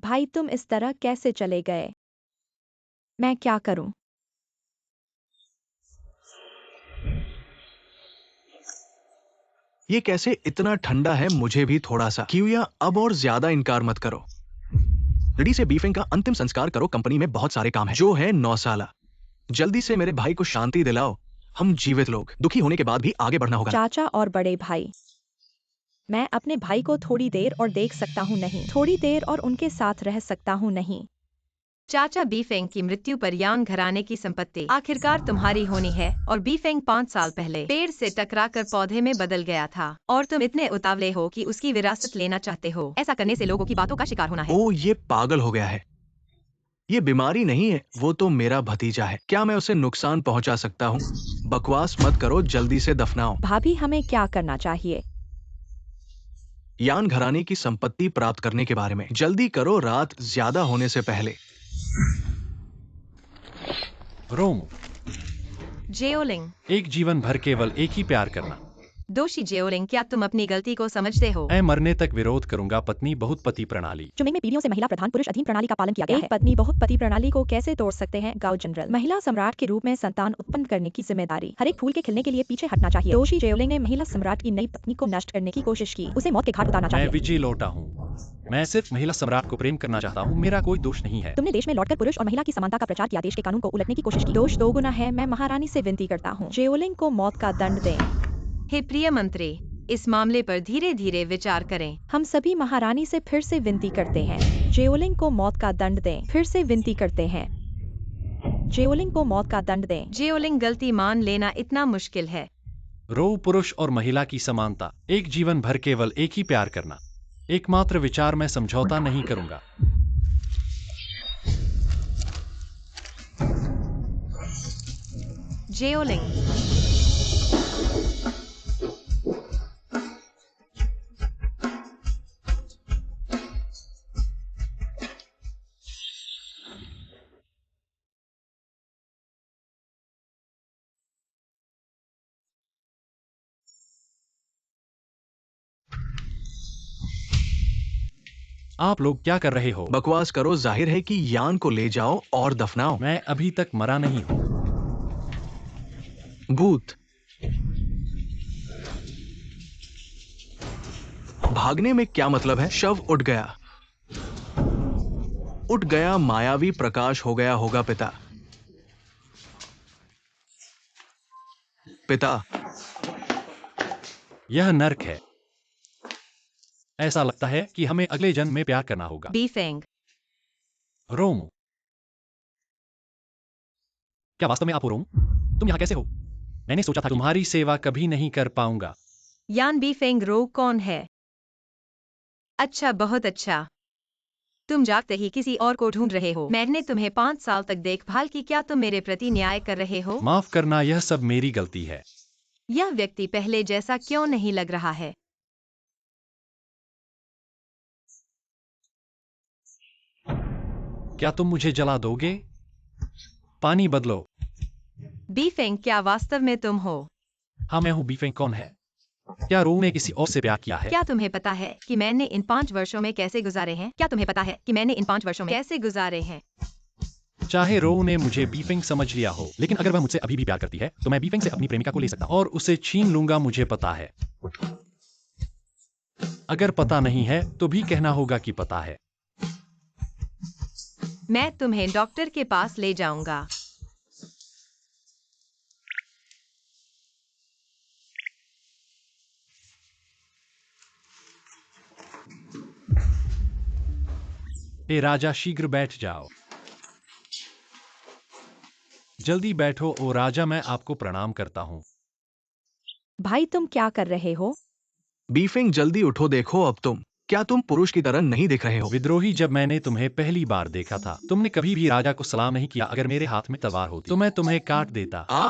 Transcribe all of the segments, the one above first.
भाई तुम इस तरह कैसे चले गए? मैं क्या करूं? ये कैसे इतना ठंडा है, मुझे भी थोड़ा सा। किविया, अब और ज्यादा इनकार मत करो। जल्दी से बीफिंग का अंतिम संस्कार करो, कंपनी में बहुत सारे काम हैं। जो है 9 साल। जल्दी से मेरे भाई को शांति दिलाओ। हम जीवित लोग दुखी होने के बाद भी आगे बढ़ना होगा। चाचा और बड़े भाई, मैं अपने भाई को थोड़ी देर और देख सकता हूँ नहीं? थोड़ी देर और उनके साथ रह सकता हूँ नहीं? चाचा बीफेंग की मृत्यु पर यान घराने की संपत्ति आखिरकार तुम्हारी होनी है और बीफेंग 5 साल पहले पेड़ से टकराकर पौधे में बदल गया था और तुम इतने उतावले हो कि उसकी विरासत लेना चाहते हो। ऐसा करने से लोगों की बातों का शिकार होना है। ओ, ये पागल हो गया है। ये बीमारी नहीं है, वो तो मेरा भतीजा है। क्या मैं उसे नुकसान पहुंचा सकता हूँ? बकवास मत करो, जल्दी से दफनाओ। भाभी हमें क्या करना चाहिए? यान घराने की संपत्ति प्राप्त करने के बारे में जल्दी करो, रात ज्यादा होने से पहले। रोम, जेओलिंग, एक जीवन भर केवल एक ही प्यार करना। दोषी जेओलिंग, क्या तुम अपनी गलती को समझते हो? मैं मरने तक विरोध करूंगा। पत्नी बहुत पति प्रणाली। चुमिंग में पीढ़ियों से महिला प्रधान पुरुष अधीन प्रणाली का पालन किया गया है। एक पत्नी बहुत पति प्रणाली को कैसे तोड़ सकते हैं? गाँव जनरल, महिला सम्राट के रूप में संतान उत्पन्न करने की जिम्मेदारी हर एक फूल के खिलने के लिए पीछे हटना चाहिए। दोषी जेओलिंग ने महिला सम्राट की नई पत्नी को नष्ट करने की कोशिश की, उसे मौत के घाट उतारना मैं चाहिए। विजय लौटा हूँ। मैं सिर्फ महिला सम्राट को प्रेम करना चाहता हूँ, मेरा कोई दोष नहीं है। तुमने देश में लौटकर पुरुष और महिला की समानता का प्रचार किया, देश के कानून को उलटने की कोशिश की। दोष दोगुना है। मैं महारानी से विनती करता हूँ, जेओलिंग को मौत का दंड दें। हे प्रिय मंत्री, इस मामले पर धीरे धीरे विचार करें। हम सभी महारानी से फिर से विनती करते हैं, जेओलिंग को मौत का दंड दें। फिर से विनती करते हैं, जेओलिंग को मौत का दंड दें। जेओलिंग, गलती मान लेना इतना मुश्किल है। रो, पुरुष और महिला की समानता, एक जीवन भर केवल एक ही प्यार करना, एकमात्र विचार। मैं समझौता नहीं करूंगा। जेओलिंग, आप लोग क्या कर रहे हो? बकवास करो, जाहिर है कि यान को ले जाओ और दफनाओ। मैं अभी तक मरा नहीं हूँ। भूत भागने में क्या मतलब है? शव उठ गया, उठ गया। मायावी प्रकाश हो गया होगा। पिता, पिता। यह नर्क है। ऐसा लगता है कि हमें अगले जन्म में प्यार करना होगा। बीफेंग, रोम, क्या वास्तव में आप हो रोम? तुम यहाँ कैसे हो? मैंने सोचा था तुम्हारी सेवा कभी नहीं कर पाऊंगा। यान बीफेंग रो कौन है? अच्छा, बहुत अच्छा। तुम जागते ही किसी और को ढूंढ रहे हो। मैंने तुम्हें 5 साल तक देखभाल की, क्या तुम मेरे प्रति न्याय कर रहे हो? माफ करना, यह सब मेरी गलती है। यह व्यक्ति पहले जैसा क्यों नहीं लग रहा है? क्या तुम मुझे जला दोगे? पानी बदलो। बीफेंग, क्या वास्तव में तुम हो? हाँ, मैं हूँ। बीफेंग कौन है? क्या रो ने किसी और से प्यार किया है? क्या तुम्हें पता है कि मैंने इन 5 वर्षों में कैसे गुजारे हैं? क्या तुम्हें पता है कि मैंने इन 5 वर्षों में कैसे गुजारे हैं? चाहे रो ने मुझे बीफेंग समझ लिया हो, लेकिन अगर वह मुझसे अभी भी प्यार करती है तो मैं बीफेंग से अपनी प्रेमिका को ले सकता हूँ और उसे छीन लूंगा। मुझे पता है। अगर पता नहीं है तो भी कहना होगा कि पता है। मैं तुम्हें डॉक्टर के पास ले जाऊंगा। ए राजा, शीघ्र बैठ जाओ। जल्दी बैठो। ओ राजा, मैं आपको प्रणाम करता हूँ। भाई तुम क्या कर रहे हो? बीफिंग, जल्दी उठो, देखो अब तुम। क्या तुम पुरुष की तरह नहीं दिख रहे हो? विद्रोही, जब मैंने तुम्हें पहली बार देखा था तुमने कभी भी राजा को सलाम नहीं किया। अगर मेरे हाथ में तलवार होती तो मैं तुम्हें काट देता। आ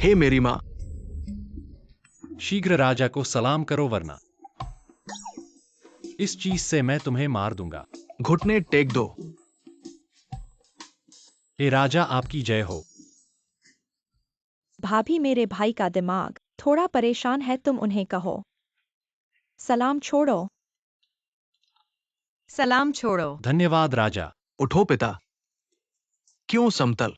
हे मेरी माँ, शीघ्र राजा को सलाम करो, वरना इस चीज से मैं तुम्हें मार दूंगा। घुटने टेक दो। हे राजा, आपकी जय हो। भाभी, मेरे भाई का दिमाग थोड़ा परेशान है, तुम उन्हें कहो। सलाम छोड़ो। सलाम छोड़ो। धन्यवाद राजा। उठो पिता। क्यों समतल?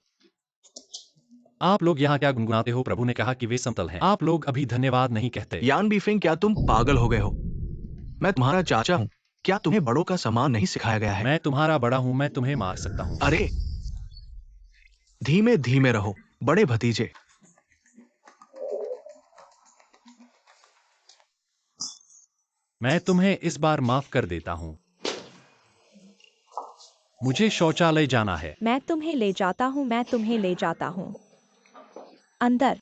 आप लोग यहाँ क्या गुनगुनाते हो? प्रभु ने कहा कि वे समतल हैं। आप लोग अभी धन्यवाद नहीं कहते। यान बीफिंग, क्या तुम पागल हो गए हो? मैं तुम्हारा चाचा हूँ। क्या तुम्हें बड़ों का सम्मान नहीं सिखाया गया है? मैं तुम्हारा बड़ा हूँ, मैं तुम्हें मार सकता हूँ। अरे धीमे धीमे रहो बड़े भतीजे। मैं तुम्हें इस बार माफ कर देता हूँ। मुझे शौचालय जाना है। मैं तुम्हें ले जाता हूँ, मैं तुम्हें ले जाता हूँ। अंदर।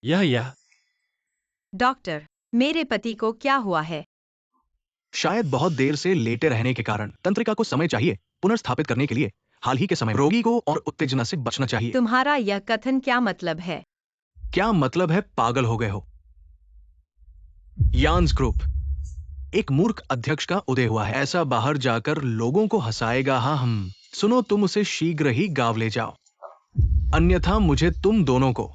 यह डॉक्टर, मेरे पति को क्या हुआ है? शायद बहुत देर से लेटे रहने के कारण। तंत्रिका को समय चाहिए पुनर्स्थापित करने के लिए। हाल ही के समय रोगी को और उत्तेजना से बचना चाहिए। तुम्हारा यह कथन क्या मतलब है? क्या मतलब है? पागल हो गए हो? यान्स ग्रुप, एक मूर्ख अध्यक्ष का उदय हुआ है। ऐसा बाहर जाकर लोगों को हंसाएगा। हाँ हम। सुनो, तुम उसे शीघ्र ही गाँव ले जाओ, अन्यथा मुझे तुम दोनों को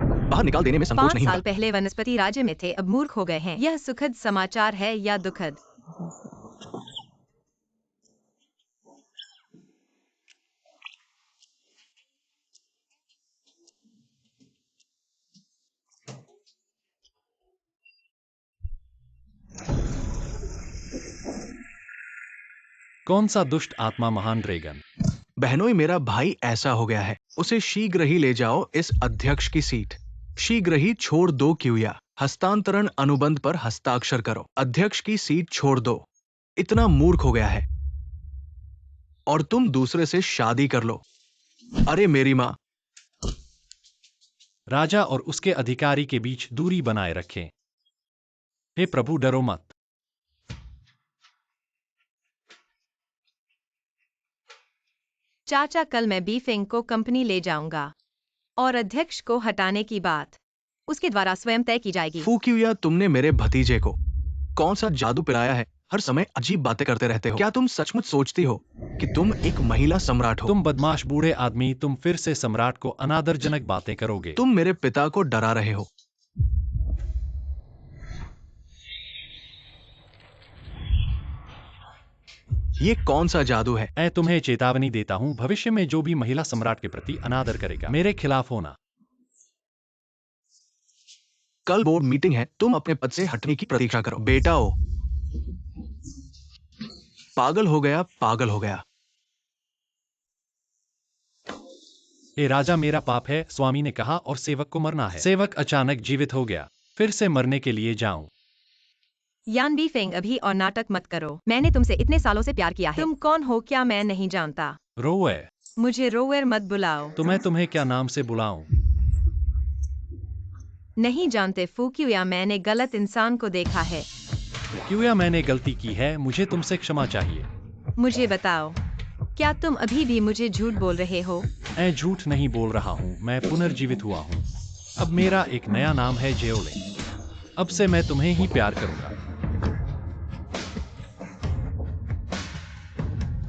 बाहर निकाल देने में संकोच 5 नहीं साल होगा। पहले वनस्पति राज्य में थे, अब मूर्ख हो गए हैं। यह सुखद समाचार है या दुखद? कौन सा दुष्ट आत्मा? महान ड्रैगन। बहनोई, मेरा भाई ऐसा हो गया है। उसे शीघ्र ही ले जाओ इस अध्यक्ष की सीट। शीघ्र ही छोड़ दो क्यूया। हस्तांतरण अनुबंध पर हस्ताक्षर करो। अध्यक्ष की सीट छोड़ दो। इतना मूर्ख हो गया है। और तुम दूसरे से शादी कर लो। अरे मेरी माँ। राजा और उसके अधिकारी के बीच दूरी बनाए रखें। हे प्रभु, डरो मत। चाचा, कल मैं बीफेंग को कंपनी ले जाऊंगा और अध्यक्ष को हटाने की बात उसके द्वारा स्वयं तय की जाएगी। फू क्यूया, तुमने मेरे भतीजे को कौन सा जादू पिलाया है? हर समय अजीब बातें करते रहते हो। क्या तुम सचमुच सोचती हो कि तुम एक महिला सम्राट हो? तुम बदमाश बूढ़े आदमी, तुम फिर से सम्राट को अनादरजनक बातें करोगे। तुम मेरे पिता को डरा रहे हो। ये कौन सा जादू है? मैं तुम्हें चेतावनी देता हूँ, भविष्य में जो भी महिला सम्राट के प्रति अनादर करेगा, मेरे खिलाफ होना। कल बोर्ड मीटिंग है, तुम अपने पद से हटने की प्रतीक्षा करो। बेटाओ, पागल हो गया, पागल हो गया। हे राजा, मेरा पाप है, स्वामी ने कहा, और सेवक को मरना है। सेवक अचानक जीवित हो गया। फिर से मरने के लिए जाऊं? यान बीफेंग, अभी और नाटक मत करो। मैंने तुमसे इतने सालों से प्यार किया है। तुम कौन हो क्या मैं नहीं जानता? रोवे। मुझे रोवर मत बुलाओ। तो मैं तुम्हें क्या नाम से बुलाऊं? नहीं जानते फूक्यू, या मैंने गलत इंसान को देखा है। क्यों या मैंने गलती की है, मुझे तुमसे क्षमा चाहिए। मुझे बताओ, क्या तुम अभी भी मुझे झूठ बोल रहे हो? मैं झूठ नहीं बोल रहा हूँ, मैं पुनर्जीवित हुआ हूँ। अब मेरा एक नया नाम है जेओले। अब से मैं तुम्हें ही प्यार करूंगा।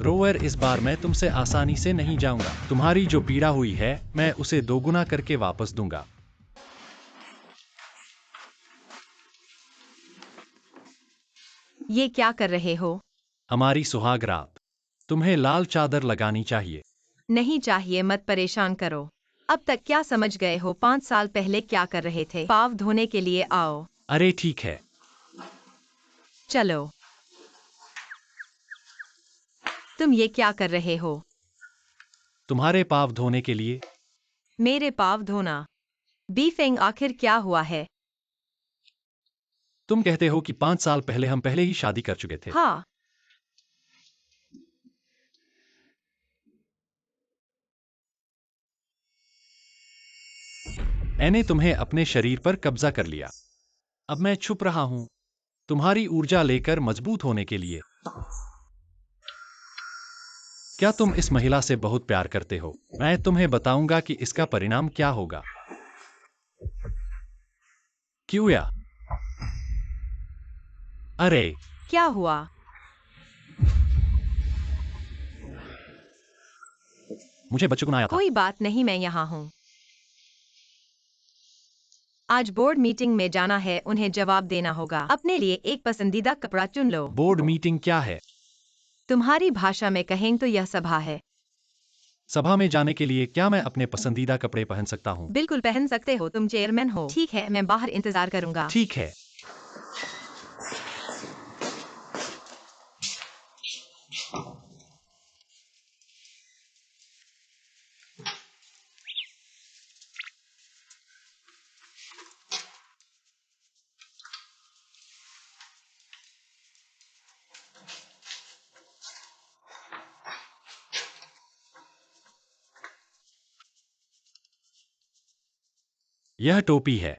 रोवर, इस बार मैं तुमसे आसानी से नहीं जाऊंगा। तुम्हारी जो पीड़ा हुई है, मैं उसे दोगुना करके वापस दूंगा। ये क्या कर रहे हो? हमारी सुहाग रात। तुम्हें लाल चादर लगानी चाहिए। नहीं चाहिए, मत परेशान करो। अब तक क्या समझ गए हो? 5 साल पहले क्या कर रहे थे? पाव धोने के लिए आओ। अरे ठीक है। चलो। तुम ये क्या कर रहे हो? तुम्हारे पाव धोने के लिए। मेरे पाव धोना? बीफेंग, आखिर क्या हुआ है? तुम कहते हो कि 5 साल पहले हम पहले ही शादी कर चुके थे। हाँ। मैंने तुम्हें अपने शरीर पर कब्जा कर लिया। अब मैं छुप रहा हूं, तुम्हारी ऊर्जा लेकर मजबूत होने के लिए। क्या तुम इस महिला से बहुत प्यार करते हो? मैं तुम्हें बताऊंगा कि इसका परिणाम क्या होगा। क्यों या? अरे क्या हुआ? मुझे बचपन आया था। कोई बात नहीं, मैं यहाँ हूँ। आज बोर्ड मीटिंग में जाना है, उन्हें जवाब देना होगा। अपने लिए एक पसंदीदा कपड़ा चुन लो। बोर्ड मीटिंग क्या है? तुम्हारी भाषा में कहें तो यह सभा है। सभा में जाने के लिए क्या मैं अपने पसंदीदा कपड़े पहन सकता हूँ? बिल्कुल पहन सकते हो, तुम चेयरमैन हो। ठीक है, मैं बाहर इंतजार करूंगा। ठीक है। यह टोपी है।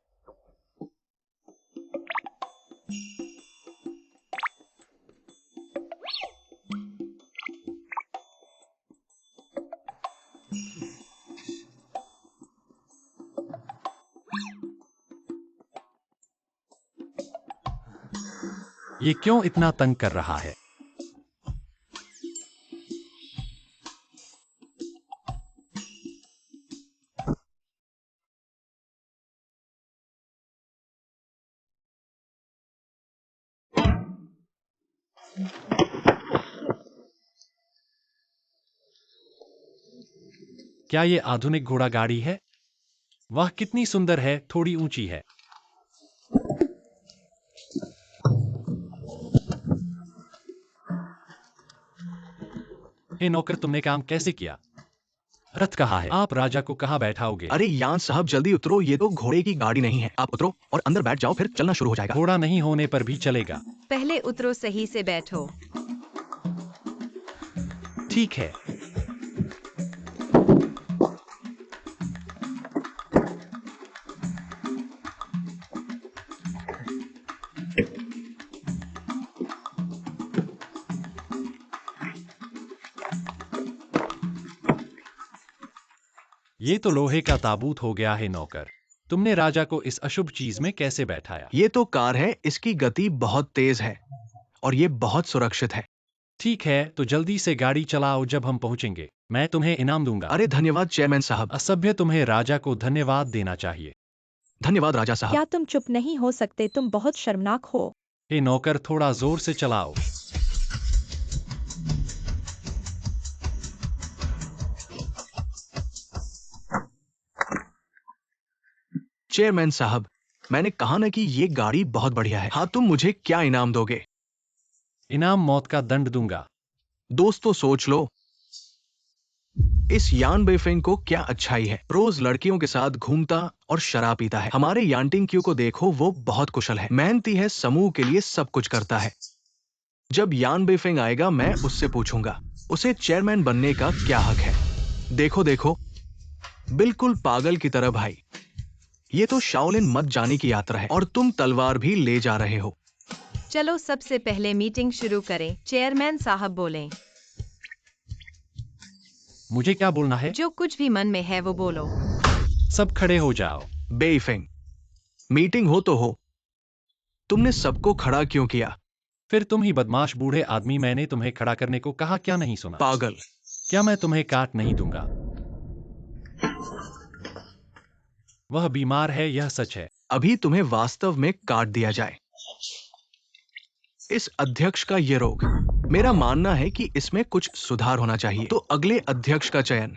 ये क्यों इतना तंग कर रहा है? क्या ये आधुनिक घोड़ा गाड़ी है? वह कितनी सुंदर है, थोड़ी ऊंची है। हे नौकर, तुमने काम कैसे किया? रथ कहाँ है? आप राजा को कहाँ बैठाओगे? अरे यान साहब जल्दी उतरो, ये तो घोड़े की गाड़ी नहीं है। आप उतरो और अंदर बैठ जाओ, फिर चलना शुरू हो जाएगा। घोड़ा नहीं होने पर भी चलेगा। पहले उतरो, सही से बैठो। ठीक है। ये तो लोहे का ताबूत हो गया है नौकर। तुमने राजा को इस अशुभ चीज में कैसे बैठाया? ये तो कार है, इसकी गति बहुत तेज है और ये बहुत सुरक्षित है। ठीक है, तो जल्दी से गाड़ी चलाओ, जब हम पहुंचेंगे मैं तुम्हें इनाम दूंगा। अरे धन्यवाद चेयरमैन साहब। असभ्य, तुम्हें राजा को धन्यवाद देना चाहिए। धन्यवाद राजा साहब। क्या तुम चुप नहीं हो सकते? तुम बहुत शर्मनाक हो। हे नौकर, थोड़ा जोर से चलाओ। चेयरमैन साहब, मैंने कहा ना कि ये गाड़ी बहुत बढ़िया है। हाँ, तुम मुझे क्या इनाम दोगे? इनाम मौत का दंड दूंगा। दोस्तों सोच लो, इस यान बेफेंग को क्या अच्छाई है। रोज लड़कियों के साथ घूमता और शराब पीता है। हमारे यांटिंग क्यू को देखो, वो बहुत कुशल है, मेहनती है, समूह के लिए सब कुछ करता है। जब यान बेफेंग आएगा मैं उससे पूछूंगा उसे चेयरमैन बनने का क्या हक है। देखो देखो, बिल्कुल पागल की तरह। भाई, ये तो शाओलिन मत जाने की यात्रा है और तुम तलवार भी ले जा रहे हो। चलो सबसे पहले मीटिंग शुरू करें। चेयरमैन साहब बोलें। मुझे क्या बोलना है? जो कुछ भी मन में है वो बोलो। सब खड़े हो जाओ। बेफेंग, मीटिंग हो तो हो, तुमने सबको खड़ा क्यों किया? फिर तुम ही बदमाश बूढ़े आदमी, मैंने तुम्हें खड़ा करने को कहा, क्या नहीं सुना? पागल। क्या मैं तुम्हें काट नहीं दूंगा? वह बीमार है, यह सच है। अभी तुम्हें वास्तव में काट दिया जाए। इस अध्यक्ष का ये रोग, मेरा मानना है कि इसमें कुछ सुधार होना चाहिए। तो अगले अध्यक्ष का चयन,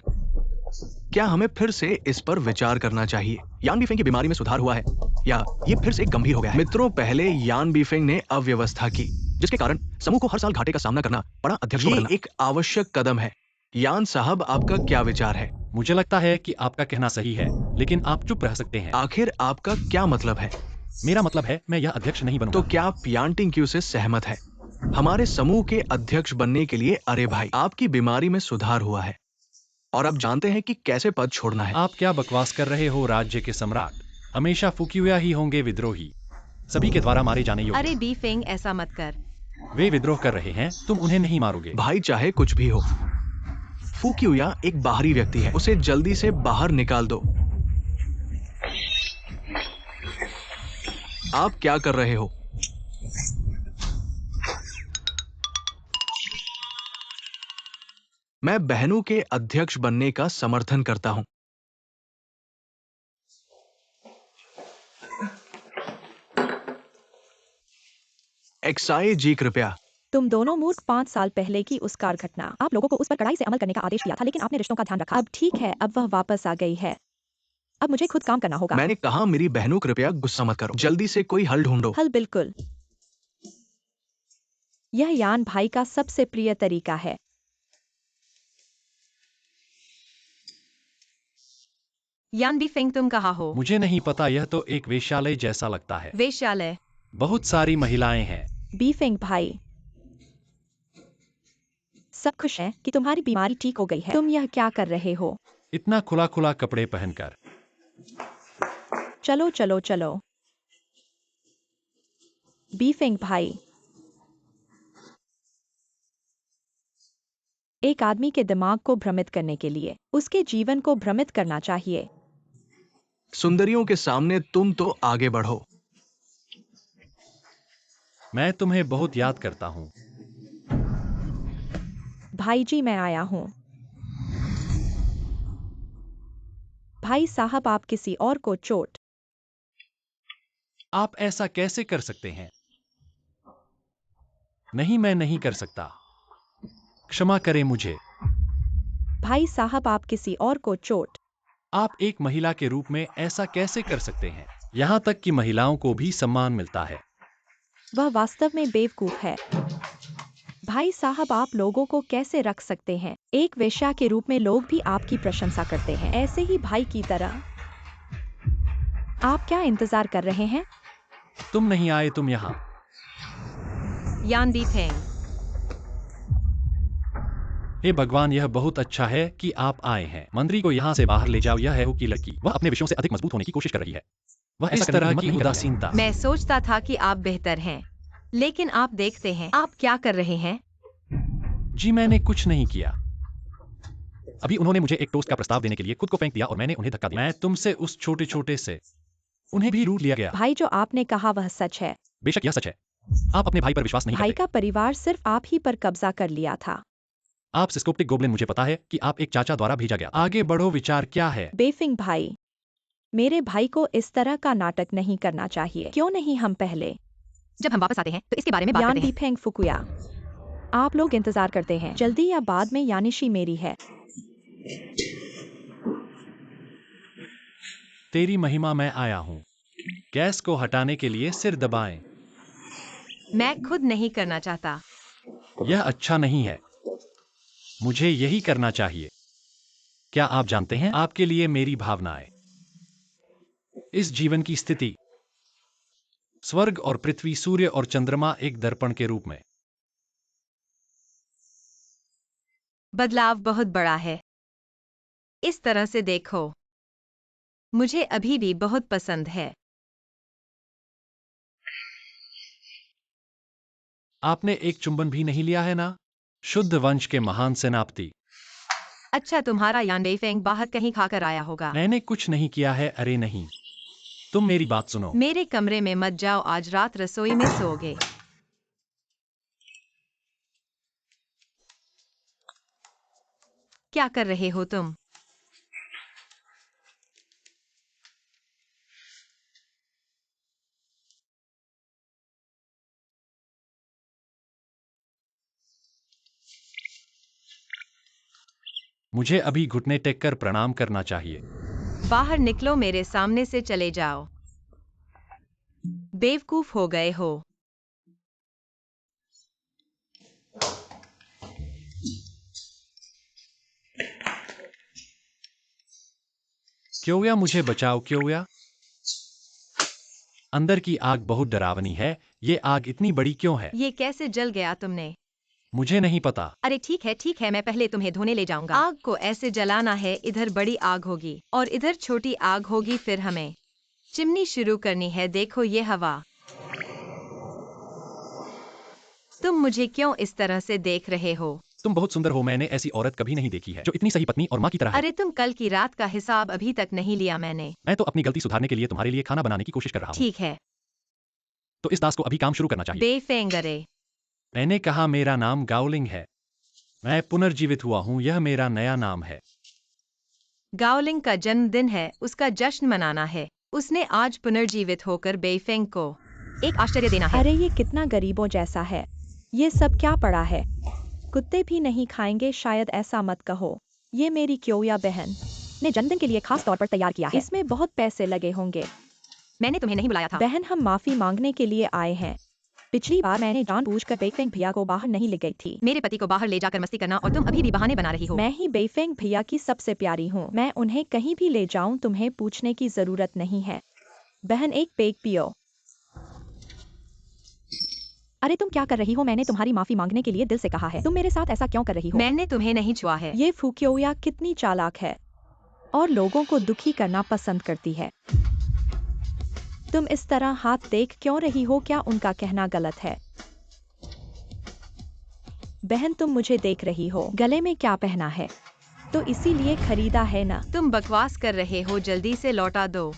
क्या हमें फिर से इस पर विचार करना चाहिए? यान बीफेंग की बीमारी में सुधार हुआ है या ये फिर से गंभीर हो गया है? मित्रों, पहले यान बीफेंग ने अव्यवस्था की, जिसके कारण समूह को हर साल घाटे का सामना करना पड़ा। अध्यक्ष को बदलना एक आवश्यक कदम है। यान साहब, आपका क्या विचार है? मुझे लगता है कि आपका कहना सही है, लेकिन आप चुप रह सकते हैं। आखिर आपका क्या मतलब है? मेरा मतलब है, मैं यह अध्यक्ष नहीं बनूंगा। तो क्या आप यांटिंग क्यू से सहमत है हमारे समूह के अध्यक्ष बनने के लिए? अरे भाई, आपकी बीमारी में सुधार हुआ है और आप जानते हैं कि कैसे पद छोड़ना है। आप क्या बकवास कर रहे हो? राज्य के सम्राट हमेशा फुकियुया ही होंगे, विद्रोही, सभी के द्वारा मारे जाने योग्य। अरे बीफेंग, ऐसा मत कर। वे विद्रोह कर रहे हैं, तुम उन्हें नहीं मारोगे। भाई, चाहे कुछ भी हो, फुकियुया एक बाहरी व्यक्ति है, उसे जल्दी से बाहर निकाल दो। आप क्या कर रहे हो? मैं बहनों के अध्यक्ष बनने का समर्थन करता हूं। एक्साई जी कृपया। तुम दोनों मूर्ख 5 साल पहले की उस कार घटना, आप लोगों को उस पर कड़ाई से अमल करने का आदेश दिया था, लेकिन आपने रिश्तों का ध्यान रखा। अब ठीक है, अब वह वापस आ गई है। अब मुझे खुद काम करना होगा। मैंने कहा मेरी बहनों कृपया गुस्सा मत करो, जल्दी से कोई हल ढूंढो। हल बिल्कुल। यह यान भाई का सबसे प्रिय तरीका है। यान बीफेंग, तुम कहाँ हो? मुझे नहीं पता, यह तो एक वेश्यालय जैसा लगता है। वेश्यालय? बहुत सारी महिलाएं हैं। बीफेंग भाई, सब खुश हैं कि तुम्हारी बीमारी ठीक हो गई है। तुम यह क्या कर रहे हो? इतना खुला खुला कपड़े पहनकर। चलो चलो चलो। बीफेंग भाई, एक आदमी के दिमाग को भ्रमित करने के लिए उसके जीवन को भ्रमित करना चाहिए। सुंदरियों के सामने तुम तो आगे बढ़ो। मैं तुम्हें बहुत याद करता हूँ। भाई जी, मैं आया हूँ। भाई साहब, आप किसी और को चोट। आप ऐसा कैसे कर सकते हैं? नहीं, मैं नहीं कर सकता। क्षमा करें मुझे। भाई साहब, आप किसी और को चोट। आप एक महिला के रूप में ऐसा कैसे कर सकते हैं? यहाँ तक कि महिलाओं को भी सम्मान मिलता है। वह वास्तव में बेवकूफ है। भाई साहब, आप लोगों को कैसे रख सकते हैं? एक वेश्या के रूप में लोग भी आपकी प्रशंसा करते हैं, ऐसे ही भाई की तरह। आप क्या इंतजार कर रहे हैं? तुम नहीं आए, तुम यहाँ। यान बीफेंग, हे भगवान, यह बहुत अच्छा है कि आप आए हैं। मंत्री को यहाँ से बाहर ले जाओ। यह है की लड़की, वह अपने विषयों से अधिक मजबूत होने की कोशिश कर रही है। वह इस तरह की उदासीनता। मैं सोचता था कि आप बेहतर हैं, लेकिन आप देखते हैं आप क्या कर रहे हैं। जी, मैंने कुछ नहीं किया। अभी उन्होंने मुझे एक टोस्ट का प्रस्ताव देने के लिए खुद को फेंक दिया और मैंने उन्हें धक्का दिया। मैं तुमसे उस छोटे छोटे से उन्हें भी रूट लिया गया। भाई, जो आपने कहा वह सच है। बेशक यह सच है। आप अपने भाई पर विश्वास नहीं भाई करते। का परिवार सिर्फ आप ही पर कब्जा कर लिया था। आप सिस्कोप्टिक गोब्लिन, मुझे पता है कि आप एक चाचा द्वारा भेजा गया। आगे बढ़ो, विचार क्या है? बेफिंग भाई, मेरे भाई को इस तरह का नाटक नहीं करना चाहिए। क्यों नहीं हम पहले जब हम वापस आते हैं तो इसके बारे में बात यान करते हैं। बीफेंग फुकुया, आप लोग इंतजार करते हैं। जल्दी या बाद में यानिशी मेरी है। तेरी महिमा, मैं आया हूँ। गैस को हटाने के लिए सिर दबाएं। मैं खुद नहीं करना चाहता। यह अच्छा नहीं है। मुझे यही करना चाहिए। क्या आप जानते हैं, आपके लिए मेरी भावनाएं, इस जीवन की स्थिति, स्वर्ग और पृथ्वी, सूर्य और चंद्रमा एक दर्पण के रूप में। बदलाव बहुत बड़ा है। इस तरह से देखो, मुझे अभी भी बहुत पसंद है। आपने एक चुंबन भी नहीं लिया है ना? शुद्ध वंश के महान सेनापति। अच्छा, तुम्हारा यान बेफेंग बाहर कहीं खाकर आया होगा। मैंने कुछ नहीं किया है। अरे नहीं, तुम मेरी बात सुनो। मेरे कमरे में मत जाओ, आज रात रसोई में सोओगे। क्या कर रहे हो तुम? मुझे अभी घुटने टेक कर प्रणाम करना चाहिए। बाहर निकलो, मेरे सामने से चले जाओ। बेवकूफ हो गए हो। क्यों, मुझे बचाओ क्यों। अंदर की आग बहुत डरावनी है। ये आग इतनी बड़ी क्यों है? ये कैसे जल गया तुमने? मुझे नहीं पता। अरे ठीक है, मैं पहले तुम्हें धोने ले जाऊंगा। आग को ऐसे जलाना है, इधर बड़ी आग होगी और इधर छोटी आग होगी, फिर हमें चिमनी शुरू करनी है। देखो ये हवा। तुम मुझे क्यों इस तरह से देख रहे हो? तुम बहुत सुंदर हो। मैंने ऐसी औरत कभी नहीं देखी है जो इतनी सही पत्नी और माँ की तरह है। अरे तुम कल की रात का हिसाब अभी तक नहीं लिया मैंने। मैं तो अपनी गलती सुधारने के लिए तुम्हारे लिए खाना बनाने की कोशिश कर रहा हूँ। ठीक है, तो इस दास को अभी काम शुरू करना चाहिए। बेफेंगरे। मैंने कहा मेरा नाम गाओलिंग है। मैं पुनर्जीवित हुआ हूँ। यह मेरा नया नाम है। गाओलिंग का जन्मदिन है, उसका जश्न मनाना है। उसने आज पुनर्जीवित होकर बेफेंग को एक आश्चर्य देना है। अरे ये कितना गरीबों जैसा है। ये सब क्या पड़ा है? कुत्ते भी नहीं खाएंगे शायद, ऐसा मत कहो। ये मेरी क्योया बहन ने जन्मदिन के लिए खास तौर पर तैयार किया है। इसमें बहुत पैसे लगे होंगे। मैंने तुम्हें नहीं बुलाया था। बहन हम माफी मांगने के लिए आए हैं। पिछली बार मैंने जानबूझकर बेफेंग भैया को बाहर नहीं ले गई थी। मेरे पति को बाहर ले जाकर मस्ती करना और तुम अभी भी बहाने बना रही हो। मैं ही बेफेंग भैया की सबसे प्यारी हूँ। मैं उन्हें कहीं भी ले जाऊं तुम्हें पूछने की जरूरत नहीं है। बहन एक पेग पियो। अरे तुम क्या कर रही हो? मैंने तुम्हारी माफी मांगने के लिए दिल से कहा है। तुम मेरे साथ ऐसा क्यों कर रही हो? मैंने तुम्हें नहीं छुआ है। ये फुक्योया कितनी चालाक है और लोगों को दुखी करना पसंद करती है। तुम इस तरह हाथ देख क्यों रही हो? क्या उनका कहना गलत है? बहन तुम मुझे देख रही हो। गले में क्या पहना है? तो इसीलिए खरीदा है ना? तुम बकवास कर रहे हो, जल्दी से लौटा दो।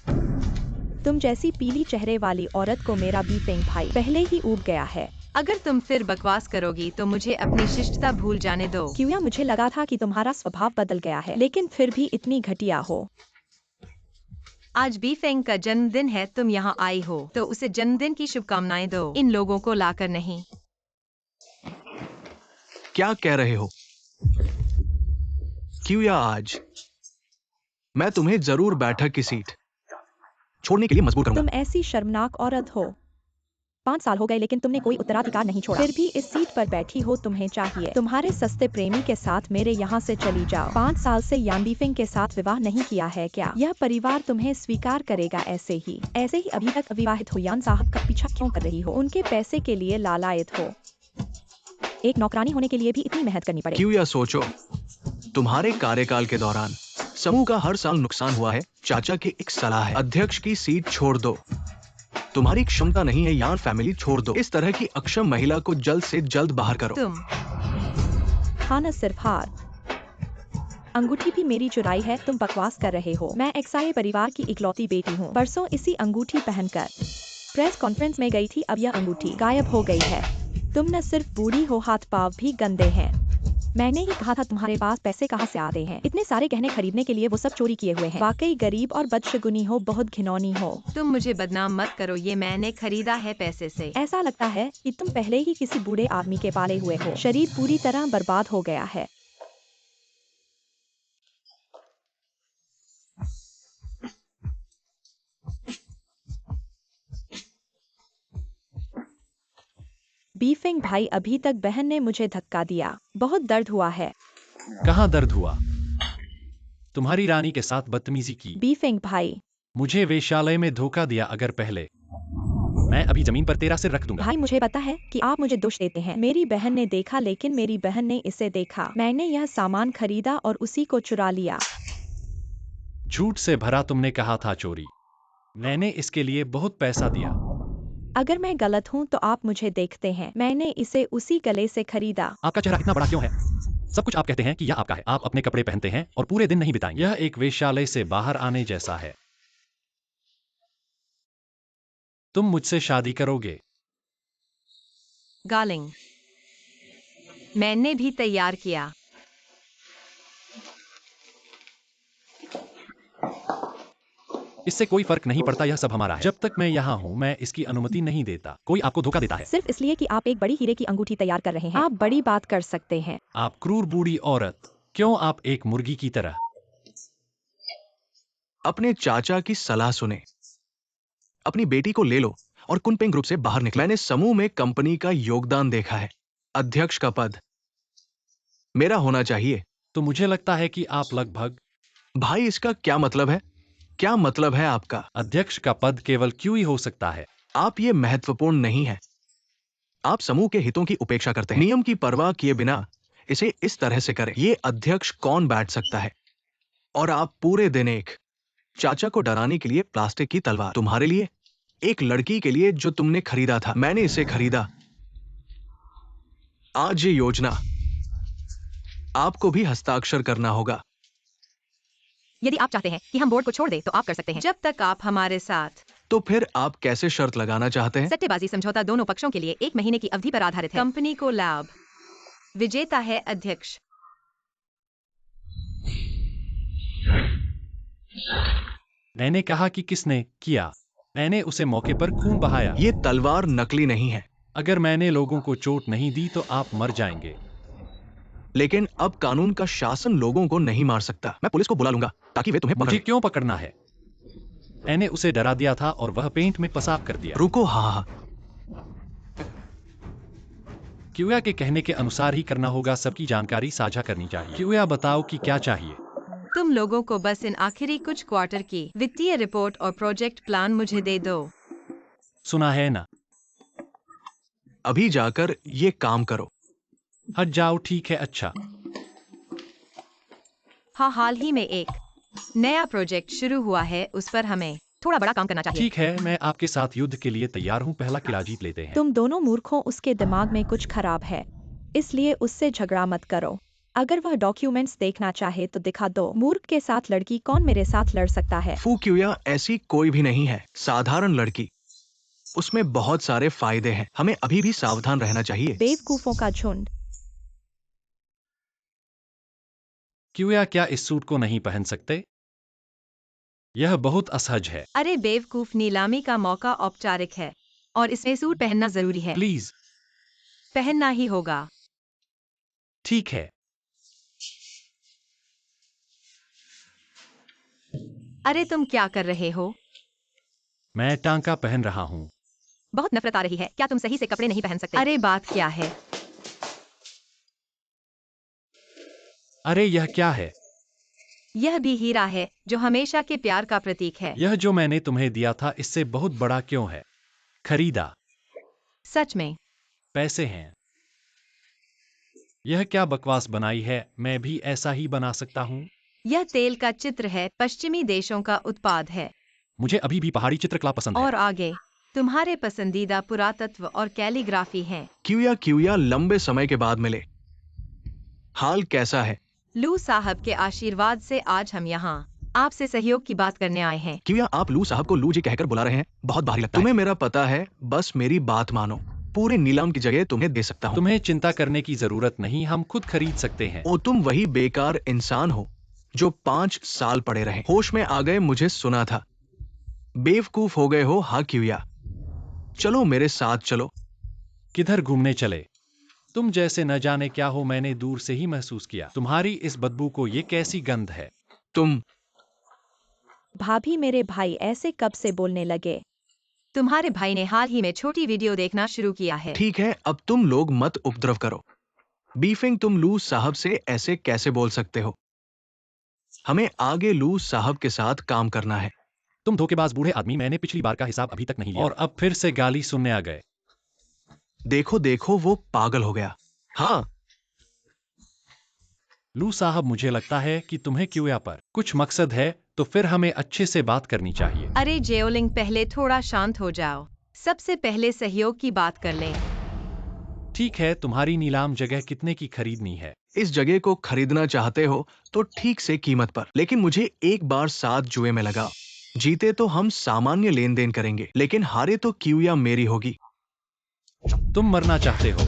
तुम जैसी पीली चेहरे वाली औरत को मेरा बीफेंग भाई पहले ही ऊब गया है। अगर तुम फिर बकवास करोगी तो मुझे अपनी शिष्टता भूल जाने दो। क्यों? मुझे लगा था कि तुम्हारा स्वभाव बदल गया है, लेकिन फिर भी इतनी घटिया हो। आज बीफेंग का जन्मदिन है, तुम यहाँ आई हो तो उसे जन्मदिन की शुभकामनाएं दो, इन लोगों को लाकर नहीं। क्या कह रहे हो? क्यों या आज मैं तुम्हें जरूर बैठक की सीट छोड़ने के लिए मजबूर करूंगा। तुम ऐसी शर्मनाक औरत हो। 5 साल हो गए लेकिन तुमने कोई उत्तराधिकार नहीं छोड़ा, फिर भी इस सीट पर बैठी हो। तुम्हें चाहिए तुम्हारे सस्ते प्रेमी के साथ मेरे यहाँ से चली जाओ। 5 साल से यान बीफेंग के साथ विवाह नहीं किया है क्या? यह परिवार तुम्हें स्वीकार करेगा ऐसे ही अभी तक अविवाहित हो। यान साहब का पीछा क्यों कर रही हो? उनके पैसे के लिए लालायत हो। एक नौकरानी होने के लिए भी इतनी मेहनत करनी पड़े? क्यों या सोचो, तुम्हारे कार्यकाल के दौरान समूह का हर साल नुकसान हुआ है। चाचा की एक सलाह है, अध्यक्ष की सीट छोड़ दो। तुम्हारी क्षमता नहीं है, यान फैमिली छोड़ दो। इस तरह की अक्षम महिला को जल्द से जल्द बाहर करो। तुम हाँ न सिर्फ हार, अंगूठी भी मेरी चुराई है। तुम बकवास कर रहे हो। मैं एक्साई परिवार की इकलौती बेटी हूँ। परसों इसी अंगूठी पहनकर प्रेस कॉन्फ्रेंस में गई थी। अब यह अंगूठी गायब हो गई है। तुम न सिर्फ बूढ़ी हो, हाथ पाँव भी गंदे हैं। मैंने ही कहा था तुम्हारे पास पैसे कहाँ से आते हैं? इतने सारे गहने खरीदने के लिए वो सब चोरी किए हुए हैं। वाकई गरीब और बदशगुनी हो, बहुत घिनौनी हो। तुम मुझे बदनाम मत करो, ये मैंने खरीदा है पैसे से। ऐसा लगता है कि तुम पहले ही किसी बूढ़े आदमी के पाले हुए हो। शरीर पूरी तरह बर्बाद हो गया है। बीफेंग भाई, अभी तक बहन ने मुझे धक्का दिया, बहुत दर्द हुआ है। कहाँ दर्द हुआ? तुम्हारी रानी के साथ बदतमीजी की। बीफेंग भाई, मुझे वेश्यालय में धोखा दिया। अगर पहले मैं अभी जमीन पर तेरा सिर रख दूंगा। भाई मुझे पता है कि आप मुझे दोष देते हैं। मेरी बहन ने देखा, लेकिन मेरी बहन ने इसे देखा। मैंने यह सामान खरीदा और उसी को चुरा लिया। झूठ से भरा, तुमने कहा था चोरी। मैंने इसके लिए बहुत पैसा दिया। अगर मैं गलत हूँ तो आप मुझे देखते हैं। मैंने इसे उसी गले से खरीदा। आपका चेहरा इतना बड़ा क्यों है? सब कुछ आप कहते हैं कि यह आपका है। आप अपने कपड़े पहनते हैं और पूरे दिन नहीं बिताएंगे। यह एक वेश्यालय से बाहर आने जैसा है। तुम मुझसे शादी करोगे? गार्लिंग, मैंने भी तैयार किया। इससे कोई फर्क नहीं पड़ता, यह सब हमारा है। जब तक मैं यहाँ हूँ मैं इसकी अनुमति नहीं देता। कोई आपको धोखा देता है सिर्फ इसलिए कि आप एक बड़ी हीरे की अंगूठी तैयार कर रहे हैं। आप बड़ी बात कर सकते हैं। आप क्रूर बूढ़ी औरत, क्यों आप एक मुर्गी की तरह? अपने चाचा की सलाह सुने, अपनी बेटी को ले लो और कुनपेंग ग्रुप से बाहर निकलो। मैंने समूह में कंपनी का योगदान देखा है। अध्यक्ष का पद मेरा होना चाहिए। तो मुझे लगता है कि आप लगभग। भाई इसका क्या मतलब है? क्या मतलब है आपका? अध्यक्ष का पद केवल क्यों ही हो सकता है। आप ये महत्वपूर्ण नहीं है। आप समूह के हितों की उपेक्षा करते हैं। नियम की परवाह किए बिना इसे इस तरह से करें। ये अध्यक्ष कौन बैठ सकता है? और आप पूरे दिन एक चाचा को डराने के लिए प्लास्टिक की तलवार। तुम्हारे लिए, एक लड़की के लिए जो तुमने खरीदा था। मैंने इसे खरीदा। आज ये योजना आपको भी हस्ताक्षर करना होगा। यदि आप चाहते हैं कि हम बोर्ड को छोड़ दें तो आप कर सकते हैं, जब तक आप हमारे साथ। तो फिर आप कैसे शर्त लगाना चाहते हैं? सट्टेबाजी समझौता दोनों पक्षों के लिए 1 महीने की अवधि पर आधारित है। कंपनी को लाभ। विजेता है अध्यक्ष। मैंने कहा कि किसने किया? मैंने उसे मौके पर खून बहाया। ये तलवार नकली नहीं है, अगर मैंने लोगों को चोट नहीं दी तो आप मर जाएंगे। लेकिन अब कानून का शासन लोगों को नहीं मार सकता। मैं पुलिस को बुला लूंगा ताकि वे तुम्हें पकड़ मुझे लें। क्यों पकड़ना है? मैंने उसे डरा दिया था और वह पेंट में पेशाब कर दिया। रुको, हाँ, क्यूया के कहने के अनुसार ही करना होगा। सबकी जानकारी साझा करनी चाहिए। क्यूया, बताओ कि क्या चाहिए। तुम लोगों को बस इन आखिरी कुछ क्वार्टर की वित्तीय रिपोर्ट और प्रोजेक्ट प्लान मुझे दे दो। सुना है ना? अभी जाकर ये काम करो। हट जाओ। ठीक है, अच्छा। हाँ, हाल ही में एक नया प्रोजेक्ट शुरू हुआ है, उस पर हमें थोड़ा बड़ा काम करना चाहिए। ठीक है, मैं आपके साथ युद्ध के लिए तैयार हूँ। पहला किला जीत लेते हैं। तुम दोनों मूर्खों, उसके दिमाग में कुछ खराब है, इसलिए उससे झगड़ा मत करो। अगर वह डॉक्यूमेंट्स देखना चाहे तो दिखा दो। मूर्ख के साथ लड़की कौन मेरे साथ लड़ सकता है? फू क्यूया ऐसी कोई भी नहीं है, साधारण लड़की। उसमें बहुत सारे फायदे हैं, हमें अभी भी सावधान रहना चाहिए। बेवकूफों का झुंड। क्यूया, क्या इस सूट को नहीं पहन सकते? यह बहुत असहज है। अरे बेवकूफ, नीलामी का मौका औपचारिक है और इसमें सूट पहनना जरूरी है। प्लीज। पहनना ही होगा। ठीक है। अरे तुम क्या कर रहे हो? मैं टांका पहन रहा हूँ। बहुत नफरत आ रही है। क्या तुम सही से कपड़े नहीं पहन सकते? अरे बात क्या है? अरे यह क्या है? यह भी हीरा है जो हमेशा के प्यार का प्रतीक है। यह जो मैंने तुम्हें दिया था इससे बहुत बड़ा क्यों है? खरीदा। सच में? पैसे हैं। यह क्या बकवास बनाई है? मैं भी ऐसा ही बना सकता हूँ। यह तेल का चित्र है, पश्चिमी देशों का उत्पाद है। मुझे अभी भी पहाड़ी चित्रकला पसंद है। और आगे तुम्हारे पसंदीदा पुरातत्व और कैलीग्राफी हैं। क्यूया लंबे समय के बाद मिले। हाल कैसा है? लू साहब के आशीर्वाद से आज हम यहाँ आपसे सहयोग की बात करने आए हैं। क्यूया, आप लू साहब को लू जी कहकर बुला रहे हैं, बहुत भारी लगता है। तुम्हें मेरा पता है, बस मेरी बात मानो। पूरे नीलाम की जगह तुम्हें दे सकता हूँ। तुम्हें चिंता करने की जरूरत नहीं, हम खुद खरीद सकते हैं। ओ, तुम वही बेकार इंसान हो जो 5 साल पड़े रहे। होश में आ गए, मुझे सुना था। बेवकूफ हो गए हो। हाँ क्यूया, चलो मेरे साथ चलो। किधर घूमने चले? तुम जैसे न जाने क्या हो, मैंने दूर से ही महसूस किया। तुम्हारी इस बदबू को, ये कैसी गंध है? तुम भाभी, मेरे भाई ऐसे कब से बोलने लगे? तुम्हारे भाई ने हाल ही में छोटी वीडियो देखना शुरू किया है। ठीक है, अब तुम लोग मत उपद्रव करो। बीफिंग, तुम लू साहब से ऐसे कैसे बोल सकते हो? हमें आगे लू साहब के साथ काम करना है। तुम धोखेबाज बूढ़े आदमी, मैंने पिछली बार का हिसाब अभी तक नहीं लिया और अब फिर से गाली सुनने आ गए। देखो देखो, वो पागल हो गया। हाँ, लू साहब, मुझे लगता है कि तुम्हें क्यूया पर कुछ मकसद है, तो फिर हमें अच्छे से बात करनी चाहिए। अरे जेओलिंग, पहले थोड़ा शांत हो जाओ। सबसे पहले सहयोग की बात कर लें। ठीक है, तुम्हारी नीलाम जगह कितने की खरीदनी है? इस जगह को खरीदना चाहते हो तो ठीक से कीमत पर, लेकिन मुझे एक बार साथ जुए में लगा। जीते तो हम सामान्य लेन देन करेंगे, लेकिन हारे तो क्यूया मेरी होगी। तुम मरना चाहते हो?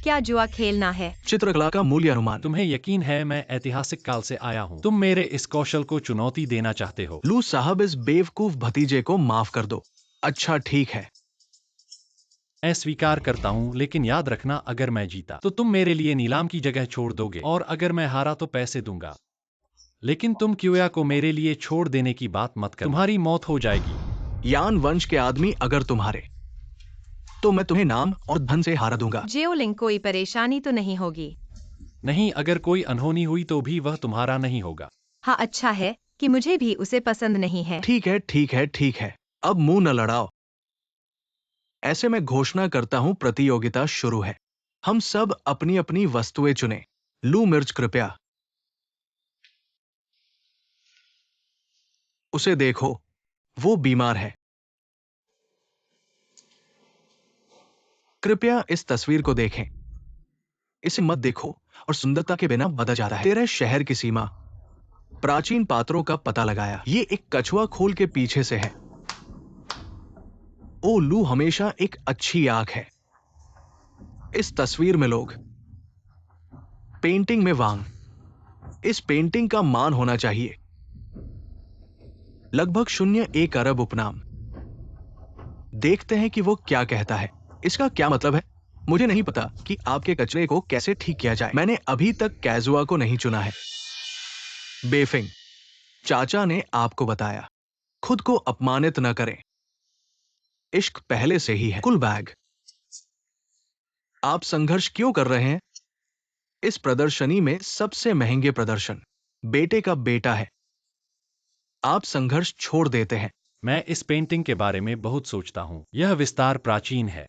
क्या जुआ खेलना है? चित्रकला का मूल्य अनुमान। तुम्हें यकीन है मैं ऐतिहासिक काल से आया हूँ? तुम मेरे इस कौशल को चुनौती देना चाहते हो? लू साहब, इस बेवकूफ भतीजे को माफ कर दो। अच्छा ठीक है। मैं स्वीकार करता हूँ, लेकिन याद रखना, अगर मैं जीता तो तुम मेरे लिए नीलाम की जगह छोड़ दोगे, और अगर मैं हारा तो पैसे दूंगा। लेकिन तुम क्यूया को मेरे लिए छोड़ देने की बात मत कर, तुम्हारी मौत हो जाएगी। यान वंश के आदमी, अगर तुम्हारे, तो मैं तुम्हें नाम और धन से हारा दूंगा। जेओलिंग, कोई परेशानी तो नहीं होगी? नहीं, अगर कोई अनहोनी हुई तो भी वह तुम्हारा नहीं होगा। हाँ, अच्छा है कि मुझे भी उसे पसंद नहीं है। ठीक है ठीक है ठीक है, अब मुंह न लड़ाओ। ऐसे में घोषणा करता हूं, प्रतियोगिता शुरू है। हम सब अपनी अपनी वस्तुएं चुनें। लू मिर्च, कृपया उसे देखो, वो बीमार है। कृपया इस तस्वीर को देखें। इसे मत देखो और सुंदरता के बिना बदल जाता है। तेरे शहर की सीमा, प्राचीन पात्रों का पता लगाया। ये एक कछुआ खोल के पीछे से है। ओ, लू हमेशा एक अच्छी आंख है। इस तस्वीर में लोग, पेंटिंग में वांग। इस पेंटिंग का मान होना चाहिए। लगभग 0.1 अरब उपनाम। देखते हैं कि वो क्या कहता है। इसका क्या मतलब है? मुझे नहीं पता कि आपके कचरे को कैसे ठीक किया जाए। मैंने अभी तक कैजुआ को नहीं चुना है। बेफिंग, चाचा ने आपको बताया, खुद को अपमानित न करें। इश्क पहले से ही है। कुल बैग, आप संघर्ष क्यों कर रहे हैं? इस प्रदर्शनी में सबसे महंगे प्रदर्शन बेटे का बेटा है। आप संघर्ष छोड़ देते हैं। मैं इस पेंटिंग के बारे में बहुत सोचता हूँ। यह विस्तार प्राचीन है।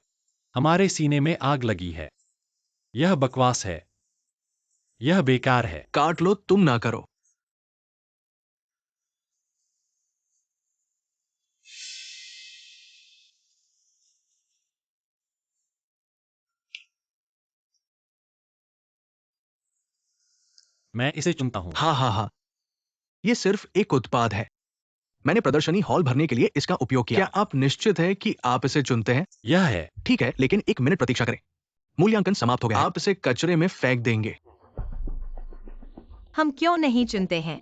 हमारे सीने में आग लगी है। यह बकवास है। यह बेकार है। काट लो, तुम ना करो। मैं इसे चुनता हूँ। हाँ, ये सिर्फ एक उत्पाद है। मैंने प्रदर्शनी हॉल भरने के लिए इसका उपयोग किया। क्या आप निश्चित है कि आप इसे चुनते हैं? यह है। ठीक है, लेकिन 1 मिनट प्रतीक्षा करें। मूल्यांकन समाप्त हो गया है। आप इसे कचरे में फेंक देंगे। हम क्यों नहीं चुनते हैं?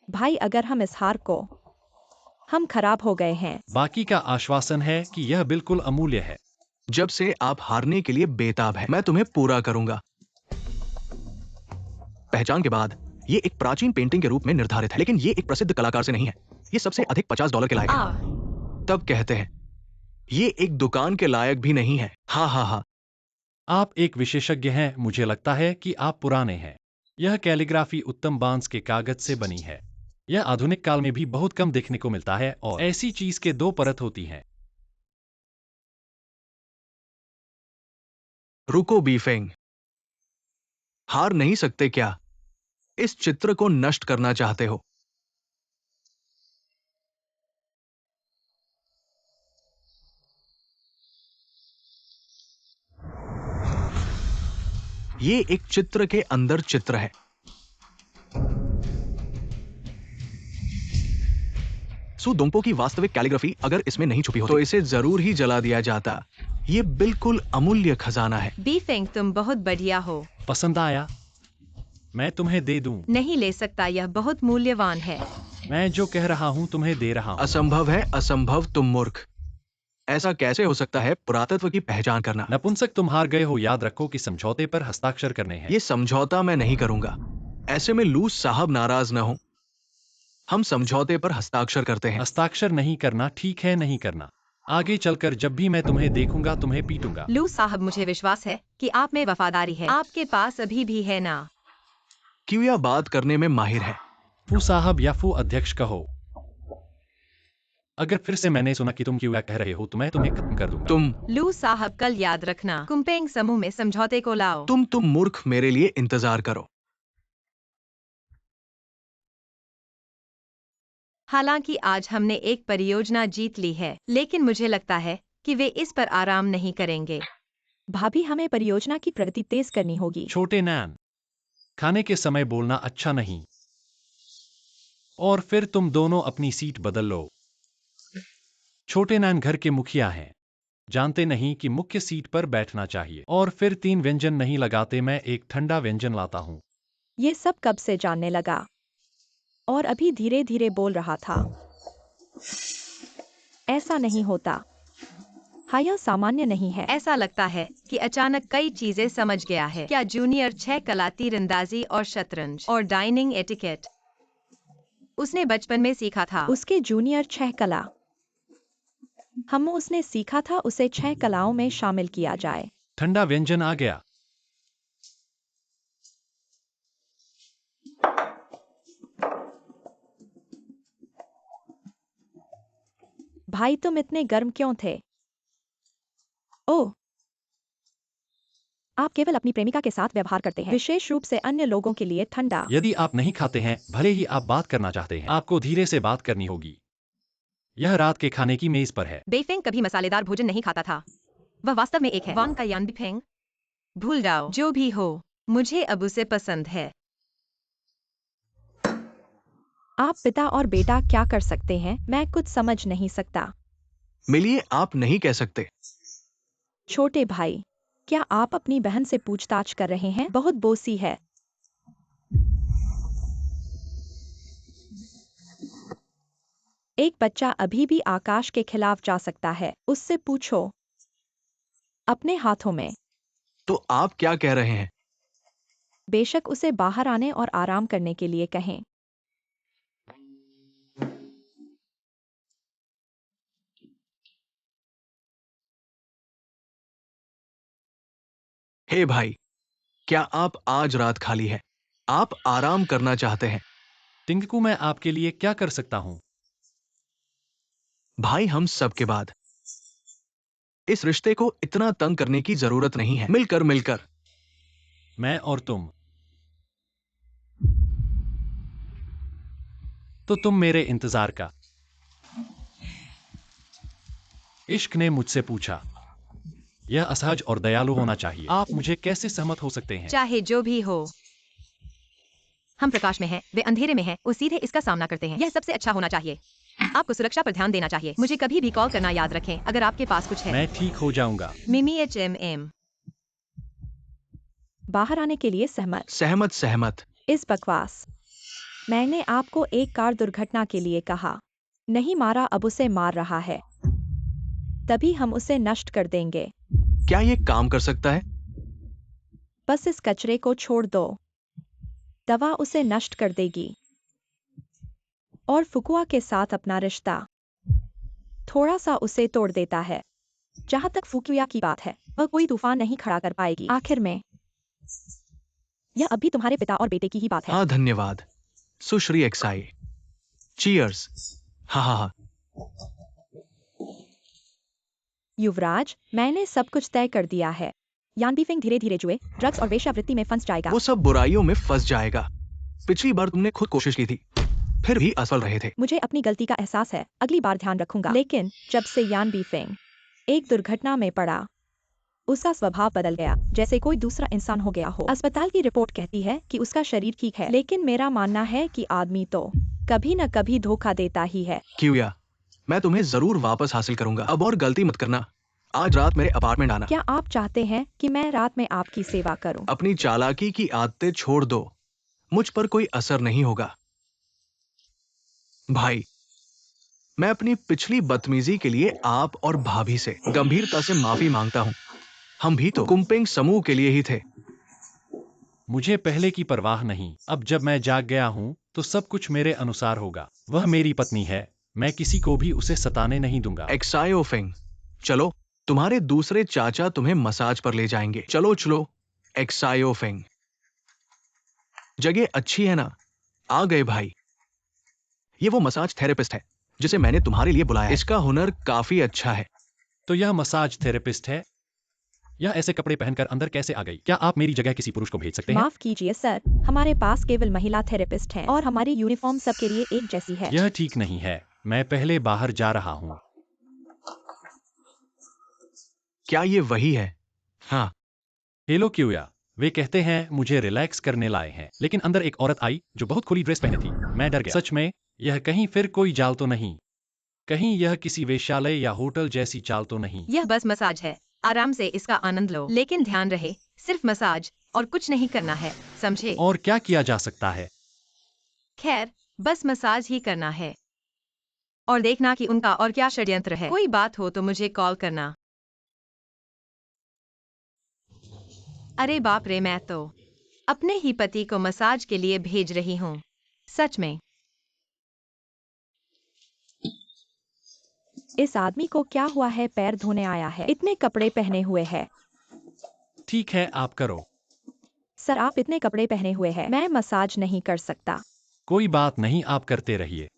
भाई, अगर हम इस हार को, हम खराब हो गए हैं। बाकी का आश्वासन है कि यह बिल्कुल अमूल्य है। जब से आप हारने के लिए बेताब है, मैं तुम्हें पूरा करूंगा। पहचान के बाद, ये एक प्राचीन पेंटिंग के रूप में निर्धारित है, लेकिन ये एक प्रसिद्ध कलाकार से नहीं है। ये सबसे अधिक $50 के लायक है। तब कहते हैं, ये एक दुकान के लायक भी नहीं है। हाँ। आप एक विशेषज्ञ हैं। मुझे लगता है कि आप पुराने हैं। यह कैलीग्राफी उत्तम बांस के कागज से बनी है। यह आधुनिक काल में भी बहुत कम देखने को मिलता है और ऐसी चीज के 2 परत होती हैं। रुको बीफेंग, हार नहीं सकते क्या? इस चित्र को नष्ट करना चाहते हो? ये एक चित्र के अंदर चित्र है। सुदोंगपो की वास्तविक कैलीग्राफी अगर इसमें नहीं छुपी होती तो इसे जरूर ही जला दिया जाता। ये बिल्कुल अमूल्य खजाना है। बीफेंग, तुम बहुत बढ़िया हो। पसंद आया? मैं तुम्हें दे दूं। नहीं ले सकता, यह बहुत मूल्यवान है। मैं जो कह रहा हूं तुम्हें दे रहा हूं। असंभव है, असंभव, तुम मूर्ख। ऐसा कैसे हो सकता है? पुरातत्व की पहचान करना। नपुंसक, तुम हार गए हो। याद रखो कि समझौते पर हस्ताक्षर करने हैं। ये समझौता मैं नहीं करूंगा। ऐसे में लूस साहब नाराज न हो। हम समझौते पर हस्ताक्षर करते हैं। हस्ताक्षर नहीं करना, ठीक है, नहीं करना। आगे चलकर जब भी मैं तुम्हें देखूंगा तुम्हें पीटूंगा। लू साहब, मुझे विश्वास है कि आप में वफादारी है। आपके पास अभी भी है ना? क्यूया बात करने में माहिर है। फू साहब या फू अध्यक्ष कहो। अगर फिर से मैंने सुना कि तुम क्यों कह रहे हो तो मैं तुम्हें खत्म कर दूंगा। तुम लू साहब, कल याद रखना, कुंपेंग समूह में समझौते को लाओ। तुम मूर्ख, मेरे लिए इंतजार करो। हालांकि आज हमने एक परियोजना जीत ली है, लेकिन मुझे लगता है कि वे इस पर आराम नहीं करेंगे। भाभी, हमें परियोजना की प्रगति तेज करनी होगी। छोटे नैन, खाने के समय बोलना अच्छा नहीं। और फिर तुम दोनों अपनी सीट बदल लो। छोटे नैन घर के मुखिया हैं। जानते नहीं कि मुख्य सीट पर बैठना चाहिए। और फिर 3 व्यंजन नहीं लगाते। मैं एक ठंडा व्यंजन लाता हूँ। ये सब कब से जानने लगा? और अभी धीरे धीरे बोल रहा था। ऐसा नहीं होता। हाँ, यह सामान्य नहीं है। ऐसा लगता है कि अचानक कई चीजें समझ गया है। क्या जूनियर 6 कला, तीरंदाजी और शतरंज और डाइनिंग एटिकेट उसने बचपन में सीखा था। उसके जूनियर 6 कला, हम उसने सीखा था उसे 6 कलाओं में शामिल किया जाए। ठंडा व्यंजन आ गया। भाई, तुम इतने गर्म क्यों थे? ओह, आप केवल अपनी प्रेमिका के साथ व्यवहार करते हैं, विशेष रूप से अन्य लोगों के लिए ठंडा। यदि आप नहीं खाते हैं, भले ही आप बात करना चाहते हैं, आपको धीरे से बात करनी होगी। यह रात के खाने की मेज पर है। बेफेंग कभी मसालेदार भोजन नहीं खाता था। वह वास्तव में एक है। वान का यान बीफेंग, भूल जाओ। जो भी हो, मुझे अब उसे पसंद है। आप पिता और बेटा क्या कर सकते हैं? मैं कुछ समझ नहीं सकता। मिलिए, आप नहीं कह सकते। छोटे भाई, क्या आप अपनी बहन से पूछताछ कर रहे हैं? बहुत बोसी है। एक बच्चा अभी भी आकाश के खिलाफ जा सकता है, उससे पूछो। अपने हाथों में। तो आप क्या कह रहे हैं? बेशक उसे बाहर आने और आराम करने के लिए कहें। हे भाई, क्या आप आज रात खाली है? आप आराम करना चाहते हैं? टिंकू, मैं आपके लिए क्या कर सकता हूँ? भाई, हम सब के बाद इस रिश्ते को इतना तंग करने की जरूरत नहीं है। मिलकर मिलकर मैं और तुम। तो तुम मेरे इंतजार का। इश्क ने मुझसे पूछा। यह असहज और दयालु होना चाहिए। आप मुझे कैसे सहमत हो सकते हैं? चाहे जो भी हो, हम प्रकाश में हैं, वे अंधेरे में हैं, वो सीधे इसका सामना करते हैं। यह सबसे अच्छा होना चाहिए। आपको सुरक्षा पर ध्यान देना चाहिए। मुझे कभी भी कॉल करना याद रखें अगर आपके पास कुछ है। मैं ठीक हो जाऊंगा। मिमी HMM। बाहर आने के लिए सहमत। सहमत सहमत। इस बकवास। मैंने आपको एक कार दुर्घटना के लिए कहा। नहीं मारा, अब उसे मार रहा है। तभी हम उसे नष्ट कर देंगे। क्या ये काम कर सकता है? बस इस कचरे को छोड़ दो। दवा उसे नष्ट कर देगी। और फुकुआ के साथ अपना रिश्ता थोड़ा सा उसे तोड़ देता है। जहां तक फुकुया की बात है, वह कोई तूफान नहीं खड़ा कर पाएगी। आखिर में यह अभी तुम्हारे पिता और बेटे की ही बात है। हाँ, धन्यवाद सुश्री एक्साई। चीयर्स। हा हा हा। युवराज, मैंने सब कुछ तय कर दिया है। यान बीफेंग धीरे धीरे जुए, ड्रग्स और वेश्यावृत्ति में फंस जाएगा। वो सब बुराइयों में फंस जाएगा। पिछली बार तुमने खुद कोशिश की थी, फिर भी असफल रहे थे। मुझे अपनी गलती का एहसास है, अगली बार ध्यान रखूंगा। लेकिन जब से यान बीफेंग एक दुर्घटना में पड़ा, उसका स्वभाव बदल गया, जैसे कोई दूसरा इंसान हो गया हो। अस्पताल की रिपोर्ट कहती है कि उसका शरीर ठीक है, लेकिन मेरा मानना है कि आदमी तो कभी न कभी धोखा देता ही है। क्यूया, मैं तुम्हें जरूर वापस हासिल करूंगा। अब और गलती मत करना। आज रात मेरे अपार्टमेंट आना। क्या आप चाहते हैं कि मैं रात में आपकी सेवा करूं? अपनी चालाकी की आदतें छोड़ दो, मुझ पर कोई असर नहीं होगा। भाई, मैं अपनी पिछली बदतमीजी के लिए आप और भाभी से गंभीरता से माफी मांगता हूं। हम भी तो कुंपेंग समूह के लिए ही थे। मुझे पहले की परवाह नहीं। अब जब मैं जाग गया हूँ, तो सब कुछ मेरे अनुसार होगा। वह मेरी पत्नी है, मैं किसी को भी उसे सताने नहीं दूंगा। एक्सायोफेंग, चलो, तुम्हारे दूसरे चाचा तुम्हें मसाज पर ले जाएंगे। चलो चलो। एक्सायोफेंग, जगह अच्छी है ना? आ गए भाई। ये वो मसाज थेरेपिस्ट है जिसे मैंने तुम्हारे लिए बुलाया है। इसका हुनर काफी अच्छा है। तो यह मसाज थेरेपिस्ट है? यह ऐसे कपड़े पहनकर अंदर कैसे आ गई? क्या आप मेरी जगह किसी पुरुष को भेज सकते हैं? माफ कीजिए सर, हमारे पास केवल महिला थेरेपिस्ट हैं और हमारी यूनिफॉर्म सबके लिए एक जैसी है। यह ठीक नहीं है। मैं पहले बाहर जा रहा हूँ। क्या ये वही है? हाँ। हेलो क्यूया। वे कहते हैं मुझे रिलैक्स करने लाए हैं, लेकिन अंदर एक औरत आई जो बहुत खुली ड्रेस पहने थी। मैं डर गया। सच में? यह कहीं फिर कोई जाल तो नहीं? कहीं यह किसी वेश्यालय या होटल जैसी चाल तो नहीं? यह बस मसाज है, आराम से इसका आनंद लो। लेकिन ध्यान रहे, सिर्फ मसाज और कुछ नहीं करना है, समझे? और क्या किया जा सकता है? खैर, बस मसाज ही करना है और देखना कि उनका और क्या षड्यंत्र है। कोई बात हो तो मुझे कॉल करना। अरे बाप रे, मैं तो अपने ही पति को मसाज के लिए भेज रही हूँ। सच में। इस आदमी को क्या हुआ है? पैर धोने आया है, इतने कपड़े पहने हुए है। ठीक है, आप करो। सर, आप इतने कपड़े पहने हुए हैं, मैं मसाज नहीं कर सकता। कोई बात नहीं, आप करते रहिए।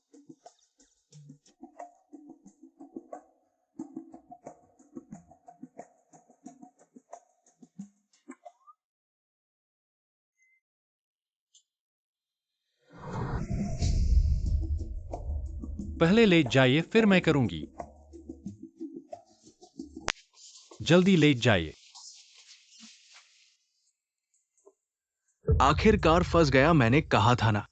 पहले लेट जाइए, फिर मैं करूंगी। जल्दी लेट जाइए। आखिरकार फंस गया। मैंने कहा था ना।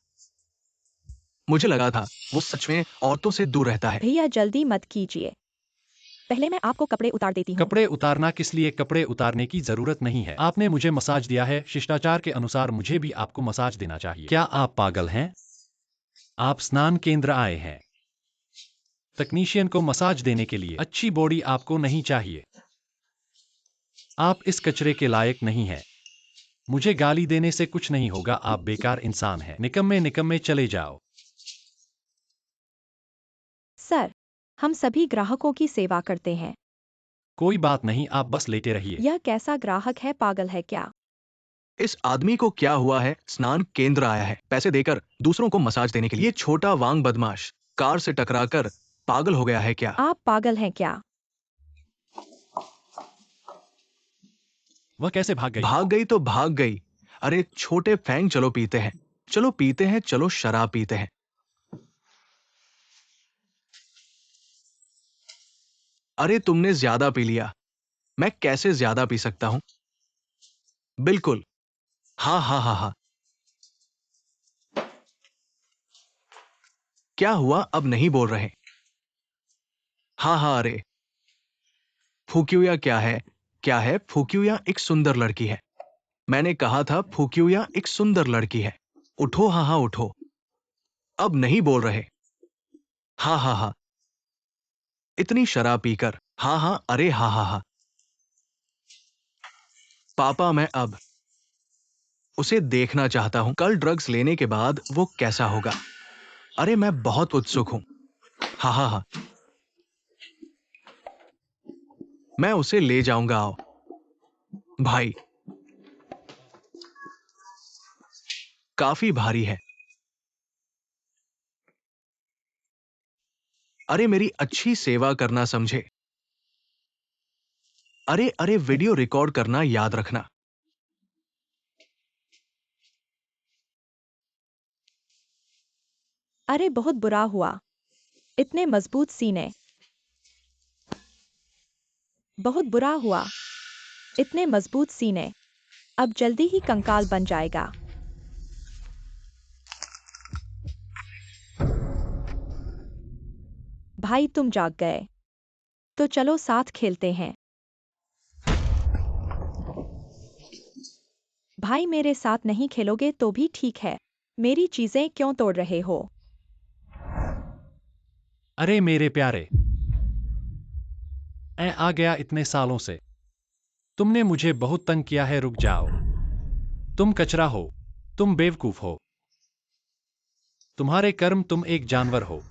मुझे लगा था वो सच में औरतों से दूर रहता है। भैया जल्दी मत कीजिए, पहले मैं आपको कपड़े उतार देती हूँ। कपड़े उतारना किस लिए? कपड़े उतारने की जरूरत नहीं है। आपने मुझे मसाज दिया है, शिष्टाचार के अनुसार मुझे भी आपको मसाज देना चाहिए। क्या आप पागल हैं? आप स्नान केंद्र आए हैं। तकनीशियन को मसाज देने के लिए अच्छी बॉडी आपको नहीं चाहिए। आप इस कचरे के लायक नहीं हैं। मुझे गाली देने से कुछ नहीं होगा, आप बेकार इंसान हैं। निकम्मे निकम्मे चले जाओ। सर, हम सभी ग्राहकों की सेवा करते हैं। कोई बात नहीं, आप बस लेटे रहिए। यह कैसा ग्राहक है, पागल है क्या? इस आदमी को क्या हुआ है? स्नान केंद्र आया है पैसे देकर दूसरों को मसाज देने के लिए। ये छोटा वांग बदमाश कार से टकराकर पागल हो गया है क्या? आप पागल हैं क्या? वह कैसे भाग गई? भाग गई तो भाग गई। अरे छोटे फैंग, चलो पीते हैं, चलो पीते हैं, चलो शराब पीते हैं। अरे तुमने ज्यादा पी लिया। मैं कैसे ज्यादा पी सकता हूं? बिल्कुल, हाँ हाँ हाँ हाँ। क्या हुआ, अब नहीं बोल रहे? हाँ हाँ। अरे फुक्यूया क्या है? क्या है? फुक्यूया एक सुंदर लड़की है। मैंने कहा था फुक्यूया एक सुंदर लड़की है। उठो, हाँ हाँ उठो। अब नहीं बोल रहे। हाँ हाँ हाँ। इतनी शराब पीकर। हाँ हाँ, अरे हाँ हाँ हाँ। पापा, मैं अब उसे देखना चाहता हूं। कल ड्रग्स लेने के बाद वो कैसा होगा? अरे मैं बहुत उत्सुक हूं। हाँ हाँ हाँ। मैं उसे ले जाऊंगा, आओ। भाई, काफी भारी है। अरे मेरी अच्छी सेवा करना समझे। अरे अरे, वीडियो रिकॉर्ड करना याद रखना। अरे बहुत बुरा हुआ। इतने मजबूत सीने। बहुत बुरा हुआ। इतने मजबूत सीने। अब जल्दी ही कंकाल बन जाएगा। भाई तुम जाग गए। तो चलो साथ खेलते हैं। भाई मेरे साथ नहीं खेलोगे तो भी ठीक है। मेरी चीजें क्यों तोड़ रहे हो? अरे मेरे प्यारे, मैं आ गया इतने सालों से। तुमने मुझे बहुत तंग किया है, रुक जाओ। तुम कचरा हो, तुम बेवकूफ हो, तुम्हारे कर्म, तुम एक जानवर हो।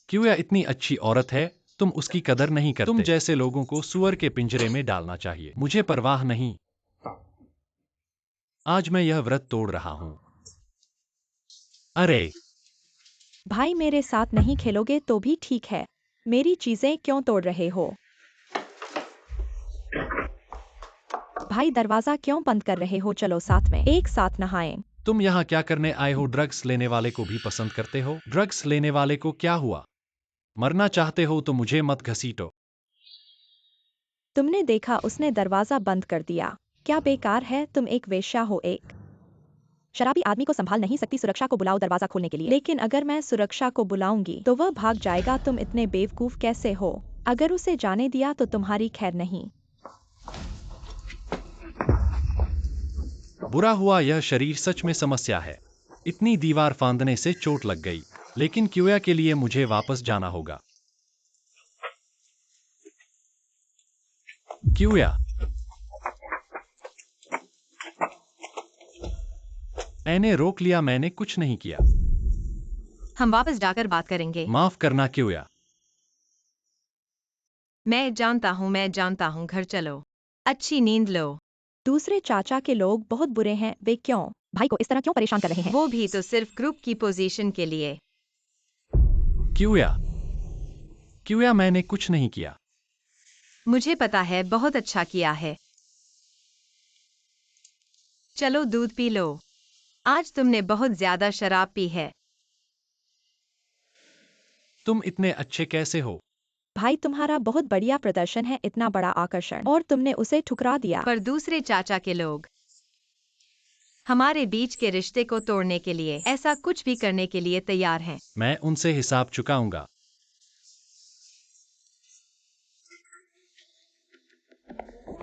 क्यों यह इतनी अच्छी औरत है, तुम उसकी कदर नहीं करते। तुम जैसे लोगों को सूअर के पिंजरे में डालना चाहिए। मुझे परवाह नहीं। आज मैं यह व्रत तोड़ रहा हूं। अरे भाई मेरे साथ नहीं खेलोगे तो भी ठीक है। मेरी चीजें क्यों तोड़ रहे हो? भाई दरवाजा क्यों बंद कर रहे हो? चलो साथ में एक साथ नहाएं। तुम यहाँ क्या करने आए हो? ड्रग्स लेने वाले को भी पसंद करते हो? ड्रग्स लेने वाले को क्या हुआ? मरना चाहते हो तो मुझे मत घसीटो। तुमने देखा, उसने दरवाजा बंद कर दिया। क्या बेकार है, तुम एक वेश्या हो। एक शराबी आदमी को संभाल नहीं सकती। सुरक्षा को बुलाओ दरवाजा खोलने के लिए। लेकिन अगर मैं सुरक्षा को बुलाऊंगी तो वह भाग जाएगा। तुम इतने बेवकूफ कैसे हो? अगर उसे जाने दिया तो तुम्हारी खैर नहीं। बुरा हुआ, यह शरीर सच में समस्या है। इतनी दीवार फांदने से चोट लग गई। लेकिन क्यूया के लिए मुझे वापस जाना होगा। क्यूया, मैंने रोक लिया, मैंने कुछ नहीं किया। हम वापस जाकर बात करेंगे। माफ करना क्यूया। मैं जानता हूँ, घर चलो, अच्छी नींद लो। दूसरे चाचा के लोग बहुत बुरे हैं। वे क्यों भाई को इस तरह क्यों परेशान कर रहे हैं? वो भी तो सिर्फ ग्रुप की पोजीशन के लिए। क्यूया, क्यूया, मैंने कुछ नहीं किया। मुझे पता है, बहुत अच्छा किया है। चलो दूध पी लो। आज तुमने बहुत ज्यादा शराब पी है। तुम इतने अच्छे कैसे हो? भाई तुम्हारा बहुत बढ़िया प्रदर्शन है, इतना बड़ा आकर्षण, और तुमने उसे ठुकरा दिया। पर दूसरे चाचा के लोग हमारे बीच के रिश्ते को तोड़ने के लिए ऐसा कुछ भी करने के लिए तैयार हैं। मैं उनसे हिसाब चुकाऊंगा।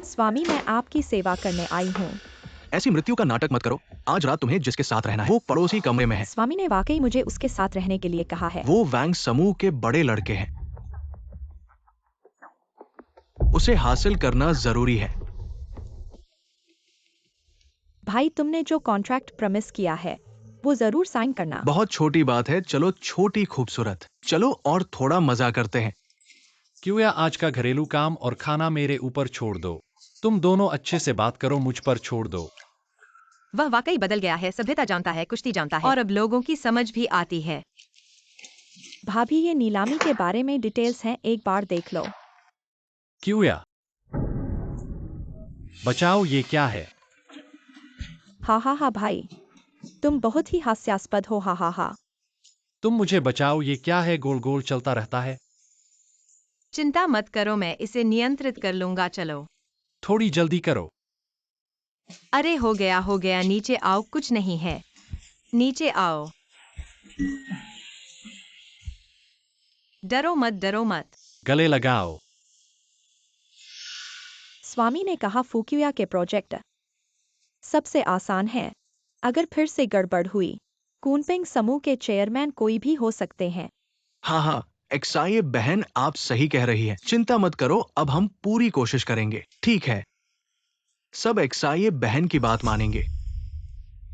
स्वामी, मैं आपकी सेवा करने आई हूँ। ऐसी मृत्यु का नाटक मत करो। आज रात तुम्हें जिसके साथ रहना है वो पड़ोसी कमरे में है। स्वामी ने वाकई मुझे उसके साथ रहने के लिए कहा है। वो वैंग समूह के बड़े लड़के हैं। उसे हासिल करना जरूरी है। भाई तुमने जो कॉन्ट्रैक्ट प्रमिस किया है वो जरूर साइन करना। बहुत छोटी बात है। चलो छोटी खूबसूरत, चलो और थोड़ा मजा करते हैं। क्यूया, आज का घरेलू काम और खाना मेरे ऊपर छोड़ दो। तुम दोनों अच्छे से बात करो, मुझ पर छोड़ दो। वह वाकई बदल गया है, सभ्यता जानता है, कुश्ती जानता है और अब लोगों की समझ भी आती है। भाभी ये नीलामी के बारे में डिटेल्स हैं, एक बार देख लो। क्यूया, बचाओ, ये क्या है? हा हा हा भाई, तुम बहुत ही हास्यास्पद हो, हा हा हा। तुम मुझे बचाओ, ये क्या है? गोल गोल चलता रहता है। चिंता मत करो, मैं इसे नियंत्रित कर लूंगा। चलो। थोड़ी जल्दी करो। अरे हो गया, नीचे आओ, कुछ नहीं है। नीचे आओ। डरो मत। गले लगाओ। स्वामी ने कहा फुकुया के प्रोजेक्ट सबसे आसान है। अगर फिर से गड़बड़ हुई, कूनपेंग समूह के चेयरमैन कोई भी हो सकते हैं। हाँ, एक्साई बहन, आप सही कह रही है। चिंता मत करो, अब हम पूरी कोशिश करेंगे। ठीक है, सब एक्साई बहन की बात मानेंगे।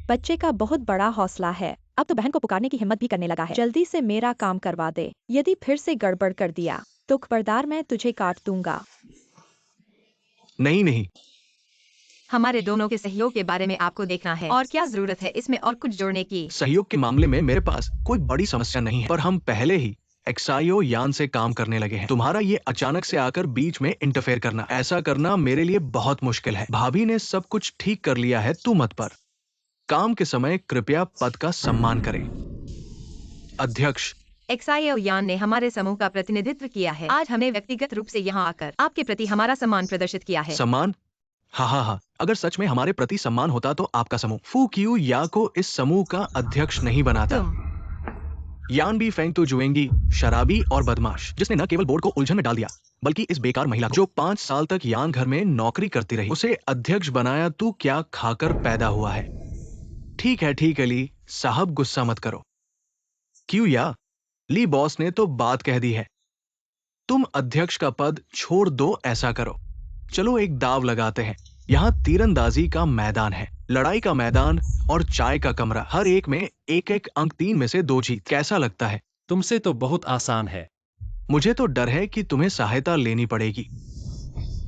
बच्चे का बहुत बड़ा हौसला है, अब तो बहन को पुकारने की हिम्मत भी करने लगा है। जल्दी से मेरा काम करवा दे, यदि फिर से गड़बड़ कर दिया तो खबरदार, मैं तुझे काट दूंगा। नहीं, हमारे दोनों के सहयोग के बारे में आपको देखना है। और क्या जरूरत है इसमें और कुछ जोड़ने की? सहयोग के मामले में मेरे पास कोई बड़ी समस्या नहीं है, पर हम पहले ही एक्साइओ यान से काम करने लगे हैं। तुम्हारा ये अचानक से आकर बीच में इंटरफेयर करना, ऐसा करना मेरे लिए बहुत मुश्किल है। भाभी ने सब कुछ ठीक कर लिया है, तू मत पर। काम के समय कृपया पद का सम्मान करें। अध्यक्ष, एक्साई यान ने हमारे समूह का प्रतिनिधित्व किया है। आज हमने व्यक्तिगत रूप से यहाँ आकर आपके प्रति हमारा सम्मान प्रदर्शित किया है। सम्मान? हाँ, अगर सच में हमारे प्रति सम्मान होता तो आपका समूह फू क्यू या को इस समूह का अध्यक्ष नहीं बनाता। तुम यान बी फेंग तो जुएंगी, शराबी और बदमाश, जिसने न केवल बोर्ड को उलझन में डाल दिया बल्कि इस बेकार महिला को, जो 5 साल तक यान घर में नौकरी करती रही, उसे अध्यक्ष बनाया। तू क्या खाकर पैदा हुआ है? ठीक है ली साहब, गुस्सा मत करो। क्यों या ली बॉस ने तो बात कह दी है, तुम अध्यक्ष का पद छोड़ दो। ऐसा करो, चलो एक दाव लगाते हैं। यहाँ तीरंदाजी का मैदान है, लड़ाई का मैदान और चाय का कमरा। हर एक में एक एक अंक, 3 में से 2 जीत। कैसा लगता है? तुमसे तो बहुत आसान है। मुझे तो डर है कि तुम्हें सहायता लेनी पड़ेगी।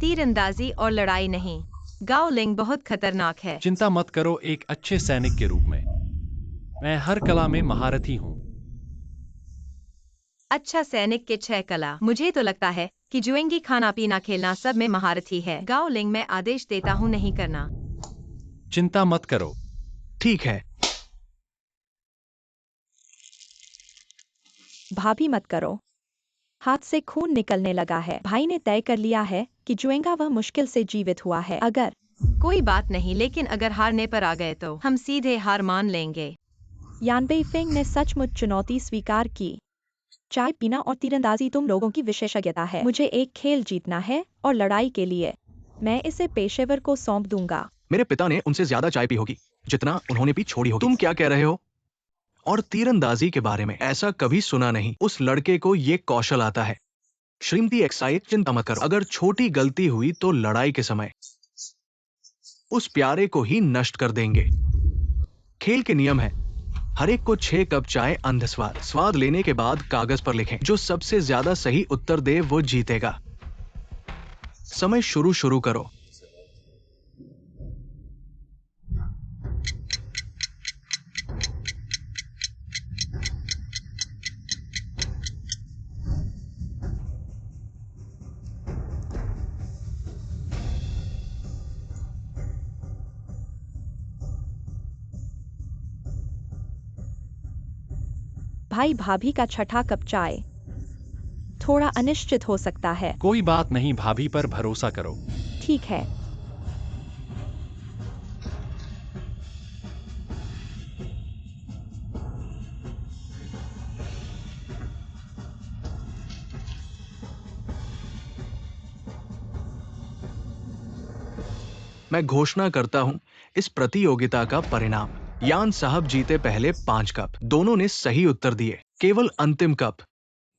तीरंदाजी और लड़ाई नहीं, गाओ लिंग बहुत खतरनाक है। चिंता मत करो, एक अच्छे सैनिक के रूप में मैं हर कला में महारथी हूँ। अच्छा सैनिक के 6 कला। मुझे तो लगता है कि जुएंगी खाना पीना खेलना सब में महारथी है। गाओ लिंग, मैं आदेश देता हूँ, नहीं करना। चिंता मत करो। ठीक है, भाभी मत करो, हाथ से खून निकलने लगा है। भाई ने तय कर लिया है कि जुएंगा वह मुश्किल से जीवित हुआ है। अगर कोई बात नहीं, लेकिन अगर हारने पर आ गए तो हम सीधे हार मान लेंगे। यानबेई फेंग ने सचमुच चुनौती स्वीकार की। चाय पीना और तीरंदाजी तुम लोगों की विशेषज्ञता है। मुझे एक खेल जीतना है और लड़ाई के लिए मैं इसे पेशेवर को सौंप दूंगा। मेरे पिता ने उनसे ज्यादा चाय पी होगी जितना उन्होंने पी छोड़ी होगी। तुम क्या कह रहे हो? और तीरंदाजी के बारे में ऐसा कभी सुना नहीं। उस लड़के को ये कौशल आता है। श्रीमती एक्साई, चिंता मत करो। अगर छोटी गलती हुई तो लड़ाई के समय उस प्यारे को ही नष्ट कर देंगे। खेल के नियम है, हर एक को 6 कप चाय अंधस्वाद। स्वाद लेने के बाद कागज पर लिखें, जो सबसे ज्यादा सही उत्तर दे वो जीतेगा। समय शुरू करो। भाई भाभी का छठा कप चाय थोड़ा अनिश्चित हो सकता है। कोई बात नहीं, भाभी पर भरोसा करो। ठीक है, मैं घोषणा करता हूँ इस प्रतियोगिता का परिणाम। यान साहब जीते पहले 5 कप। दोनों ने सही उत्तर दिए। केवल अंतिम कप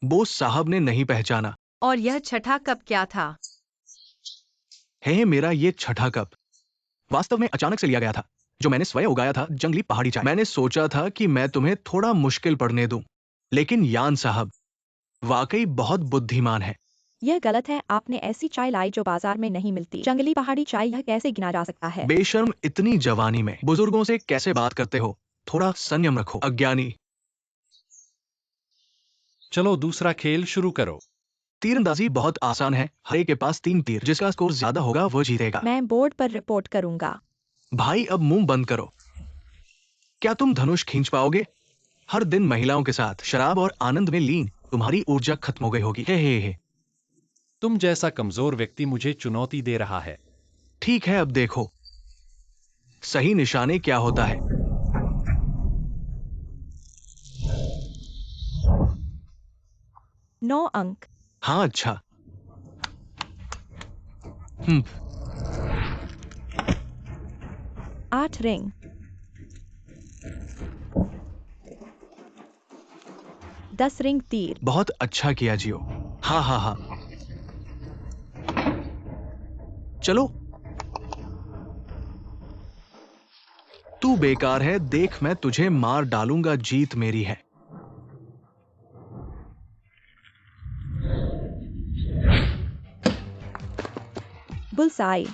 बोस साहब ने नहीं पहचाना। और यह छठा कप क्या था? है मेरा ये छठा कप। वास्तव में अचानक से लिया गया था, जो मैंने स्वयं उगाया था, जंगली पहाड़ी चाय। मैंने सोचा था कि मैं तुम्हें थोड़ा मुश्किल पड़ने दूं, लेकिन यान साहब वाकई बहुत बुद्धिमान है। यह गलत है, आपने ऐसी चाय लाई जो बाजार में नहीं मिलती। जंगली पहाड़ी चाय, यह कैसे गिना जा सकता है? बेशर्म, इतनी जवानी में बुजुर्गों से कैसे बात करते हो? थोड़ा संयम रखो, अज्ञानी। चलो दूसरा खेल शुरू करो। तीरंदाजी बहुत आसान है। हर एक के पास 3 तीर, जिसका स्कोर ज्यादा होगा वो जीतेगा। मैं बोर्ड पर रिपोर्ट करूंगा। भाई अब मुंह बंद करो। क्या तुम धनुष खींच पाओगे? हर दिन महिलाओं के साथ शराब और आनंद में लीन तुम्हारी ऊर्जा खत्म हो गई होगी। हे। तुम जैसा कमजोर व्यक्ति मुझे चुनौती दे रहा है। ठीक है, अब देखो सही निशाने क्या होता है। 9 अंक। हाँ, अच्छा। 8 रिंग। 10 रिंग तीर। बहुत अच्छा किया जियो। हाँ। चलो, तू बेकार है। देख, मैं तुझे मार डालूंगा। जीत मेरी है। बुल्सआई।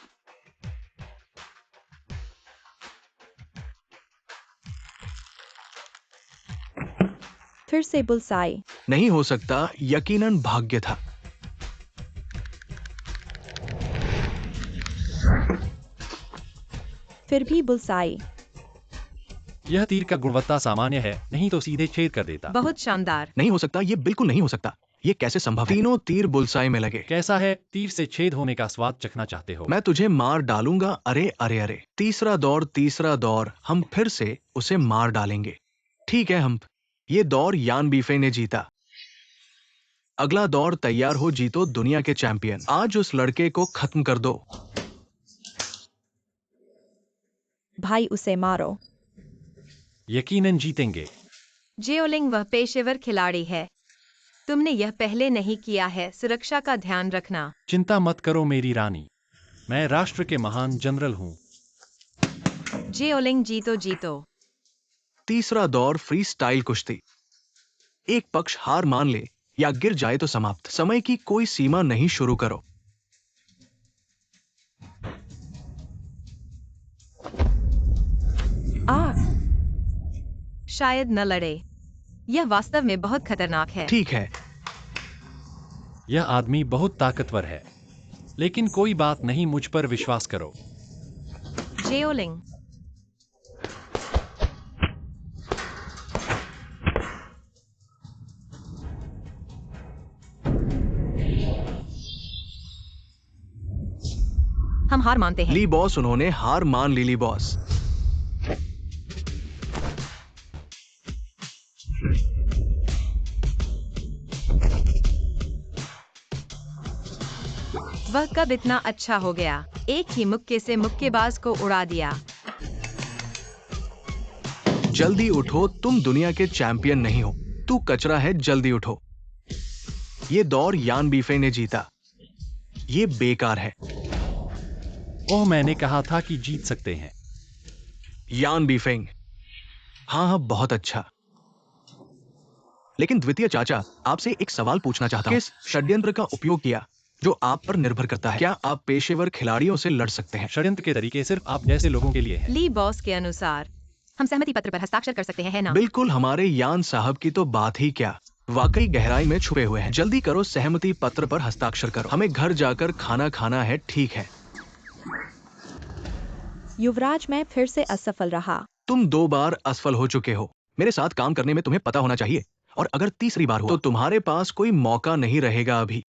फिर से बुल्सआई। नहीं हो सकता, यकीनन भाग्य था। फिर भी बुल्सआई। यह तीर का गुणवत्ता सामान्य है, नहीं तो सीधे छेद कर देता। बहुत शानदार। नहीं हो सकता, ये बिल्कुल नहीं हो सकता। ये कैसे संभव है? तीनों तीर बुल्सआई में लगे। कैसा है? तीर से छेद होने का स्वाद चखना चाहते हो? मैं तुझे मार डालूंगा। अरे। तीसरा दौर, हम फिर से उसे मार डालेंगे। ठीक है, हम ये दौर यान बीफे ने जीता। अगला दौर तैयार हो, जीतो दुनिया के चैंपियन। आज उस लड़के को खत्म कर दो। भाई उसे मारो। यकीनन जीतेंगे। जियोलिंग वह पेशेवर खिलाड़ी है। तुमने यह पहले नहीं किया है। सुरक्षा का ध्यान रखना। चिंता मत करो मेरी रानी, मैं राष्ट्र के महान जनरल हूँ। जियोलिंग जीतो। तीसरा दौर फ्री स्टाइल कुश्ती। एक पक्ष हार मान ले या गिर जाए तो समाप्त। समय की कोई सीमा नहीं। शुरू करो। शायद न लड़े। यह वास्तव में बहुत खतरनाक है। ठीक है। यह आदमी बहुत ताकतवर है, लेकिन कोई बात नहीं, मुझ पर विश्वास करो। जियोलिंग। हम हार मानते हैं। ली बॉस, उन्होंने हार मान ली। ली बॉस, वह कब इतना अच्छा हो गया? एक ही मुक्के से मुक्केबाज को उड़ा दिया। जल्दी उठो, तुम दुनिया के चैंपियन नहीं हो, तू कचरा है। जल्दी उठो। ये दौर यान बीफे ने जीता। ये बेकार है। ओह, मैंने कहा था कि जीत सकते हैं। यान बीफेंग। हाँ, बहुत अच्छा। लेकिन द्वितीय चाचा, आपसे एक सवाल पूछना चाहता हूं। किस षड्यंत्र का उपयोग किया जो आप पर निर्भर करता है? क्या आप पेशेवर खिलाड़ियों से लड़ सकते हैं? षड्यंत्र के तरीके सिर्फ आप जैसे लोगों के लिए हैं। ली बॉस के अनुसार हम सहमति पत्र पर हस्ताक्षर कर सकते हैं, है ना? बिल्कुल। हमारे यान साहब की तो बात ही क्या, वाकई गहराई में छुपे हुए हैं। जल्दी करो, सहमति पत्र पर हस्ताक्षर करो। हमें घर जाकर खाना खाना है। ठीक है। युवराज, मैं फिर से असफल रहा। तुम 2 बार असफल हो चुके हो। मेरे साथ काम करने में तुम्हें पता होना चाहिए। और अगर तीसरी बार हुआ तो तुम्हारे पास कोई मौका नहीं रहेगा। अभी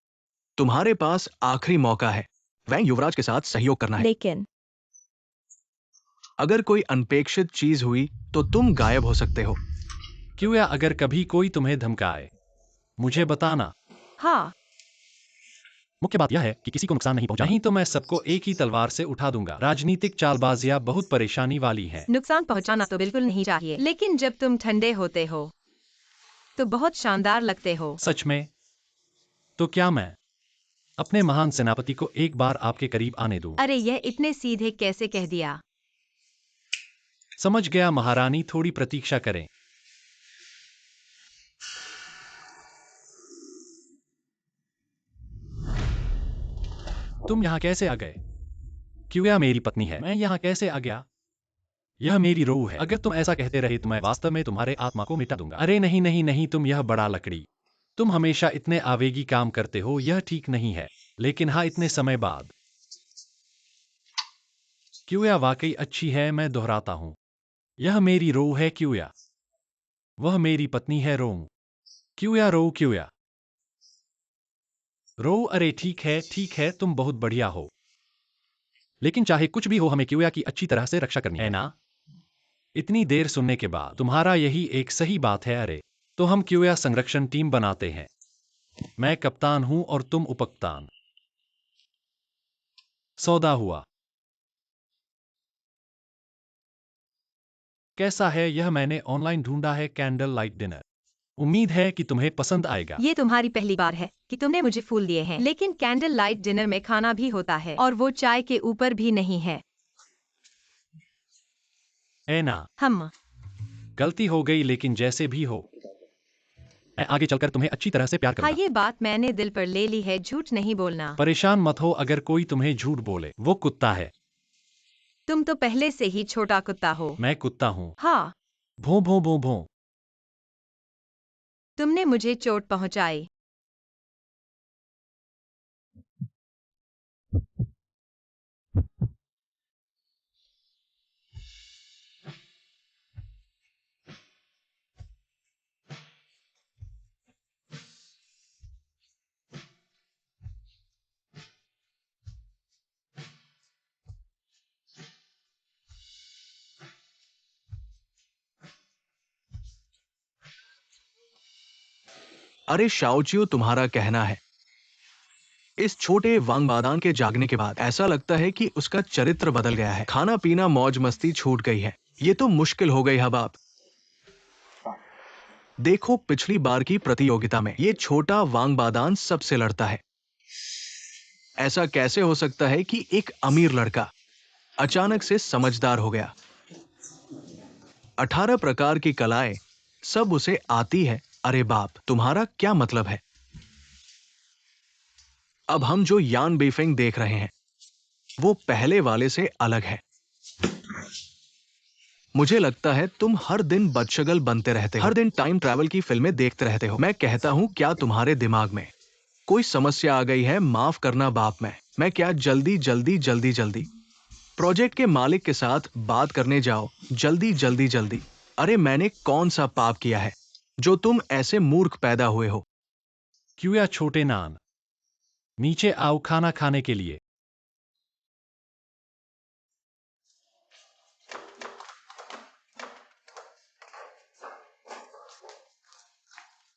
तुम्हारे पास आखिरी मौका है। वह युवराज के साथ सहयोग करना है। लेकिन अगर कोई अनपेक्षित चीज हुई तो तुम गायब हो सकते हो। क्यों? या अगर कभी कोई तुम्हें धमकाए, मुझे बताना। हाँ। मुख्य बात यह है कि किसी को नुकसान नहीं पहुंचा, नहीं तो मैं सबको एक ही तलवार से उठा दूंगा। राजनीतिक चालबाजियां बहुत परेशानी वाली हैं। नुकसान पहुंचाना तो बिल्कुल नहीं चाहिए, लेकिन जब तुम ठंडे होते हो तो बहुत शानदार लगते हो। सच में? तो क्या मैं अपने महान सेनापति को एक बार आपके करीब आने दूं? अरे यह इतने सीधे कैसे कह दिया? समझ गया महारानी, थोड़ी प्रतीक्षा करें। तुम यहाँ कैसे आ गए? क्यूया मेरी पत्नी है। मैं यहाँ कैसे आ गया? यह मेरी रूह है। अगर तुम ऐसा कहते रहे तो मैं वास्तव में तुम्हारे आत्मा को मिटा दूंगा। अरे नहीं नहीं नहीं, तुम यह बड़ा लकड़ी। तुम हमेशा इतने आवेगी काम करते हो, यह ठीक नहीं है। लेकिन हाँ, इतने समय बाद क्यूया वाकई अच्छी है। मैं दोहराता हूँ, यह मेरी रूह है क्यूया। वह मेरी पत्नी है रो। क्यूया रो, क्यूया रो। अरे ठीक है, तुम बहुत बढ़िया हो। लेकिन चाहे कुछ भी हो, हमें क्यूया की अच्छी तरह से रक्षा करनी है ना? इतनी देर सुनने के बाद तुम्हारा यही एक सही बात है। अरे तो हम क्यूया संरक्षण टीम बनाते हैं। मैं कप्तान हूं और तुम उपकप्तान। सौदा हुआ। कैसा है यह? मैंने ऑनलाइन ढूंढा है, कैंडल लाइट डिनर। उम्मीद है कि तुम्हें पसंद आएगा। ये तुम्हारी पहली बार है कि तुमने मुझे फूल दिए हैं, लेकिन कैंडल लाइट डिनर में खाना भी होता है और वो चाय के ऊपर भी नहीं है। है ना? हम गलती हो गई, लेकिन जैसे भी हो, मैं आगे चलकर तुम्हें अच्छी तरह से प्यार हाँ, करूंगा। ये बात मैंने दिल पर ले ली है, झूठ नहीं बोलना। परेशान मत हो अगर कोई तुम्हें झूठ बोले। वो कुत्ता है। तुम तो पहले से ही छोटा कुत्ता हो। मैं कुत्ता हूँ। हाँ, भों भों भों भों। तुमने मुझे चोट पहुंचाई। अरे शाओचियो, तुम्हारा कहना है इस छोटे वांगबादान के जागने के बाद ऐसा लगता है कि उसका चरित्र बदल गया है। खाना पीना मौज मस्ती छूट गई है। ये तो मुश्किल हो गई हबाब। देखो, पिछली बार की प्रतियोगिता में ये छोटा वांगबादान सबसे लड़ता है। ऐसा कैसे हो सकता है कि एक अमीर लड़का अचानक से समझदार हो गया? 18 प्रकार की कलाएं सब उसे आती है। अरे बाप, तुम्हारा क्या मतलब है? अब हम जो यान बेफेंग देख रहे हैं वो पहले वाले से अलग है। मुझे लगता है तुम हर दिन बदशगल बनते रहते हो, हर दिन टाइम ट्रैवल की फिल्में देखते रहते हो। मैं कहता हूं, क्या तुम्हारे दिमाग में कोई समस्या आ गई है? माफ करना बाप, मैं क्या जल्दी जल्दी जल्दी जल्दी प्रोजेक्ट के मालिक के साथ बात करने जाओ, जल्दी जल्दी जल्दी। अरे मैंने कौन सा पाप किया है जो तुम ऐसे मूर्ख पैदा हुए हो? क्यूया छोटे नान, नीचे आओ खाना खाने के लिए।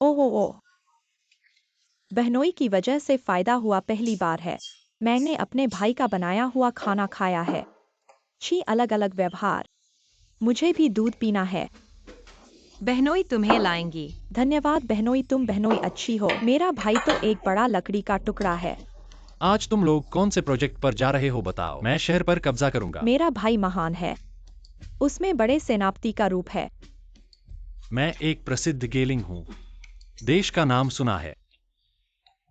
ओहो, बहनोई की वजह से फायदा हुआ, पहली बार है मैंने अपने भाई का बनाया हुआ खाना खाया है। छी, अलग अलग व्यवहार। मुझे भी दूध पीना है। बहनोई तुम्हें लाएंगी। धन्यवाद बहनोई, तुम बहनोई अच्छी हो। मेरा भाई तो एक बड़ा लकड़ी का टुकड़ा है। आज तुम लोग कौन से प्रोजेक्ट पर जा रहे हो बताओ? मैं शहर पर कब्जा करूंगा। मेरा भाई महान है, उसमें बड़े सेनापति का रूप है। मैं एक प्रसिद्ध गेलिंग हूँ, देश का नाम सुना है।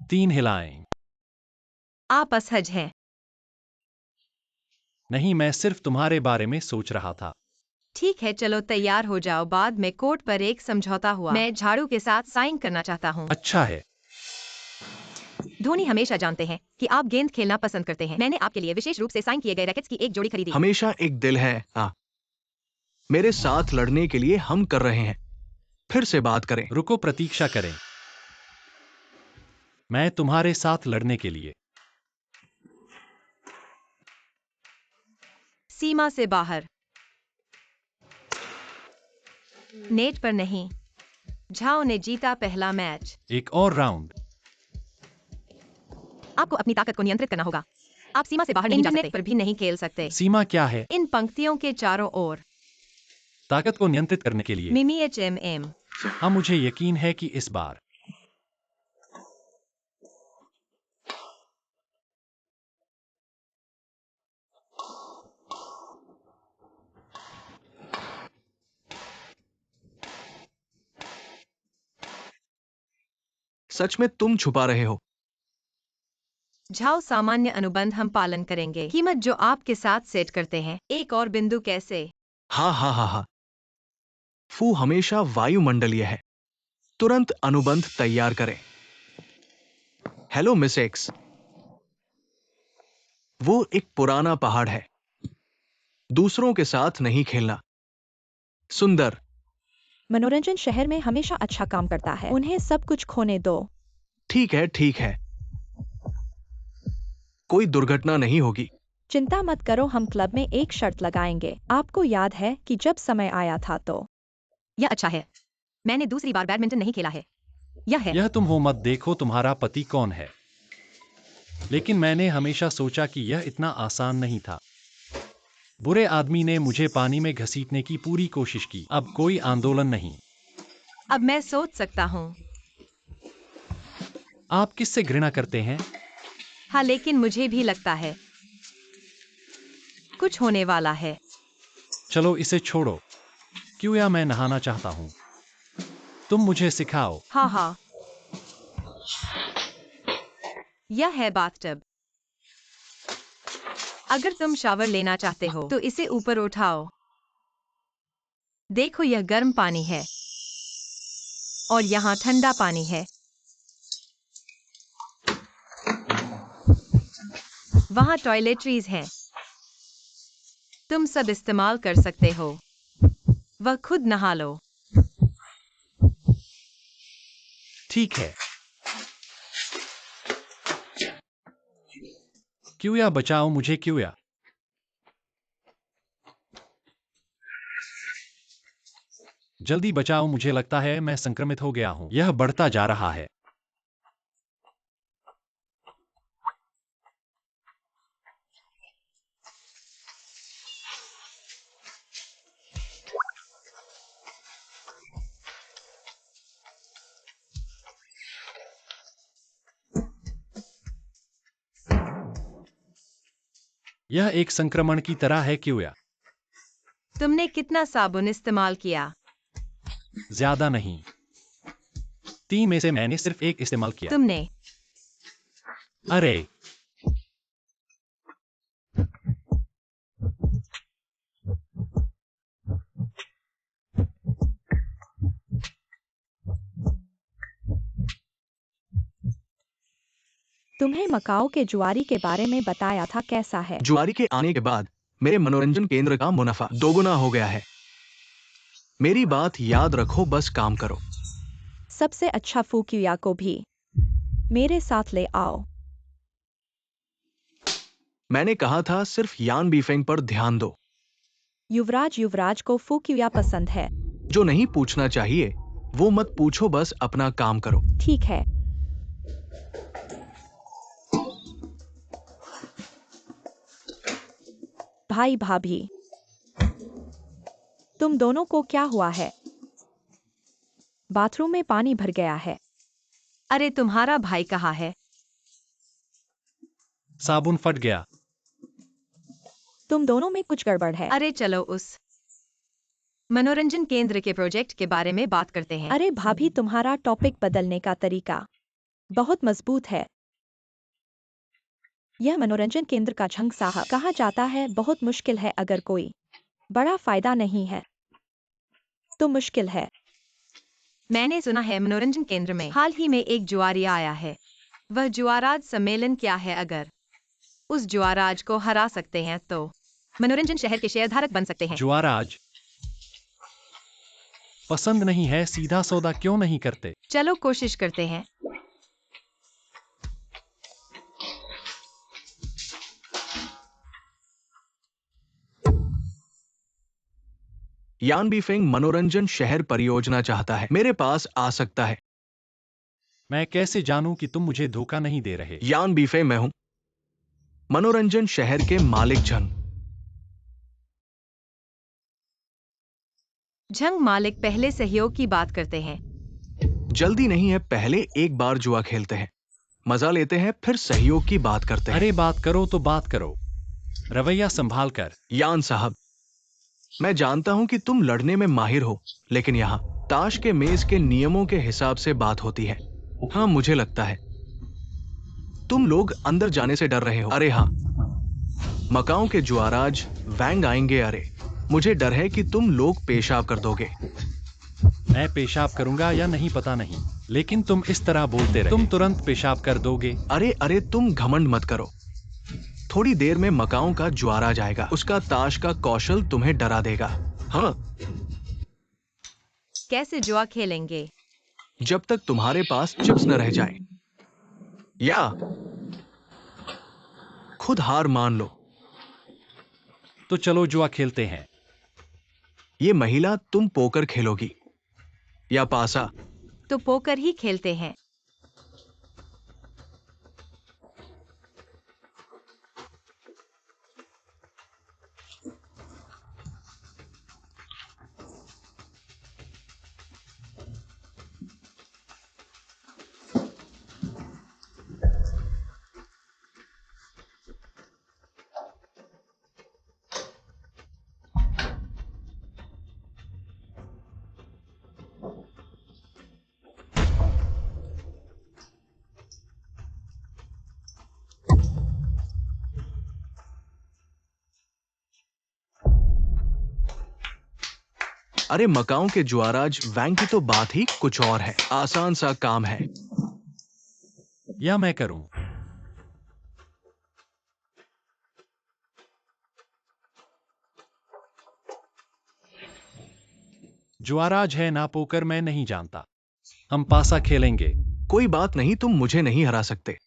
3 हिलाएं। आप असहज हैं। नहीं, मैं सिर्फ तुम्हारे बारे में सोच रहा था। ठीक है, चलो तैयार हो जाओ। बाद में कोर्ट पर एक समझौता हुआ। मैं झाड़ू के साथ साइन करना चाहता हूँ। अच्छा है। धोनी हमेशा जानते हैं कि आप गेंद खेलना पसंद करते हैं। मैंने आपके लिए विशेष रूप से साइन किए गए रैकेट्स की एक जोड़ी खरीदी। हमेशा एक दिल है। मेरे साथ लड़ने के लिए हम कर रहे हैं। फिर से बात करें। रुको, प्रतीक्षा करें। मैं तुम्हारे साथ लड़ने के लिए। सीमा से बाहर, नेट पर नहीं। झाओ ने जीता पहला मैच। एक और राउंड। आपको अपनी ताकत को नियंत्रित करना होगा। आप सीमा से बाहर नहीं जा सकते, पर भी नहीं खेल सकते। सीमा क्या है? इन पंक्तियों के चारों ओर ताकत को नियंत्रित करने के लिए। मिमी HMM। हाँ, मुझे यकीन है कि इस बार सच में तुम छुपा रहे हो? झाओ सामान्य अनुबंध हम पालन करेंगे। कीमत जो आपके साथ सेट करते हैं। एक और बिंदु कैसे? हाँ हाँ हाँ हाँ। फू हमेशा वायुमंडलीय है। तुरंत अनुबंध तैयार करें। Hello miss x. वो एक पुराना पहाड़ है। दूसरों के साथ नहीं खेलना। सुंदर। मनोरंजन शहर में हमेशा अच्छा काम करता है, उन्हें सब कुछ खोने दो। ठीक है ठीक है। कोई दुर्घटना नहीं होगी। चिंता मत करो, हम क्लब में एक शर्त लगाएंगे। आपको याद है कि जब समय आया था तो। यह अच्छा है। मैंने दूसरी बार बैडमिंटन नहीं खेला है। यह है। यह तुम हो मत देखो तुम्हारा पति कौन है। लेकिन मैंने हमेशा सोचा कि यह इतना आसान नहीं था। बुरे आदमी ने मुझे पानी में घसीटने की पूरी कोशिश की। अब कोई आंदोलन नहीं। अब मैं सोच सकता हूँ। आप किससे घृणा करते हैं? हाँ, लेकिन मुझे भी लगता है कुछ होने वाला है। चलो इसे छोड़ो। क्यों या मैं नहाना चाहता हूँ। तुम मुझे सिखाओ। हाँ हाँ। यह है बाथटब। अगर तुम शावर लेना चाहते हो तो इसे ऊपर उठाओ। देखो, यह गर्म पानी है और यहाँ ठंडा पानी है। वहाँ टॉयलेटरीज हैं। तुम सब इस्तेमाल कर सकते हो। वह खुद नहा लो। ठीक है। क्यों या बचाओ मुझे। क्यों या जल्दी बचाओ। मुझे लगता है मैं संक्रमित हो गया हूँ। यह बढ़ता जा रहा है। यह एक संक्रमण की तरह है। क्यों या तुमने कितना साबुन इस्तेमाल किया? ज्यादा नहीं। 3 में से मैंने सिर्फ एक इस्तेमाल किया। तुमने। अरे तुम्हें मकाओ के जुआरी के बारे में बताया था, कैसा है? जुआरी के आने के बाद मेरे मनोरंजन केंद्र का मुनाफा दोगुना हो गया है। मेरी बात याद रखो, बस काम करो। सबसे अच्छा फूकिया को भी मेरे साथ ले आओ। मैंने कहा था सिर्फ यान बीफेंग पर ध्यान दो। युवराज को फूकिया पसंद है। जो नहीं पूछना चाहिए वो मत पूछो, बस अपना काम करो। ठीक है। भाई भाभी, तुम दोनों को क्या हुआ है? बाथरूम में पानी भर गया है। अरे, तुम्हारा भाई कहाँ है? साबुन फट गया। तुम दोनों में कुछ गड़बड़ है। अरे चलो उस मनोरंजन केंद्र के प्रोजेक्ट के बारे में बात करते हैं। अरे भाभी, तुम्हारा टॉपिक बदलने का तरीका बहुत मजबूत है। यह मनोरंजन केंद्र का झंग साहब कहा जाता है, बहुत मुश्किल है। अगर कोई बड़ा फायदा नहीं है तो मुश्किल है। मैंने सुना है मनोरंजन केंद्र में हाल ही में एक जुआरी आया है। वह जुआराज सम्मेलन क्या है? अगर उस जुआराज को हरा सकते हैं तो मनोरंजन शहर के शेयरधारक बन सकते हैं। जुआराज पसंद नहीं है। सीधा सौदा क्यों नहीं करते? चलो कोशिश करते हैं। यान बीफेंग मनोरंजन शहर परियोजना चाहता है। मेरे पास आ सकता है। मैं कैसे जानूं कि तुम मुझे धोखा नहीं दे रहे? यान बीफे मैं हूं, मनोरंजन शहर के मालिक झंग। झंग मालिक पहले सहयोग की बात करते हैं। जल्दी नहीं है, पहले एक बार जुआ खेलते हैं, मजा लेते हैं, फिर सहयोग की बात करते हैं। अरे बात करो तो बात करो, रवैया संभाल कर। यान साहब, मैं जानता हूं कि तुम लड़ने में माहिर हो, लेकिन यहाँ ताश के मेज के नियमों के हिसाब से बात होती है। हाँ, मुझे लगता है तुम लोग अंदर जाने से डर रहे हो। अरे हाँ, मकाओ के जुआराज वैंग आएंगे। अरे मुझे डर है कि तुम लोग पेशाब कर दोगे। मैं पेशाब करूंगा या नहीं पता नहीं, लेकिन तुम इस तरह बोलते रहे, तुम तुरंत पेशाब कर दोगे। अरे अरे, तुम घमंड मत करो। थोड़ी देर में मकाओ का जुआरा जाएगा, उसका ताश का कौशल तुम्हें डरा देगा। हाँ, कैसे जुआ खेलेंगे? जब तक तुम्हारे पास चिप्स न रह जाए या खुद हार मान लो। तो चलो जुआ खेलते हैं। ये महिला, तुम पोकर खेलोगी या पासा? तो पोकर ही खेलते हैं। अरे मकाओ के जुआराज वैंग की तो बात ही कुछ और है। आसान सा काम है। या मैं करूं? जुआराज है ना पोकर, मैं नहीं जानता। हम पासा खेलेंगे। कोई बात नहीं, तुम मुझे नहीं हरा सकते।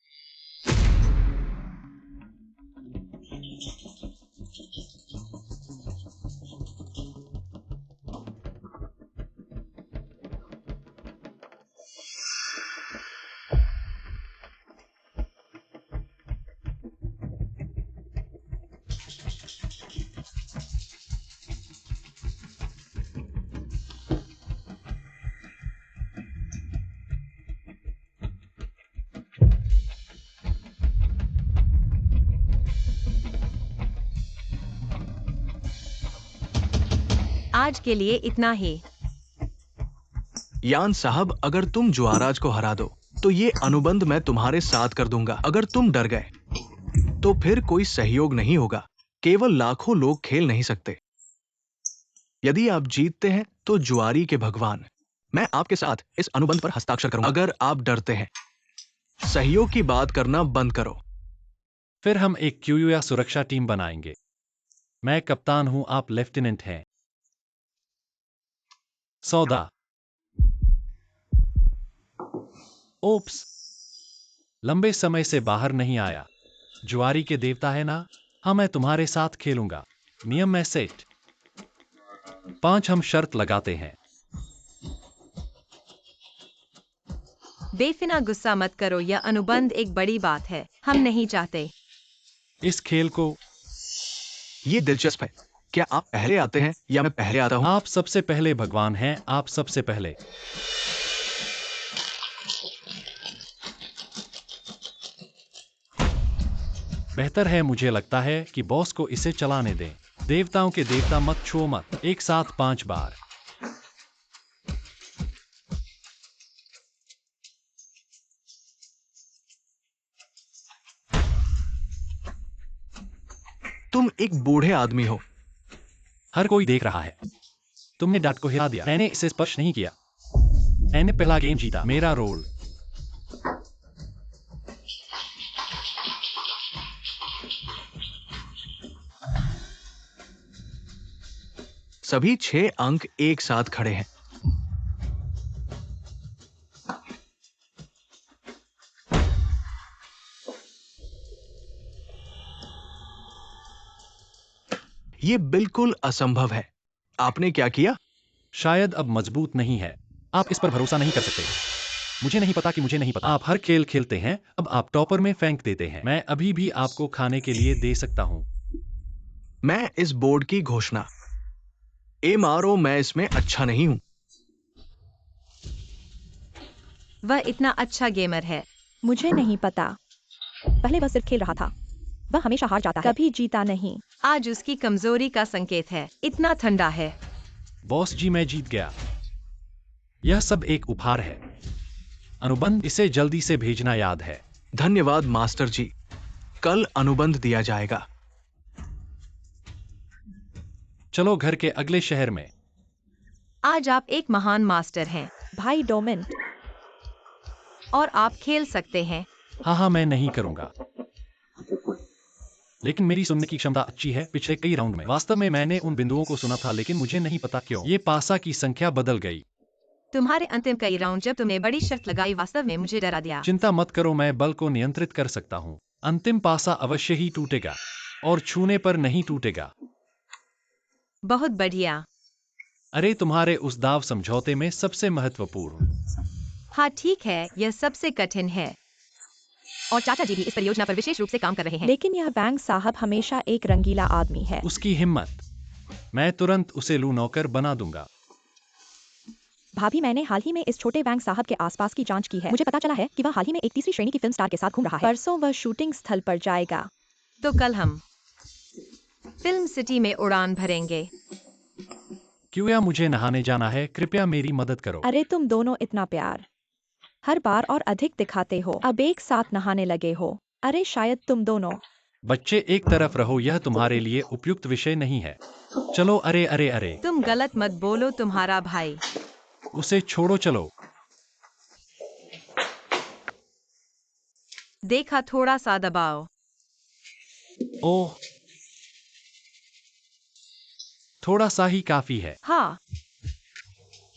आज के लिए इतना ही। यान साहब, अगर तुम जुआराज को हरा दो तो ये अनुबंध मैं तुम्हारे साथ कर दूंगा। अगर तुम डर गए तो फिर कोई सहयोग नहीं होगा। केवल लाखों लोग खेल नहीं सकते। यदि आप जीतते हैं तो जुआरी के भगवान, मैं आपके साथ इस अनुबंध पर हस्ताक्षर करूंगा। अगर आप डरते हैं, सहयोग की बात करना बंद करो। फिर हम एक क्यू या सुरक्षा टीम बनाएंगे। मैं कप्तान हूं, आप लेफ्टिनेंट हैं। सौदा। ओप्स, लंबे समय से बाहर नहीं आया। जुआरी के देवता है ना? हाँ, मैं तुम्हारे साथ खेलूंगा। नियम में सेट 5। हम शर्त लगाते हैं। बेफिना गुस्सा मत करो, यह अनुबंध एक बड़ी बात है। हम नहीं चाहते इस खेल को। ये दिलचस्प है। क्या आप पहले आते हैं या मैं पहले आता हूं? आप सबसे पहले भगवान हैं, आप सबसे पहले। बेहतर है, मुझे लगता है कि बॉस को इसे चलाने दें। देवताओं के देवता मत छुओ मत। एक साथ 5 बार। तुम एक बूढ़े आदमी हो। हर कोई देख रहा है। तुमने डाट को हिला दिया। मैंने इसे स्पर्श नहीं किया। मैंने पहला गेम जीता। मेरा रोल। सभी 6 अंक एक साथ खड़े हैं। ये बिल्कुल असंभव है। आपने क्या किया? शायद अब मजबूत नहीं है। आप इस पर भरोसा नहीं कर सकते। मुझे नहीं पता कि मुझे नहीं पता। आप हर खेल खेलते हैं, अब आप टॉपर में फेंक देते हैं। मैं अभी भी आपको खाने के लिए दे सकता हूँ। मैं इस बोर्ड की घोषणा MRO, मैं इसमें अच्छा नहीं हूं। वह इतना अच्छा गेमर है। मुझे नहीं पता। पहले वह सिर्फ खेल रहा था। वह हमेशा हार जाता है, कभी जीता नहीं। आज उसकी कमजोरी का संकेत है। इतना ठंडा है। बॉस जी, मैं जीत गया। यह सब एक उपहार है। अनुबंध, इसे जल्दी से भेजना याद है। धन्यवाद मास्टर जी, कल अनुबंध दिया जाएगा। चलो घर के अगले शहर में। आज आप एक महान मास्टर हैं भाई डोमिन, और आप खेल सकते हैं। हाँ, मैं नहीं करूंगा। लेकिन मेरी सुनने की क्षमता अच्छी है। पिछले कई राउंड में वास्तव में मैंने उन बिंदुओं को सुना था, लेकिन मुझे नहीं पता क्यों ये पासा की संख्या बदल गई। तुम्हारे अंतिम कई राउंड जब तुमने बड़ी शर्त लगाई, वास्तव में मुझे डरा दिया। चिंता मत करो, मैं बल को नियंत्रित कर सकता हूँ। अंतिम पासा अवश्य ही टूटेगा और छूने पर नहीं टूटेगा। बहुत बढ़िया। अरे, तुम्हारे उस दाव समझौते में सबसे महत्वपूर्ण। हाँ ठीक है, यह सबसे कठिन है। और चाचा जी भी इस परियोजना पर विशेष रूप से काम कर रहे हैं। लेकिन यह बैंक साहब हमेशा एक रंगीला आदमी है। उसकी हिम्मत, मैं तुरंत उसे लू नौकर बना दूंगा। भाभी, मैंने हाल ही में इस छोटे बैंक साहब के आसपास की जांच की है। मुझे पता चला है कि वह हाल ही में एक तीसरी श्रेणी की फिल्म स्टार के साथ घूम रहा है। परसों वह शूटिंग स्थल पर जाएगा। तो कल हम फिल्म सिटी में उड़ान भरेंगे। क्यों या मुझे नहाने जाना है, कृपया मेरी मदद करो। अरे तुम दोनों इतना प्यार हर बार और अधिक दिखाते हो। अब एक साथ नहाने लगे हो। अरे शायद तुम दोनों। बच्चे एक तरफ रहो, यह तुम्हारे लिए उपयुक्त विषय नहीं है। चलो, अरे अरे अरे, तुम गलत मत बोलो, तुम्हारा भाई। उसे छोड़ो, चलो। देखा, थोड़ा सा दबाओ। ओह, थोड़ा सा ही काफी है। हाँ,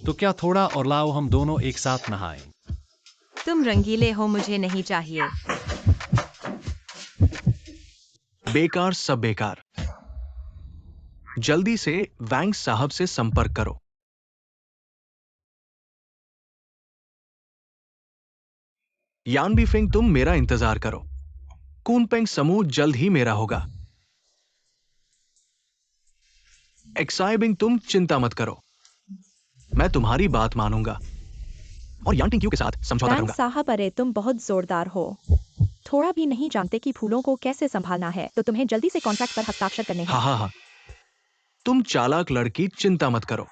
तो क्या थोड़ा और लाओ, हम दोनों एक साथ नहाएं। तुम रंगीले हो, मुझे नहीं चाहिए। बेकार सब बेकार। जल्दी से वैंग साहब से संपर्क करो। यान बीफिंग, तुम मेरा इंतजार करो। कूनपेंग समूह जल्द ही मेरा होगा। एक्साइबिंग, तुम चिंता मत करो, मैं तुम्हारी बात मानूंगा और यांटिंग क्यू के साथ समझौता बैंक करूंगा। साहब, अरे तुम बहुत जोरदार हो। थोड़ा भी नहीं जानते कि फूलों को कैसे संभालना है, तो तुम्हें जल्दी से कॉन्ट्रैक्ट पर हस्ताक्षर करने हैं। हाँ, तुम चालाक लड़की, चिंता मत करो।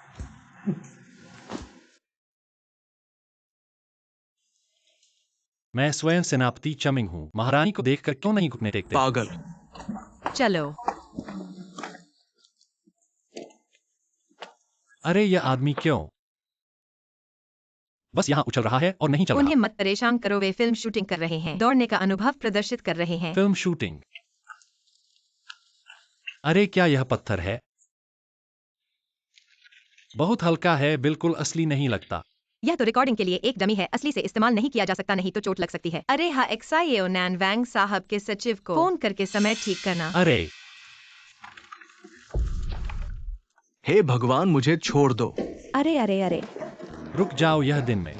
मैं स्वयं सेनापति चमिंग हूँ। महारानी को देखकर क्यों नहीं घुटने टेकते? पागल। चलो। अरे, यह आदमी क्यों बस यहाँ उछल रहा है और नहीं चल उन्हें रहा? मत परेशान करो, वे फिल्म शूटिंग कर रहे हैं, दौड़ने का अनुभव प्रदर्शित कर रहे हैं। Film shooting? अरे, क्या यह पत्थर है? बहुत हल्का है, बिल्कुल असली नहीं लगता। यह तो रिकॉर्डिंग के लिए एक डमी है, असली से इस्तेमाल नहीं किया जा सकता, नहीं तो चोट लग सकती है। अरे हाँ, एक्साइओ नैन वैंग साहब के सचिव को फोन करके समय ठीक करना। अरे, हे भगवान, मुझे छोड़ दो। अरे अरे अरे, रुक जाओ, यह दिन में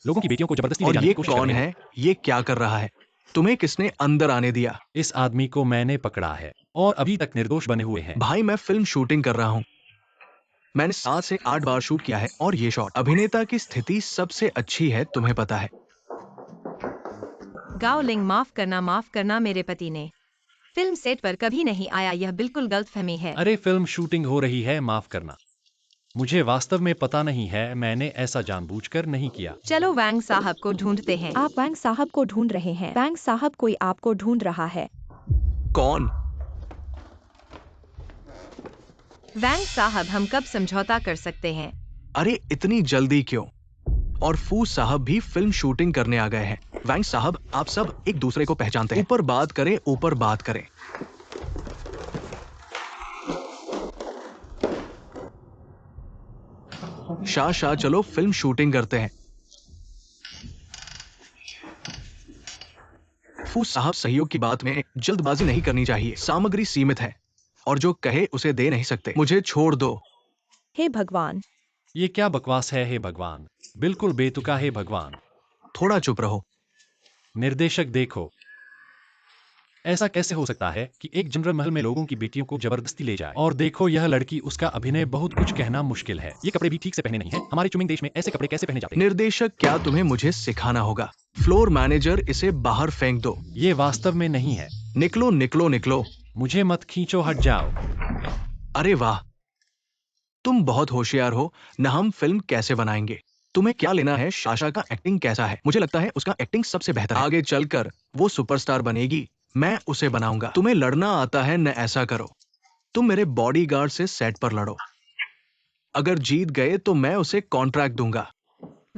लोगों की बेटियों को जबरदस्ती ले और जाने ये की कोशिश कौन कर रहे है? ये क्या कर रहा है? तुम्हें किसने अंदर आने दिया? हैं। इस आदमी को मैंने पकड़ा है और अभी तक निर्दोष बने हुए हैं। भाई, मैं फिल्म शूटिंग कर रहा हूं। मैंने 7 से 8 बार शूट किया है और ये शॉट अभिनेता की स्थिति सबसे अच्छी है, तुम्हें पता है। गाओलिंग, माफ करना, मेरे पति ने फिल्म सेट पर कभी नहीं आया, यह बिल्कुल गलतफहमी है। अरे, फिल्म शूटिंग हो रही है, माफ करना। मुझे वास्तव में पता नहीं है, मैंने ऐसा जानबूझकर नहीं किया। चलो वैंग साहब को ढूंढते हैं। आप वैंग साहब को ढूंढ रहे हैं? वैंग साहब, कोई आपको ढूंढ रहा है। कौन? वैंग साहब, हम कब समझौता कर सकते हैं? अरे इतनी जल्दी क्यों? और फू साहब भी फिल्म शूटिंग करने आ गए हैं। वैंग साहब, आप सब एक दूसरे को पहचानते हैं। ऊपर बात करें, ऊपर बात करें। शाह, चलो फिल्म शूटिंग करते हैं। फू साहब, सहयोग की बात में जल्दबाजी नहीं करनी चाहिए। सामग्री सीमित है और जो कहे उसे दे नहीं सकते। मुझे छोड़ दो। हे भगवान, ये क्या बकवास है, हे भगवान। बिल्कुल बेतुका है भगवान। थोड़ा चुप रहो। निर्देशक देखो, ऐसा कैसे हो सकता है कि एक जनरल महल में लोगों की बेटियों को जबरदस्ती ले जाए? और देखो यह लड़की, उसका अभिनय बहुत कुछ कहना मुश्किल है। ये कपड़े भी ठीक से पहने नहीं हैं। हमारे चुमिंग देश में ऐसे कपड़े कैसे पहने जाते हैं? निर्देशक, क्या तुम्हें मुझे सिखाना होगा? फ्लोर मैनेजर, इसे बाहर फेंक दो। ये वास्तव में नहीं है। निकलो निकलो निकलो। मुझे मत खींचो, हट जाओ। अरे वाह, तुम बहुत होशियार हो। न हम फिल्म कैसे बनाएंगे? तुम्हें क्या लेना है साशा का एक्टिंग कैसा है? मुझे लगता है उसका एक्टिंग सबसे बेहतर है। आगे चलकर वो सुपरस्टार बनेगी, मैं उसे बनाऊंगा। तुम्हें लड़ना आता है न, ऐसा करो, तुम मेरे बॉडीगार्ड से सेट पर लड़ो। अगर जीत गए तो मैं उसे कॉन्ट्रैक्ट दूंगा।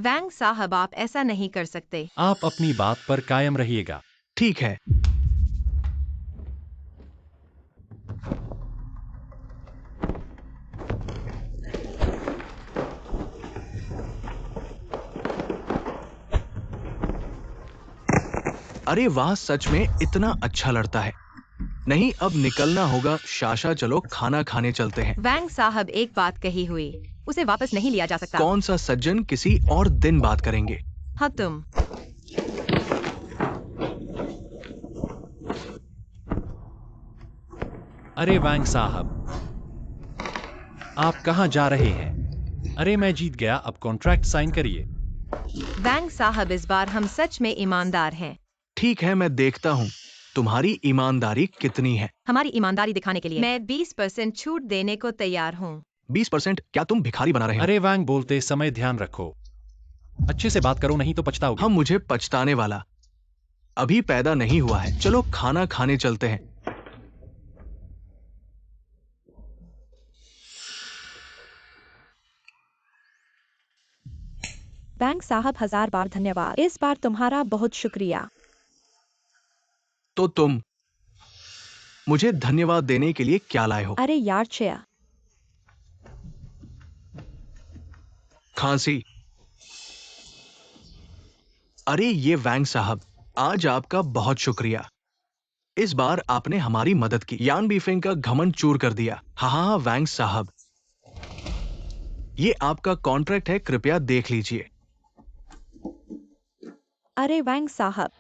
वैंग साहब, आप ऐसा नहीं कर सकते। आप अपनी बात पर कायम रहिएगा। ठीक है। अरे वाह, सच में इतना अच्छा लड़ता है। नहीं, अब निकलना होगा। साशा, चलो खाना खाने चलते हैं। वैंग साहब, एक बात कही हुई, उसे वापस नहीं लिया जा सकता। कौन सा सज्जन, किसी और दिन बात करेंगे। हाँ, तुम। अरे वैंग साहब, आप कहाँ जा रहे हैं? अरे मैं जीत गया, अब कॉन्ट्रैक्ट साइन करिए। वैंग साहब, इस बार हम सच में ईमानदार हैं। ठीक है, मैं देखता हूँ तुम्हारी ईमानदारी कितनी है। हमारी ईमानदारी दिखाने के लिए मैं 20% छूट देने को तैयार हूँ। 20%? क्या तुम भिखारी बना रहे हो? अरे वैंग, बोलते समय ध्यान रखो। अच्छे से बात करो, नहीं तो पछताओगे। हम, मुझे पछताने वाला अभी पैदा नहीं हुआ है। चलो खाना खाने चलते हैं। बैंक साहब, 1000 बार धन्यवाद। इस बार तुम्हारा बहुत शुक्रिया। तो तुम मुझे धन्यवाद देने के लिए क्या लाए हो? अरे यार, चया खांसी। अरे ये वैंग साहब, आज आपका बहुत शुक्रिया। इस बार आपने हमारी मदद की। यान बीफेंग का घमंड चूर कर दिया। हाँ हाँ वैंग साहब, ये आपका कॉन्ट्रैक्ट है, कृपया देख लीजिए। अरे वैंग साहब,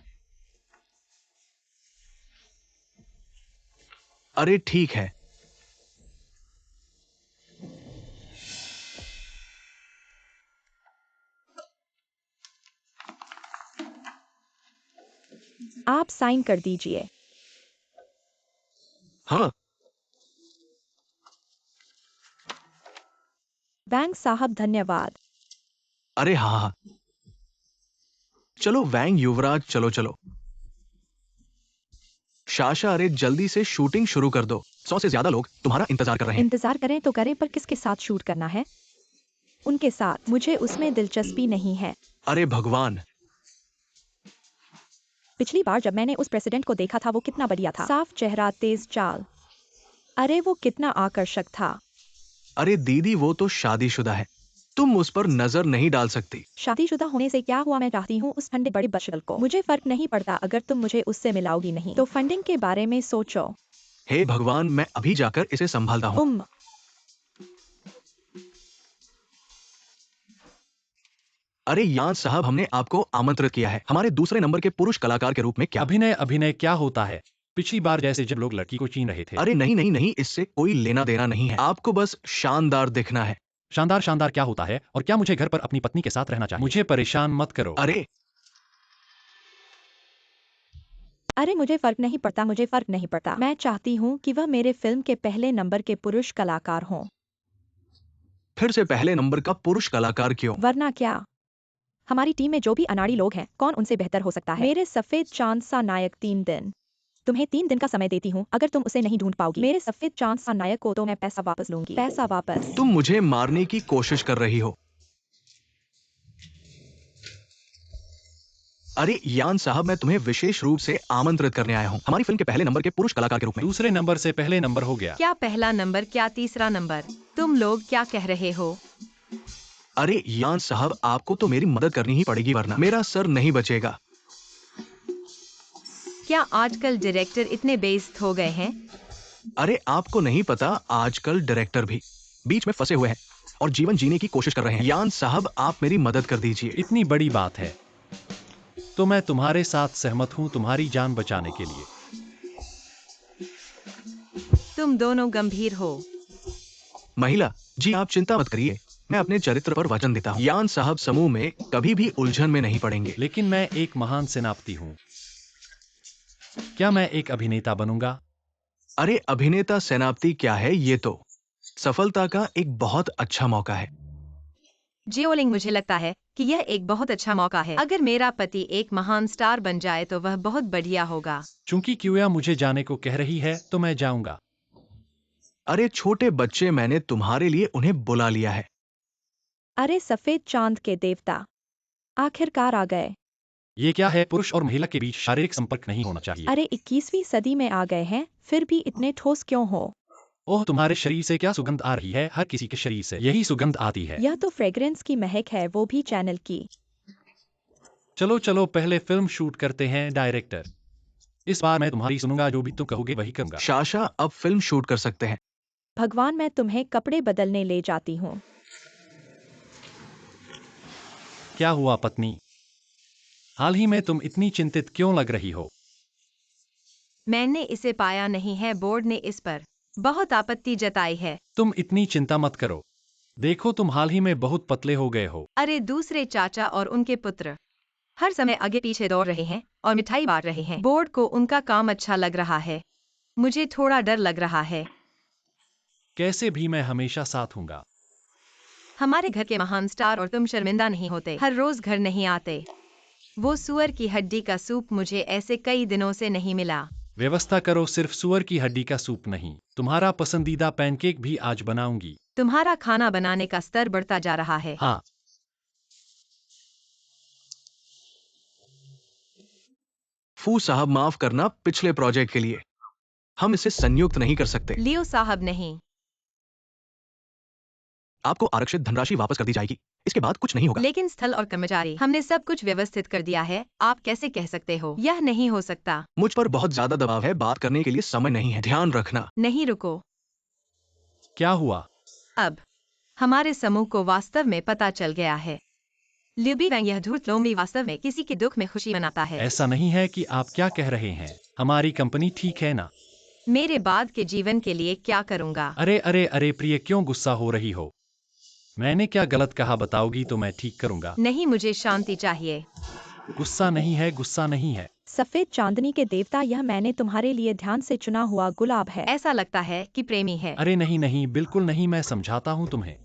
अरे ठीक है। आप साइन कर दीजिए। हाँ, बैंक साहब, धन्यवाद। अरे हाँ हाँ। चलो वैंग युवराज, चलो चलो। साशा, अरे जल्दी से शूटिंग शुरू कर दो। 100 से ज्यादा लोग तुम्हारा इंतजार कर रहे हैं। इंतजार करें तो करें, पर किसके साथ शूट करना है? उनके साथ। मुझे उसमें दिलचस्पी नहीं है। अरे भगवान, पिछली बार जब मैंने उस प्रेसिडेंट को देखा था, वो कितना बढ़िया था। साफ चेहरा, तेज चाल। अरे वो कितना आकर्षक था। अरे दीदी, वो तो शादीशुदा है, तुम उस पर नजर नहीं डाल सकती। शादीशुदा होने से क्या हुआ? मैं चाहती हूँ उस ठंडे बड़े बशल को। मुझे फर्क नहीं पड़ता अगर तुम मुझे उससे मिलाओगी नहीं तो। फंडिंग के बारे में सोचो। हे भगवान, मैं अभी जाकर इसे संभालता हूँ। अरे यान साहब, हमने आपको आमंत्रित किया है हमारे दूसरे नंबर के पुरुष कलाकार के रूप में। क्या अभिनय अभिनय क्या होता है? पिछली बार जैसे जब लोग लड़की को छीन रहे थे। अरे नहीं नहीं नहीं, इससे कोई लेना देना नहीं है। आपको बस शानदार दिखना है। शानदार शानदार क्या होता है? और क्या मुझे घर पर अपनी पत्नी के साथ रहना चाहिए? मुझे परेशान मत करो। अरे मुझे फर्क नहीं पड़ता, मुझे फर्क नहीं पड़ता। मैं चाहती हूँ कि वह मेरे फिल्म के पहले नंबर के पुरुष कलाकार हों। फिर से पहले नंबर का पुरुष कलाकार क्यों? वरना क्या? हमारी टीम में जो भी अनाड़ी लोग हैं, कौन उनसे बेहतर हो सकता है? मेरे सफेद चांद सा नायक। 3 दिन। तुम्हें 3 दिन का समय देती हूँ। अगर तुम उसे नहीं ढूंढ पाओगी, मेरे सफेद चांद सा नायक को, तो मैं पैसा वापस लूंगी। पैसा वापस। तुम मुझे मारने की कोशिश कर रही हो। अरे यान साहब, मैं तुम्हें विशेष रूप से आमंत्रित करने आया हूँ हमारी फिल्म के पहले नंबर के पुरुष कलाकार के रूप में। दूसरे नंबर से पहले नंबर हो गया। क्या पहला नंबर, क्या तीसरा नंबर? तुम लोग क्या कह रहे हो? अरे यान साहब, आपको तो मेरी मदद करनी ही पड़ेगी, वरना मेरा सर नहीं बचेगा। क्या आजकल डायरेक्टर इतने बेइज्जत हो गए हैं? अरे आपको नहीं पता, आजकल डायरेक्टर भी बीच में फंसे हुए हैं। और जीवन जीने की कोशिश कर रहे हैं। यान साहब, आप मेरी मदद कर दीजिए। इतनी बड़ी बात है तो मैं तुम्हारे साथ सहमत हूं तुम्हारी जान बचाने के लिए। तुम दोनों गंभीर हो। महिला जी, आप चिंता मत करिए, मैं अपने चरित्र पर वचन देता हूँ। यान साहब समूह में कभी भी उलझन में नहीं पड़ेंगे। लेकिन मैं एक महान सेनापति हूं। क्या मैं एक अभिनेता बनूंगा? अरे अभिनेता सेनापति क्या है, ये तो सफलता का एक बहुत अच्छा मौका है। जियोलिंग, मुझे लगता है कि यह एक बहुत अच्छा मौका है। अगर मेरा पति एक महान स्टार बन जाए तो वह बहुत बढ़िया होगा। चूंकि क्यूया मुझे जाने को कह रही है तो मैं जाऊंगा। अरे छोटे बच्चे, मैंने तुम्हारे लिए उन्हें बुला लिया है। अरे सफेद चांद के देवता, आखिरकार आ गए। ये क्या है? पुरुष और महिला के बीच शारीरिक संपर्क नहीं होना चाहिए। अरे 21वीं सदी में आ गए हैं, फिर भी इतने ठोस क्यों हो? ओह, तुम्हारे शरीर से क्या सुगंध आ रही है? हर किसी के शरीर से यही सुगंध आती है। यह तो फ्रेग्रेंस की महक है, वो भी चैनल की। चलो चलो पहले फिल्म शूट करते हैं डायरेक्टर। इस बार मैं तुम्हारी सुनूंगा, जो भी तुम कहोगे वही करूंगा। शाशा, अब फिल्म शूट कर सकते हैं। भगवान, मैं तुम्हें कपड़े बदलने ले जाती हूँ। क्या हुआ पत्नी? हाल ही में तुम इतनी चिंतित क्यों लग रही हो? मैंने इसे पाया नहीं है। बोर्ड ने इस पर बहुत आपत्ति जताई है। तुम इतनी चिंता मत करो। देखो, तुम हाल ही में बहुत पतले हो गए हो। अरे दूसरे चाचा और उनके पुत्र हर समय आगे पीछे दौड़ रहे हैं और मिठाई बांट रहे हैं। बोर्ड को उनका काम अच्छा लग रहा है, मुझे थोड़ा डर लग रहा है। कैसे भी मैं हमेशा साथ हूँगा। हमारे घर के महान स्टार और तुम शर्मिंदा नहीं होते, हर रोज घर नहीं आते। वो सुअर की हड्डी का सूप मुझे ऐसे कई दिनों से नहीं मिला। व्यवस्था करो, सिर्फ सुअर की हड्डी का सूप नहीं, तुम्हारा पसंदीदा पैनकेक भी आज बनाऊंगी। तुम्हारा खाना बनाने का स्तर बढ़ता जा रहा है। हाँ। फू साहब, माफ करना, पिछले प्रोजेक्ट के लिए हम इसे संयुक्त नहीं कर सकते। लियो साहब, नहीं। आपको आरक्षित धनराशि वापस कर दी जाएगी, इसके बाद कुछ नहीं होगा। लेकिन स्थल और कर्मचारी, हमने सब कुछ व्यवस्थित कर दिया है। आप कैसे कह सकते हो? यह नहीं हो सकता। मुझ पर बहुत ज्यादा दबाव है, बात करने के लिए समय नहीं है, ध्यान रखना। नहीं, रुको। क्या हुआ? अब हमारे समूह को वास्तव में पता चल गया है। लिबी वैंग, यह धूर्त लोमड़ी वास्तव में किसी के दुख में खुशी मनाता है। ऐसा नहीं है कि आप क्या कह रहे हैं। हमारी कंपनी ठीक है ना? मेरे बाद के जीवन के लिए क्या करूंगा? अरे अरे अरे प्रिय, क्यों गुस्सा हो रही हो? मैंने क्या गलत कहा बताओगी तो मैं ठीक करूंगा। नहीं, मुझे शांति चाहिए। गुस्सा नहीं है, गुस्सा नहीं है। सफेद चांदनी के देवता, यह मैंने तुम्हारे लिए ध्यान से चुना हुआ गुलाब है। ऐसा लगता है कि प्रेमी है। अरे नहीं नहीं, बिल्कुल नहीं, मैं समझाता हूँ तुम्हें।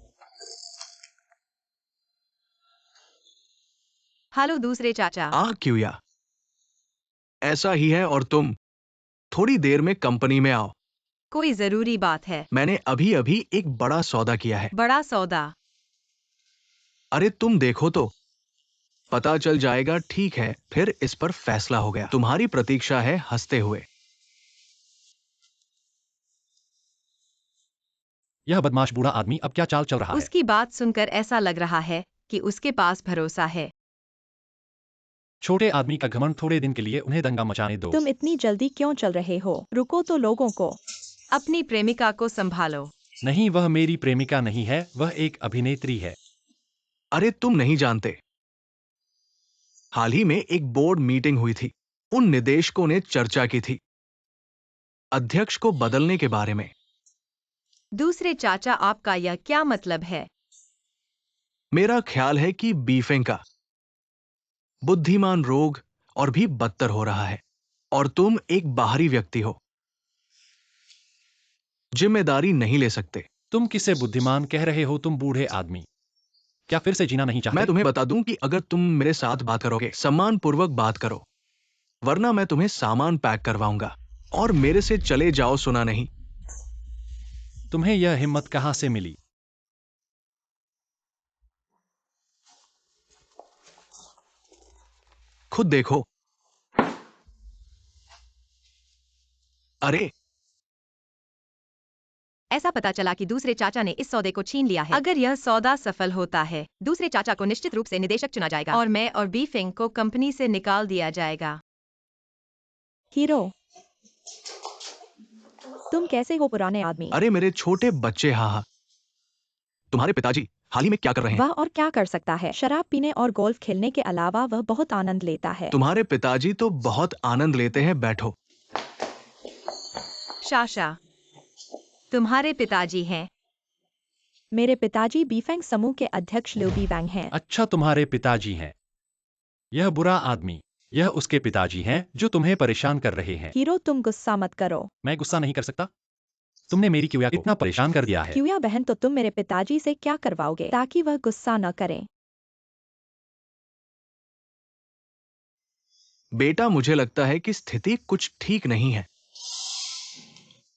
हेलो दूसरे चाचा। क्यूया, ऐसा ही है, और तुम थोड़ी देर में कंपनी में आओ। कोई जरूरी बात है? मैंने अभी अभी एक बड़ा सौदा किया है। बड़ा सौदा? अरे तुम देखो तो पता चल जाएगा। ठीक है, फिर इस पर फैसला हो गया। तुम्हारी प्रतीक्षा है हंसते हुए। यह बदमाश बूढ़ा आदमी अब क्या चाल चल रहा है? उसकी बात सुनकर ऐसा लग रहा है कि उसके पास भरोसा है। छोटे आदमी का घमंड, थोड़े दिन के लिए उन्हें दंगा मचाने दो। तुम इतनी जल्दी क्यों चल रहे हो? रुको तो लोगों को। अपनी प्रेमिका को संभालो। नहीं, वह मेरी प्रेमिका नहीं है, वह एक अभिनेत्री है। अरे तुम नहीं जानते, हाल ही में एक बोर्ड मीटिंग हुई थी। उन निदेशकों ने चर्चा की थी अध्यक्ष को बदलने के बारे में। दूसरे चाचा, आपका यह क्या मतलब है? मेरा ख्याल है कि बीफेंग का बुद्धिमान रोग और भी बदतर हो रहा है, और तुम एक बाहरी व्यक्ति हो, जिम्मेदारी नहीं ले सकते। तुम किसे बुद्धिमान कह रहे हो? तुम बूढ़े आदमी क्या फिर से जीना नहीं चाहते? मैं तुम्हें बता दूं कि अगर तुम मेरे साथ बात करोगे, सम्मान पूर्वक बात करो, वरना मैं तुम्हें सामान पैक करवाऊंगा और मेरे से चले जाओ, सुना नहीं? तुम्हें यह हिम्मत कहां से मिली? खुद देखो। अरे ऐसा पता चला कि दूसरे चाचा ने इस सौदे को छीन लिया है। अगर यह सौदा सफल होता है, दूसरे चाचा को निश्चित रूप से निदेशक चुना जाएगा और मैं और बीफिंग को कंपनी से निकाल दिया जाएगा। हीरो, तुम कैसे हो पुराने आदमी? अरे मेरे छोटे बच्चे, हाँ हाँ, तुम्हारे पिताजी हाल ही में क्या कर रहे हैं? वह और क्या कर सकता है? शराब पीने और गोल्फ खेलने के अलावा वह बहुत आनंद लेता है। तुम्हारे पिताजी तो बहुत आनंद लेते हैं, बैठो। शाशा, तुम्हारे पिताजी हैं। मेरे पिताजी बीफेंग समूह के अध्यक्ष लिu बीवैंग हैं। अच्छा, तुम्हारे पिताजी हैं। यह बुरा आदमी, यह उसके पिताजी हैं जो तुम्हें परेशान कर रहे हैं। हीरो, तुम गुस्सा मत करो। मैं गुस्सा नहीं कर सकता। तुमने मेरी क्यूया को इतना परेशान कर दिया है। क्यूया बहन, तो तुम मेरे पिताजी से क्या करवाओगे ताकि वह गुस्सा न करें? बेटा, मुझे लगता है कि स्थिति कुछ ठीक नहीं है।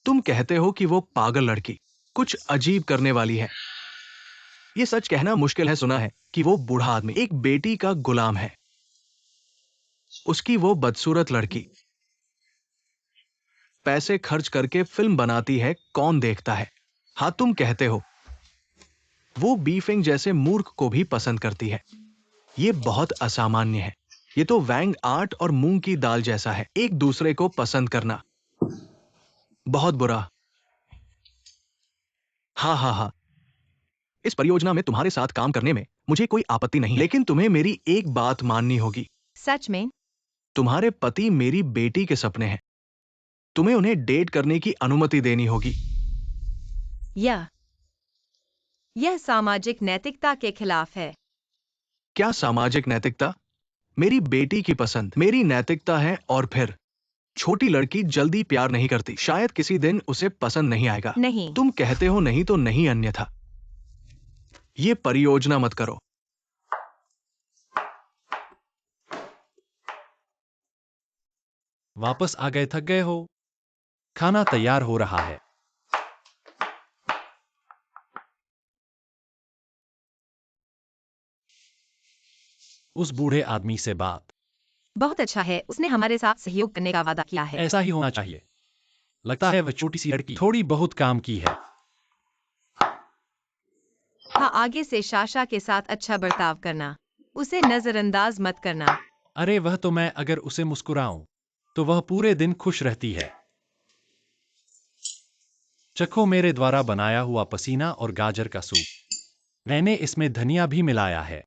तुम कहते हो कि वो पागल लड़की कुछ अजीब करने वाली है। ये सच कहना मुश्किल है। सुना है कि वो बूढ़ा आदमी एक बेटी का गुलाम है। उसकी वो बदसूरत लड़की पैसे खर्च करके फिल्म बनाती है, कौन देखता है? हाँ, तुम कहते हो वो बीफिंग जैसे मूर्ख को भी पसंद करती है। ये बहुत असामान्य है। ये तो वैंग आर्ट और मूंग की दाल जैसा है, एक दूसरे को पसंद करना। बहुत बुरा। हाँ, इस परियोजना में तुम्हारे साथ काम करने में मुझे कोई आपत्ति नहीं है, लेकिन तुम्हें मेरी एक बात माननी होगी। सच में? तुम्हारे पति मेरी बेटी के सपने हैं। तुम्हें उन्हें डेट करने की अनुमति देनी होगी। यह सामाजिक नैतिकता के खिलाफ है। क्या सामाजिक नैतिकता? मेरी बेटी की पसंद मेरी नैतिकता है। और फिर छोटी लड़की जल्दी प्यार नहीं करती। शायद किसी दिन उसे पसंद नहीं आएगा। नहीं। तुम कहते हो नहीं तो नहीं, अन्यथा ये परियोजना मत करो। वापस आ गए? थक गए हो? खाना तैयार हो रहा है। उस बूढ़े आदमी से बात। बहुत अच्छा है, उसने हमारे साथ सहयोग करने का वादा किया है। ऐसा ही होना चाहिए। लगता है वह छोटी सी लड़की थोड़ी बहुत काम की है। हाँ, आगे से शाशा के साथ अच्छा बर्ताव करना। उसे नजरअंदाज मत करना। अरे वह तो मैं अगर उसे मुस्कुराऊं तो वह पूरे दिन खुश रहती है। चखो मेरे द्वारा बनाया हुआ पसीना और गाजर का सूप। मैंने इसमें धनिया भी मिलाया है।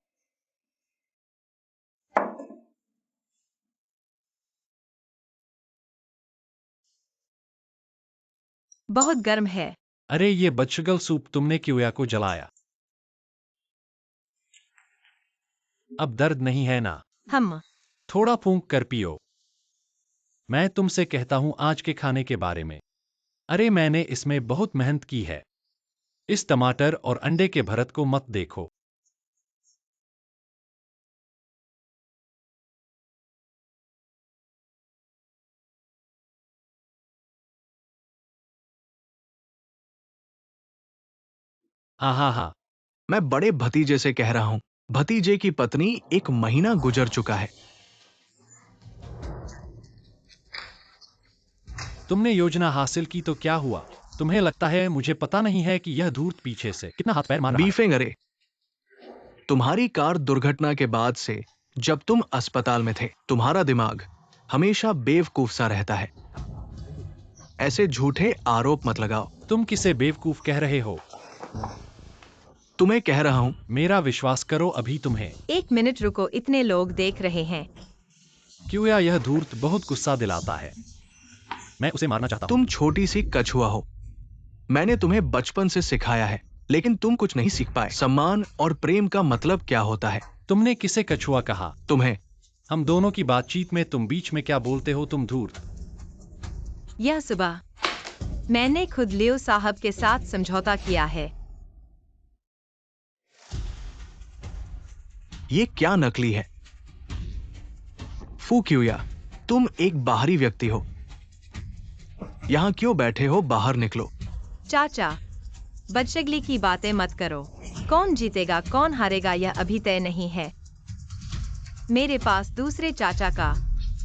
बहुत गर्म है। अरे ये बदशगल सूप तुमने क्यूया को जलाया। अब दर्द नहीं है ना? हम थोड़ा फूंक कर पियो। मैं तुमसे कहता हूं आज के खाने के बारे में। अरे मैंने इसमें बहुत मेहनत की है। इस टमाटर और अंडे के भरत को मत देखो। आहा, मैं बड़े भतीजे से कह रहा हूं। भतीजे की पत्नी, 1 महीना गुजर चुका है। तुमने योजना हासिल की तो क्या हुआ? तुम्हें लगता है मुझे पता नहीं है कि यह धूर्त पीछे से कितना हाथ पैर मार रहा है? बीफिंग, अरे तुम्हारी कार दुर्घटना के बाद से जब तुम अस्पताल में थे, तुम्हारा दिमाग हमेशा बेवकूफ सा रहता है। ऐसे झूठे आरोप मत लगाओ। तुम किसे बेवकूफ कह रहे हो? तुम्हें कह रहा हूं। मेरा विश्वास करो, अभी तुम्हें। 1 मिनट रुको, इतने लोग देख रहे हैं। क्यूया यह धूर्त बहुत गुस्सा दिलाता है। मैं उसे मारना चाहता हूं। तुम छोटी सी कछुआ हो। मैंने तुम्हें बचपन से सिखाया है, लेकिन तुम कुछ नहीं सीख पाए। सम्मान और प्रेम का मतलब क्या होता है? तुमने किसे कछुआ कहा? तुम्हें। हम दोनों की बातचीत में तुम बीच में क्या बोलते हो? तुम धूर्त। यह सुबह मैंने खुद लियो साहब के साथ समझौता किया है। ये क्या नकली है? फू क्यूया, तुम एक बाहरी व्यक्ति हो। यहां क्यों बैठे हो? बाहर निकलो। चाचा, बदशगली की बातें मत करो। कौन जीतेगा कौन हारेगा यह अभी तय नहीं है। मेरे पास दूसरे चाचा का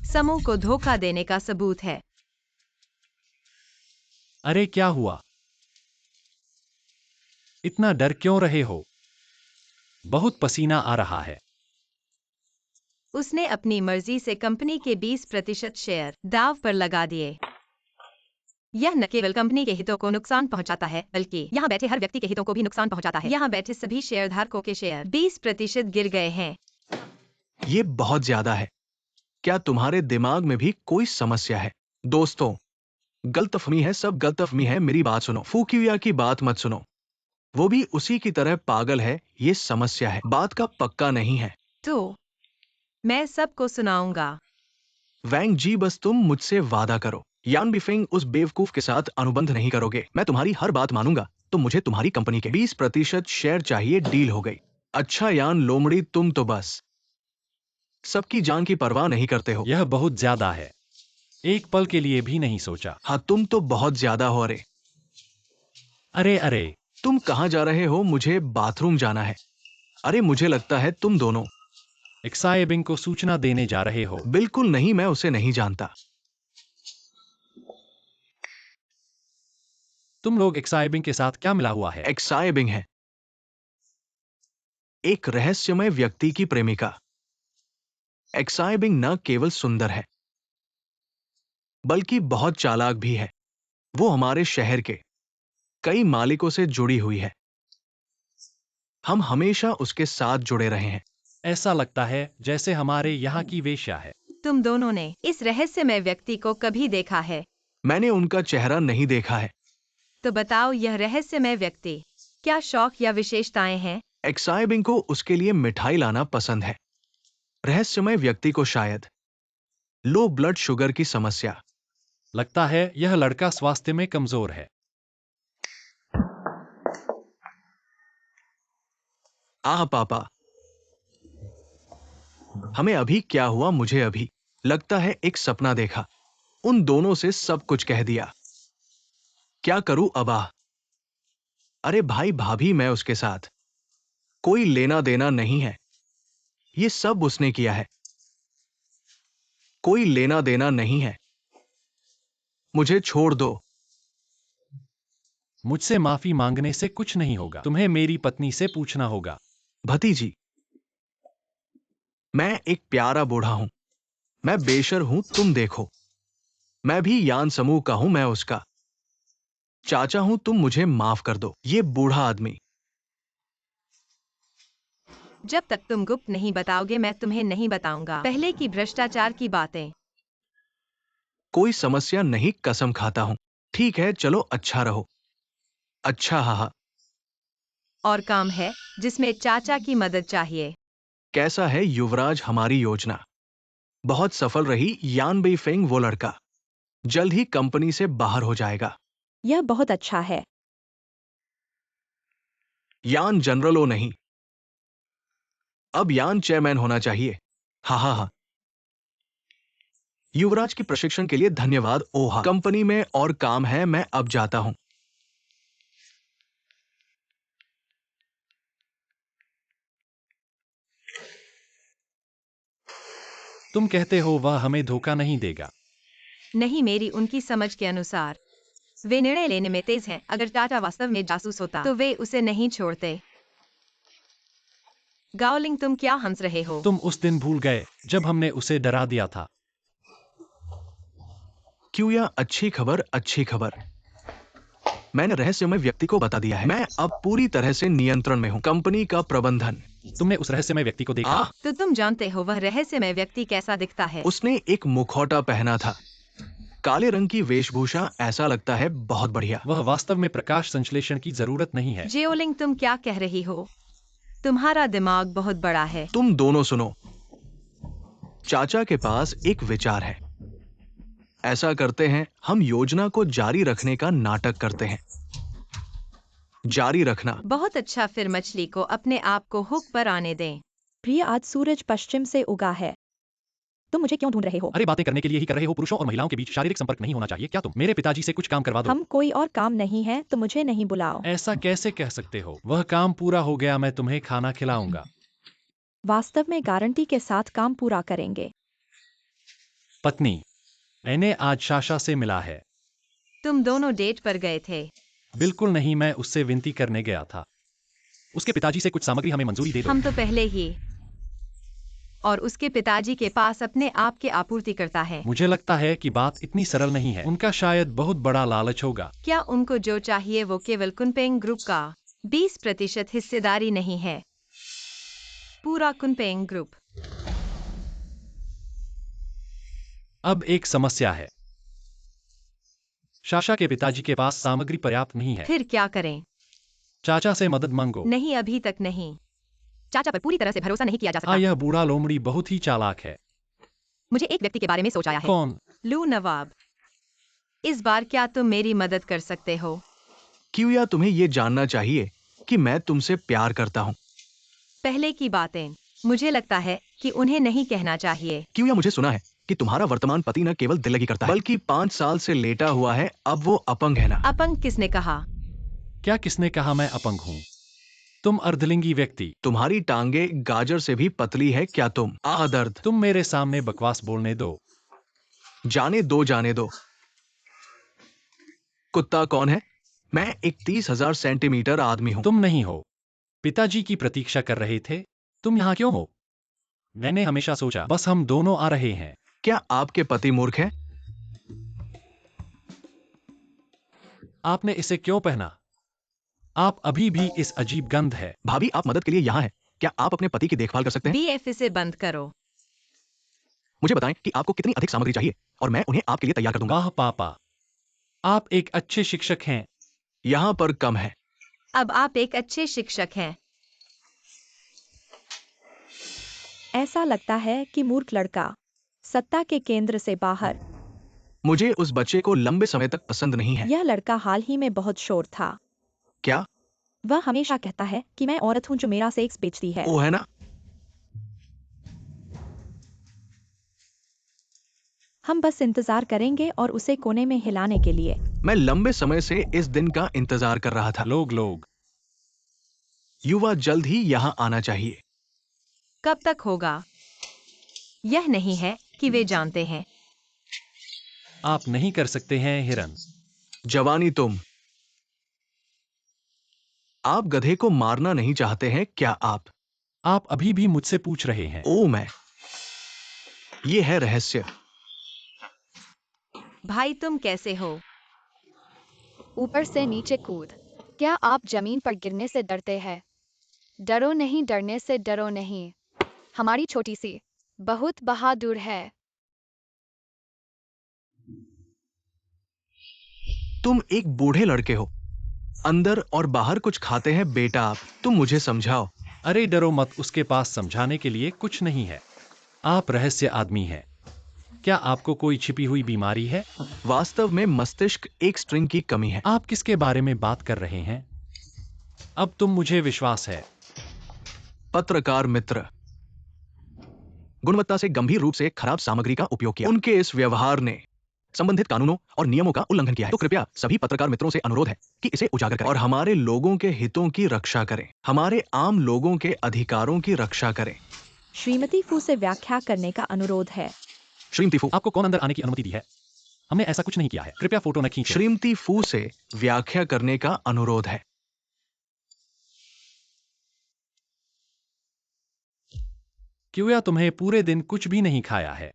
समूह को धोखा देने का सबूत है। अरे क्या हुआ? इतना डर क्यों रहे हो? बहुत पसीना आ रहा है। उसने अपनी मर्जी से कंपनी के 20% शेयर दांव पर लगा दिए। यह न केवल कंपनी के हितों को नुकसान पहुंचाता है, बल्कि यहाँ बैठे हर व्यक्ति के हितों को भी नुकसान पहुंचाता है। यहाँ बैठे सभी शेयरधारकों के शेयर 20% गिर गए हैं। ये बहुत ज्यादा है। क्या तुम्हारे दिमाग में भी कोई समस्या है? दोस्तों, गलतफहमी है, सब गलतफहमी है। मेरी बात सुनो। फुकुया की बात मत सुनो, वो भी उसी की तरह पागल है। ये समस्या है, बात का पक्का नहीं है। तो मैं सबको सुनाऊंगा। वैंग जी, बस तुम मुझसे वादा करो, यान बिफेंग उस बेवकूफ के साथ अनुबंध नहीं करोगे। मैं तुम्हारी हर बात मानूंगा। तो मुझे तुम्हारी कंपनी के 20% शेयर चाहिए। डील हो गई। अच्छा यान लोमड़ी, तुम तो बस सबकी जान की परवाह नहीं करते हो। यह बहुत ज्यादा है, एक पल के लिए भी नहीं सोचा। हाँ, तुम तो बहुत ज्यादा हो। अरे अरे अरे, तुम कहाँ जा रहे हो? मुझे बाथरूम जाना है। अरे मुझे लगता है तुम दोनों। एक्साइबिंग को सूचना देने जा रहे हो? बिल्कुल नहीं, मैं उसे नहीं जानता। तुम लोग एक्साइबिंग के साथ क्या मिला हुआ है? एक्साइबिंग है एक रहस्यमय व्यक्ति की प्रेमिका। एक्साइबिंग न केवल सुंदर है, बल्कि बहुत चालाक भी है। वो हमारे शहर के कई मालिकों से जुड़ी हुई है। हम हमेशा उसके साथ जुड़े रहे हैं। ऐसा लगता है जैसे हमारे यहाँ की वेश्या है। तुम दोनों ने इस रहस्यमय व्यक्ति को कभी देखा है? मैंने उनका चेहरा नहीं देखा है। तो बताओ, यह रहस्यमय व्यक्ति क्या शौक या विशेषताएं हैं? एक्साइबिंग को उसके लिए मिठाई लाना पसंद है। रहस्यमय व्यक्ति को शायद लो ब्लड शुगर की समस्या। लगता है यह लड़का स्वास्थ्य में कमजोर है। आह पापा, हमें अभी क्या हुआ? मुझे अभी लगता है एक सपना देखा। उन दोनों से सब कुछ कह दिया। क्या करूं अब? अरे भाई भाभी, मैं उसके साथ कोई लेना देना नहीं है। ये सब उसने किया है। कोई लेना देना नहीं है। मुझे छोड़ दो। मुझसे माफी मांगने से कुछ नहीं होगा, तुम्हें मेरी पत्नी से पूछना होगा। भतीजी, मैं एक प्यारा बूढ़ा हूं। मैं बेशर हूं, तुम देखो। मैं भी यान समूह का हूं, मैं उसका चाचा हूं। तुम मुझे माफ कर दो। ये बूढ़ा आदमी। जब तक तुम गुप्त नहीं बताओगे, मैं तुम्हें नहीं बताऊंगा। पहले की भ्रष्टाचार की बातें। कोई समस्या नहीं, कसम खाता हूं। ठीक है, चलो, अच्छा रहो। अच्छा, हाँ। और काम है जिसमें चाचा की मदद चाहिए। कैसा है युवराज हमारी योजना? बहुत सफल रही। यान बेइफेंग वो लड़का जल्द ही कंपनी से बाहर हो जाएगा। यह बहुत अच्छा है। यान जनरल हो नहीं, अब यान चेयरमैन होना चाहिए। हाँ हाँ हाँ। युवराज की प्रशिक्षण के लिए धन्यवाद। ओहा, कंपनी में और काम है, मैं अब जाता हूं। तुम कहते हो वह हमें धोखा नहीं देगा? नहीं, मेरी उनकी समझ के अनुसार वे निर्णय लेने में तेज हैं। अगर चाचा वास्तव में जासूस होता तो वे उसे नहीं छोड़ते। गाओलिंग, तुम क्या हंस रहे हो? तुम उस दिन भूल गए जब हमने उसे डरा दिया था। क्यों? या अच्छी खबर, अच्छी खबर। मैंने रहस्यमय व्यक्ति को बता दिया है। मैं अब पूरी तरह से नियंत्रण में हूं। कंपनी का प्रबंधन। तुमने उस रहस्यमय व्यक्ति को देखा? तो तुम जानते हो वह रहस्यमय व्यक्ति कैसा दिखता है? उसने एक मुखौटा पहना था, काले रंग की वेशभूषा। ऐसा लगता है बहुत बढ़िया। वह वास्तव में प्रकाश संश्लेषण की जरूरत नहीं है। जियोलिंग, तुम क्या कह रही हो? तुम्हारा दिमाग बहुत बड़ा है। तुम दोनों सुनो। चाचा के पास एक विचार है। ऐसा करते हैं, हम योजना को जारी रखने का नाटक करते हैं। जारी रखना। बहुत अच्छा, फिर मछली को अपने आप को हुक पर आने दें। प्रिय, आज सूरज पश्चिम से उगा है। तुम मुझे क्यों ढूंढ रहे हो? अरे बातें करने के लिए ही कर रहे हो। पुरुषों और महिलाओं के बीच शारीरिक संपर्क नहीं होना चाहिए क्या? तुम मेरे पिताजी से कुछ काम करवा दो। हम कोई और काम नहीं है, तो मुझे नहीं बुलाओ। ऐसा कैसे कह सकते हो? वह काम पूरा हो गया, मैं तुम्हें खाना खिलाऊंगा। वास्तव में गारंटी के साथ काम पूरा करेंगे। पत्नी, मैंने आज शाशा से मिला है। तुम दोनों डेट पर गए थे? बिल्कुल नहीं, मैं उससे विनती करने गया था। उसके पिताजी से कुछ सामग्री हमें मंजूरी दे दो। हम तो पहले ही और उसके पिताजी के पास अपने आप के आपूर्ति करता है। मुझे लगता है कि बात इतनी सरल नहीं है। उनका शायद बहुत बड़ा लालच होगा। क्या उनको जो चाहिए वो केवल कुनपेंग ग्रुप का 20% हिस्सेदारी नहीं है? पूरा कुनपेंग ग्रुप। अब एक समस्या है। शाशा के पिताजी के पास सामग्री पर्याप्त नहीं है। फिर क्या करें? चाचा से मदद मांगो। नहीं, अभी तक नहीं। चाचा पर पूरी तरह से भरोसा नहीं किया जा सकता। यह बूढ़ा लोमड़ी बहुत ही चालाक है। मुझे एक व्यक्ति के बारे में सोच आया है। कौन? लू नवाब। इस बार क्या तुम मेरी मदद कर सकते हो? क्यूया, तुम्हें ये जानना चाहिए कि मैं तुमसे प्यार करता हूँ। पहले की बातें मुझे लगता है कि उन्हें नहीं कहना चाहिए। क्यूया, मुझे सुना है कि तुम्हारा वर्तमान पति न केवल दिल लगी करता है बल्कि 5 साल से लेटा हुआ है। अब वो अपंग है ना? अपंग किसने कहा? क्या किसने कहा मैं अपंग हूँ? तुम अर्धलिंगी व्यक्ति। तुम्हारी टांगे गाजर से भी पतली है क्या तुम? दर्द। तुम मेरे सामने बकवास बोलने दो। जाने दो, जाने दो। कुत्ता कौन है? मैं एक 30,000 सेंटीमीटर आदमी हूँ। तुम नहीं हो। पिताजी की प्रतीक्षा कर रहे थे। तुम यहाँ क्यों हो? मैंने हमेशा सोचा बस हम दोनों आ रहे हैं। क्या आपके पति मूर्ख हैं? आपने इसे क्यों पहना? आप अभी भी इस अजीब गंध है। भाभी, आप मदद के लिए यहाँ हैं। क्या आप अपने पति की देखभाल कर सकते हैं? बीएफ, इसे बंद करो। मुझे बताएं कि आपको कितनी अधिक सामग्री चाहिए और मैं उन्हें आपके लिए तैयार कर दूंगा। वाह पापा, आप एक अच्छे शिक्षक हैं। यहाँ पर कम है। अब आप एक अच्छे शिक्षक हैं। ऐसा लगता है कि मूर्ख लड़का सत्ता के केंद्र से बाहर। मुझे उस बच्चे को लंबे समय तक पसंद नहीं है। यह लड़का हाल ही में बहुत शोर था। क्या? वह हमेशा कहता है कि मैं औरत हूँ जो मेरा सेक्स बेचती है। वो है ना? हम बस इंतजार करेंगे और उसे कोने में हिलाने के लिए। मैं लंबे समय से इस दिन का इंतजार कर रहा था। लोग युवा जल्द ही यहाँ आना चाहिए। कब तक होगा? यह नहीं है कि वे जानते हैं। आप नहीं कर सकते हैं हिरन। जवानी, तुम। आप गधे को मारना नहीं चाहते हैं क्या आप अभी भी मुझसे पूछ रहे हैं? मैं। ये है रहस्य। भाई, तुम कैसे हो? ऊपर से नीचे कूद। क्या आप जमीन पर गिरने से डरते हैं? डरो नहीं, डरने से डरो नहीं। हमारी छोटी सी बहुत बहादुर है। तुम एक बूढ़े लड़के हो। अंदर और बाहर कुछ खाते हैं बेटा आप। तुम मुझे समझाओ। अरे डरो मत, उसके पास समझाने के लिए कुछ नहीं है। आप रहस्य आदमी हैं। क्या आपको कोई छिपी हुई बीमारी है? वास्तव में मस्तिष्क एक स्ट्रिंग की कमी है। आप किसके बारे में बात कर रहे हैं? अब तुम मुझे विश्वास है। पत्रकार मित्र। गुणवत्ता से गंभीर रूप से खराब सामग्री का उपयोग किया। उनके इस व्यवहार ने संबंधित कानूनों और नियमों का उल्लंघन किया है। तो कृपया सभी पत्रकार मित्रों से अनुरोध है कि इसे उजागर करें और हमारे लोगों के हितों की रक्षा करें। हमारे आम लोगों के अधिकारों की रक्षा करें। श्रीमती फू से व्याख्या करने का अनुरोध है। श्रीमती फू। आपको कौन अंदर आने की अनुमति दी है? हमने ऐसा कुछ नहीं किया है। कृपया फोटो न खींचें। श्रीमती फू से व्याख्या करने का अनुरोध है। क्यों या तुम्हें पूरे दिन कुछ भी नहीं खाया है?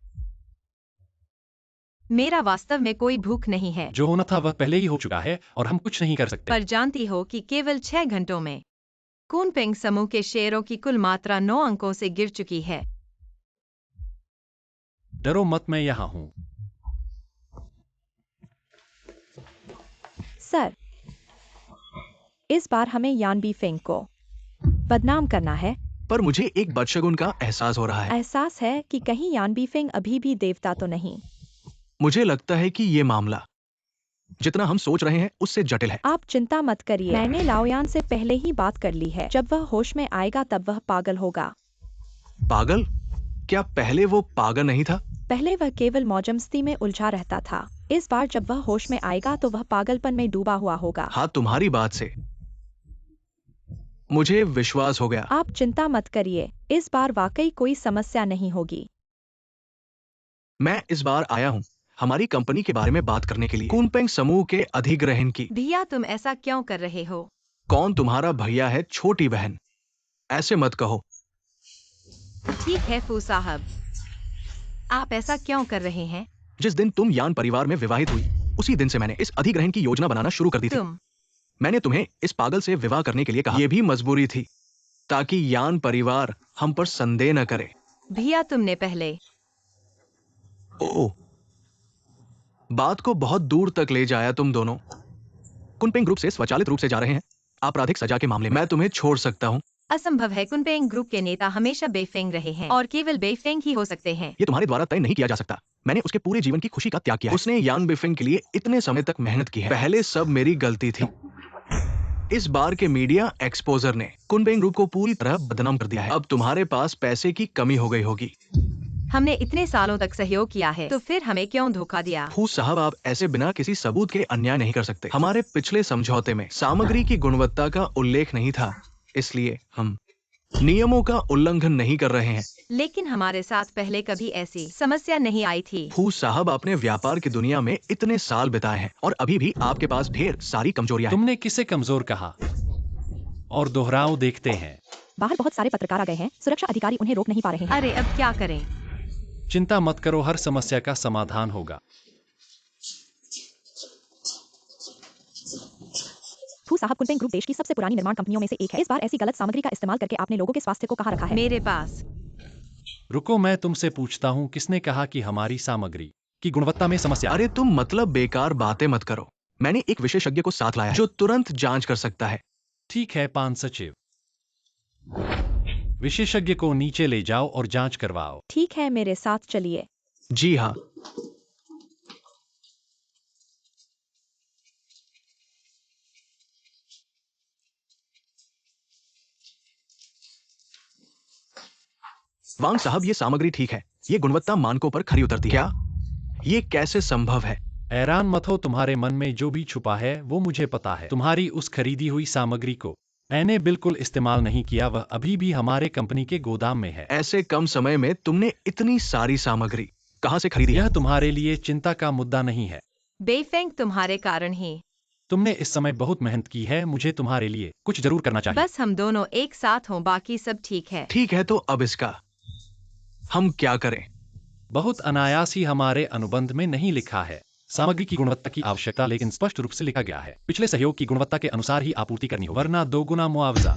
मेरा वास्तव में कोई भूख नहीं है। जो होना था वह पहले ही हो चुका है और हम कुछ नहीं कर सकते। पर जानती हो कि केवल 6 घंटों में कुनपेंग समूह के शेयरों की कुल मात्रा 9 अंकों से गिर चुकी है। डरो मत, मैं यहाँ हूँ। सर, इस बार हमें यान बी फेंग को बदनाम करना है। पर मुझे एक बदशगुन का एहसास हो रहा है। एहसास है कि कहीं यान बी फेंग अभी भी देवता तो नहीं। मुझे लगता है कि ये मामला जितना हम सोच रहे हैं उससे जटिल है। आप चिंता मत करिए, मैंने लाओयान से पहले ही बात कर ली है। जब वह होश में आएगा तब वह पागल होगा। पागल? क्या पहले वो पागल नहीं था? पहले वह केवल मौजमस्ती में उलझा रहता था। इस बार जब वह होश में आएगा तो वह पागलपन में डूबा हुआ होगा। हाँ, तुम्हारी बात से मुझे विश्वास हो गया। आप चिंता मत करिए, इस बार वाकई कोई समस्या नहीं होगी। मैं इस बार आया हूँ हमारी कंपनी के बारे में बात करने के लिए, कुनपेंग समूह के अधिग्रहण की। भैया, तुम ऐसा क्यों कर रहे हो? कौन तुम्हारा भैया है छोटी बहन? ऐसे मत कहो। ठीक है फू साहब, आप ऐसा क्यों कर रहे हैं? जिस दिन तुम यान परिवार में विवाहित हुई, उसी दिन से मैंने इस अधिग्रहण की योजना बनाना शुरू कर दी थी। तुम मैंने तुम्हें इस पागल से विवाह करने के लिए कहा। ये भी मजबूरी थी, ताकि यान परिवार हम पर संदेह न करे। भैया तुमने पहले ओह, बात को बहुत दूर तक ले जाया तुम दोनों। कुनपेंग ग्रुप से स्वचालित रूप से जा रहे हैं आपराधिक सजा के मामले में। मैं तुम्हें छोड़ सकता हूँ। असंभव है, कुनपेंग ग्रुप के नेता हमेशा बेफेंग रहे हैं और केवल बेफेंग ही हो सकते हैं। ये तुम्हारे द्वारा तय नहीं किया जा सकता। मैंने उसके पूरे जीवन की खुशी का त्याग किया है। उसने यान बिफिंग के लिए इतने समय तक मेहनत की है। पहले सब मेरी गलती थी। इस बार के मीडिया एक्सपोजर ने कुनपेंग ग्रुप को पूरी तरह बदनाम कर दिया है। अब तुम्हारे पास पैसे की कमी हो गई होगी। हमने इतने सालों तक सहयोग किया है, तो फिर हमें क्यों धोखा दिया? फू साहब, आप ऐसे बिना किसी सबूत के अन्याय नहीं कर सकते। हमारे पिछले समझौते में सामग्री की गुणवत्ता का उल्लेख नहीं था, इसलिए हम नियमों का उल्लंघन नहीं कर रहे हैं। लेकिन हमारे साथ पहले कभी ऐसी समस्या नहीं आई थी। फू साहब, आपने व्यापार की दुनिया में इतने साल बिताए हैं और अभी भी आपके पास ढेर सारी कमजोरियां हैं। तुमने किसे कमजोर कहा? और दोहराव देखते हैं। बाहर बहुत सारे पत्रकार आ गए हैं, सुरक्षा अधिकारी उन्हें रोक नहीं पा रहे हैं। अरे अब क्या करें? चिंता मत करो, हर समस्या का समाधान होगा। फू साहब, कुनपेंग ग्रुप देश की सबसे पुरानी निर्माण कंपनियों में से एक है। इस बार ऐसी गलत सामग्री का इस्तेमाल करके आपने लोगों के स्वास्थ्य को कहाँ रखा है? मेरे पास रुको, मैं तुमसे पूछता हूँ, किसने कहा कि हमारी सामग्री की गुणवत्ता में समस्या है? अरे तुम मतलब बेकार बातें मत करो। मैंने एक विशेषज्ञ को साथ लाया है जो तुरंत जांच कर सकता है। ठीक है पान सचिव, विशेषज्ञ को नीचे ले जाओ और जांच करवाओ। ठीक है, मेरे साथ चलिए। जी हाँ। वांग साहब, ये सामग्री ठीक है। ये गुणवत्ता मानकों पर खरी उतरती है। क्या ये कैसे संभव है? हैरान मत हो, तुम्हारे मन में जो भी छुपा है वो मुझे पता है। तुम्हारी उस खरीदी हुई सामग्री को मैंने बिल्कुल इस्तेमाल नहीं किया, वह अभी भी हमारे कंपनी के गोदाम में है। ऐसे कम समय में तुमने इतनी सारी सामग्री कहाँ से खरीदी है? यह तुम्हारे लिए चिंता का मुद्दा नहीं है। बेफेंग तुम्हारे कारण ही। तुमने इस समय बहुत मेहनत की है, मुझे तुम्हारे लिए कुछ जरूर करना चाहिए। बस हम दोनों एक साथ हों, बाकी सब ठीक है। ठीक है, तो अब इसका हम क्या करें? बहुत अनायास ही हमारे अनुबंध में नहीं लिखा है सामग्री की गुणवत्ता की आवश्यकता, लेकिन स्पष्ट रूप से लिखा गया है पिछले सहयोग की गुणवत्ता के अनुसार ही आपूर्ति करनी हो, वरना 2 गुना मुआवजा।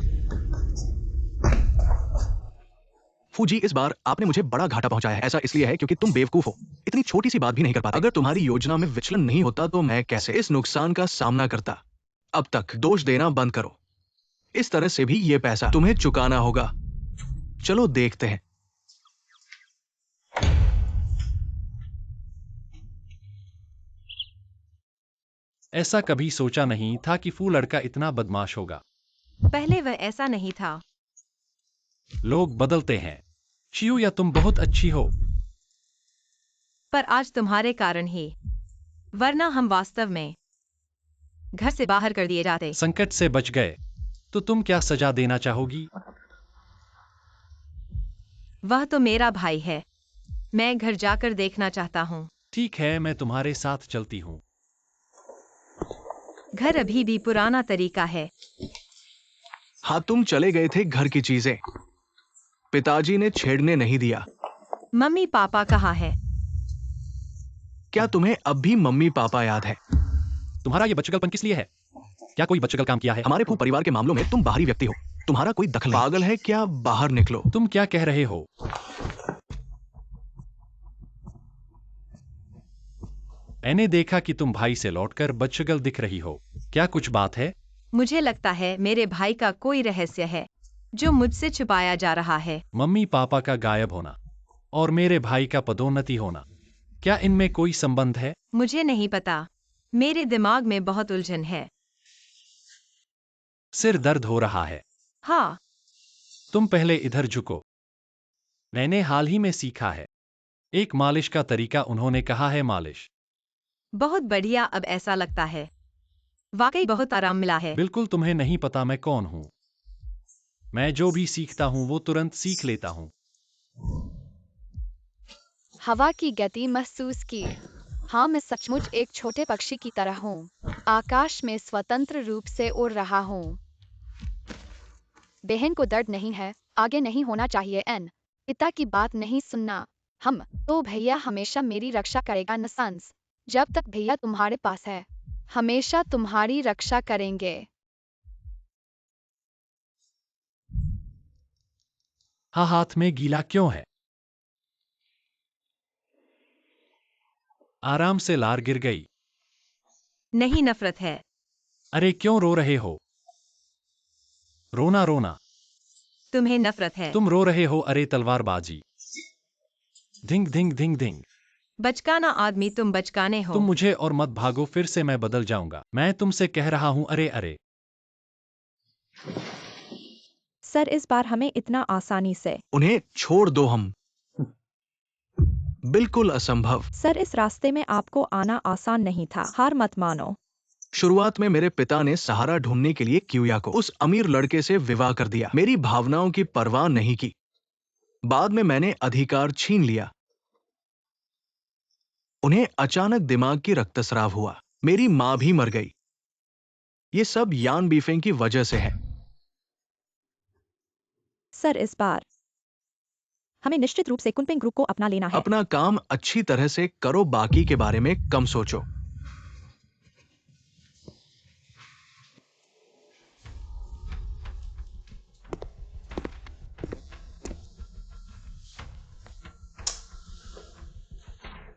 फूजी, इस बार आपने मुझे बड़ा घाटा पहुंचाया है। ऐसा इसलिए है क्योंकि तुम बेवकूफ हो, इतनी छोटी सी बात भी नहीं कर पाते। अगर तुम्हारी योजना में विचलन नहीं होता तो मैं कैसे इस नुकसान का सामना करता। अब तक दोष देना बंद करो। इस तरह से भी ये पैसा तुम्हें चुकाना होगा। चलो देखते हैं। ऐसा कभी सोचा नहीं था कि फू लड़का इतना बदमाश होगा। पहले वह ऐसा नहीं था। लोग बदलते हैं। शियुया, तुम बहुत अच्छी हो। पर आज तुम्हारे कारण ही, वरना हम वास्तव में घर से बाहर कर दिए जाते। संकट से बच गए, तो तुम क्या सजा देना चाहोगी? वह तो मेरा भाई है, मैं घर जाकर देखना चाहता हूँ। ठीक है, मैं तुम्हारे साथ चलती हूँ। घर अभी भी पुराना तरीका है। हाँ, तुम चले गए थे घर की चीजें। पिताजी ने छेड़ने नहीं दिया। मम्मी पापा कहाँ है? क्या तुम्हें अब भी मम्मी पापा याद है? तुम्हारा ये बच्चगलपन किस लिए है? क्या कोई बच्चगल काम किया है? हमारे फू परिवार के मामलों में तुम बाहरी व्यक्ति हो, तुम्हारा कोई दखल नहीं। पागल है क्या? बाहर निकलो। तुम क्या कह रहे हो? मैंने देखा कि तुम भाई से लौटकर बच्चगल दिख रही हो, क्या कुछ बात है? मुझे लगता है मेरे भाई का कोई रहस्य है जो मुझसे छुपाया जा रहा है। मम्मी पापा का गायब होना और मेरे भाई का पदोन्नति होना, क्या इनमें कोई संबंध है? मुझे नहीं पता, मेरे दिमाग में बहुत उलझन है। सिर दर्द हो रहा है? हाँ। तुम पहले इधर झुको। मैंने हाल ही में सीखा है एक मालिश का तरीका, उन्होंने कहा है मालिश। बहुत बढ़िया, अब ऐसा लगता है वाकई बहुत आराम मिला है। बिल्कुल, तुम्हें नहीं पता मैं कौन हूँ। मैं जो भी सीखता हूँ वो तुरंत सीख लेता हूँ। हवा की गति महसूस की। हाँ, मैं सचमुच एक छोटे पक्षी की तरह हूँ, आकाश में स्वतंत्र रूप से उड़ रहा हूँ। बहन को दर्द नहीं है, आगे नहीं होना चाहिए एन। पिता की बात नहीं सुनना। हम तो भैया हमेशा मेरी रक्षा करेगा नसंस। जब तक भैया तुम्हारे पास है, हमेशा तुम्हारी रक्षा करेंगे। हाँ, हाथ में गीला क्यों है? आराम से, लार गिर गई। नहीं, नफरत है। अरे क्यों रो रहे हो? रोना रोना। तुम्हें नफरत है। तुम रो रहे हो, अरे तलवारबाजी। धिंग धिंग धिंग धिंग। बचकाना आदमी, तुम बचकाने हो। तुम मुझे और मत भागो, फिर से मैं बदल जाऊंगा। मैं तुमसे कह रहा हूं, अरे अरे। सर इस बार हमें इतना आसानी से। उन्हें छोड़ दो। हम बिल्कुल असंभव। सर इस रास्ते में आपको आना आसान नहीं था, हार मत मानो। शुरुआत में मेरे पिता ने सहारा ढूंढने के लिए क्यूया को उस अमीर लड़के से विवाह कर दिया। मेरी भावनाओं की परवाह नहीं की। बाद में मैंने अधिकार छीन लिया। उन्हें अचानक दिमाग की रक्तस्राव हुआ। मेरी मां भी मर गई। ये सब यान बीफेंग की वजह से है। सर इस बार हमें निश्चित रूप से कुनपिंग ग्रुप को अपना लेना है। अपना काम अच्छी तरह से करो, बाकी के बारे में कम सोचो।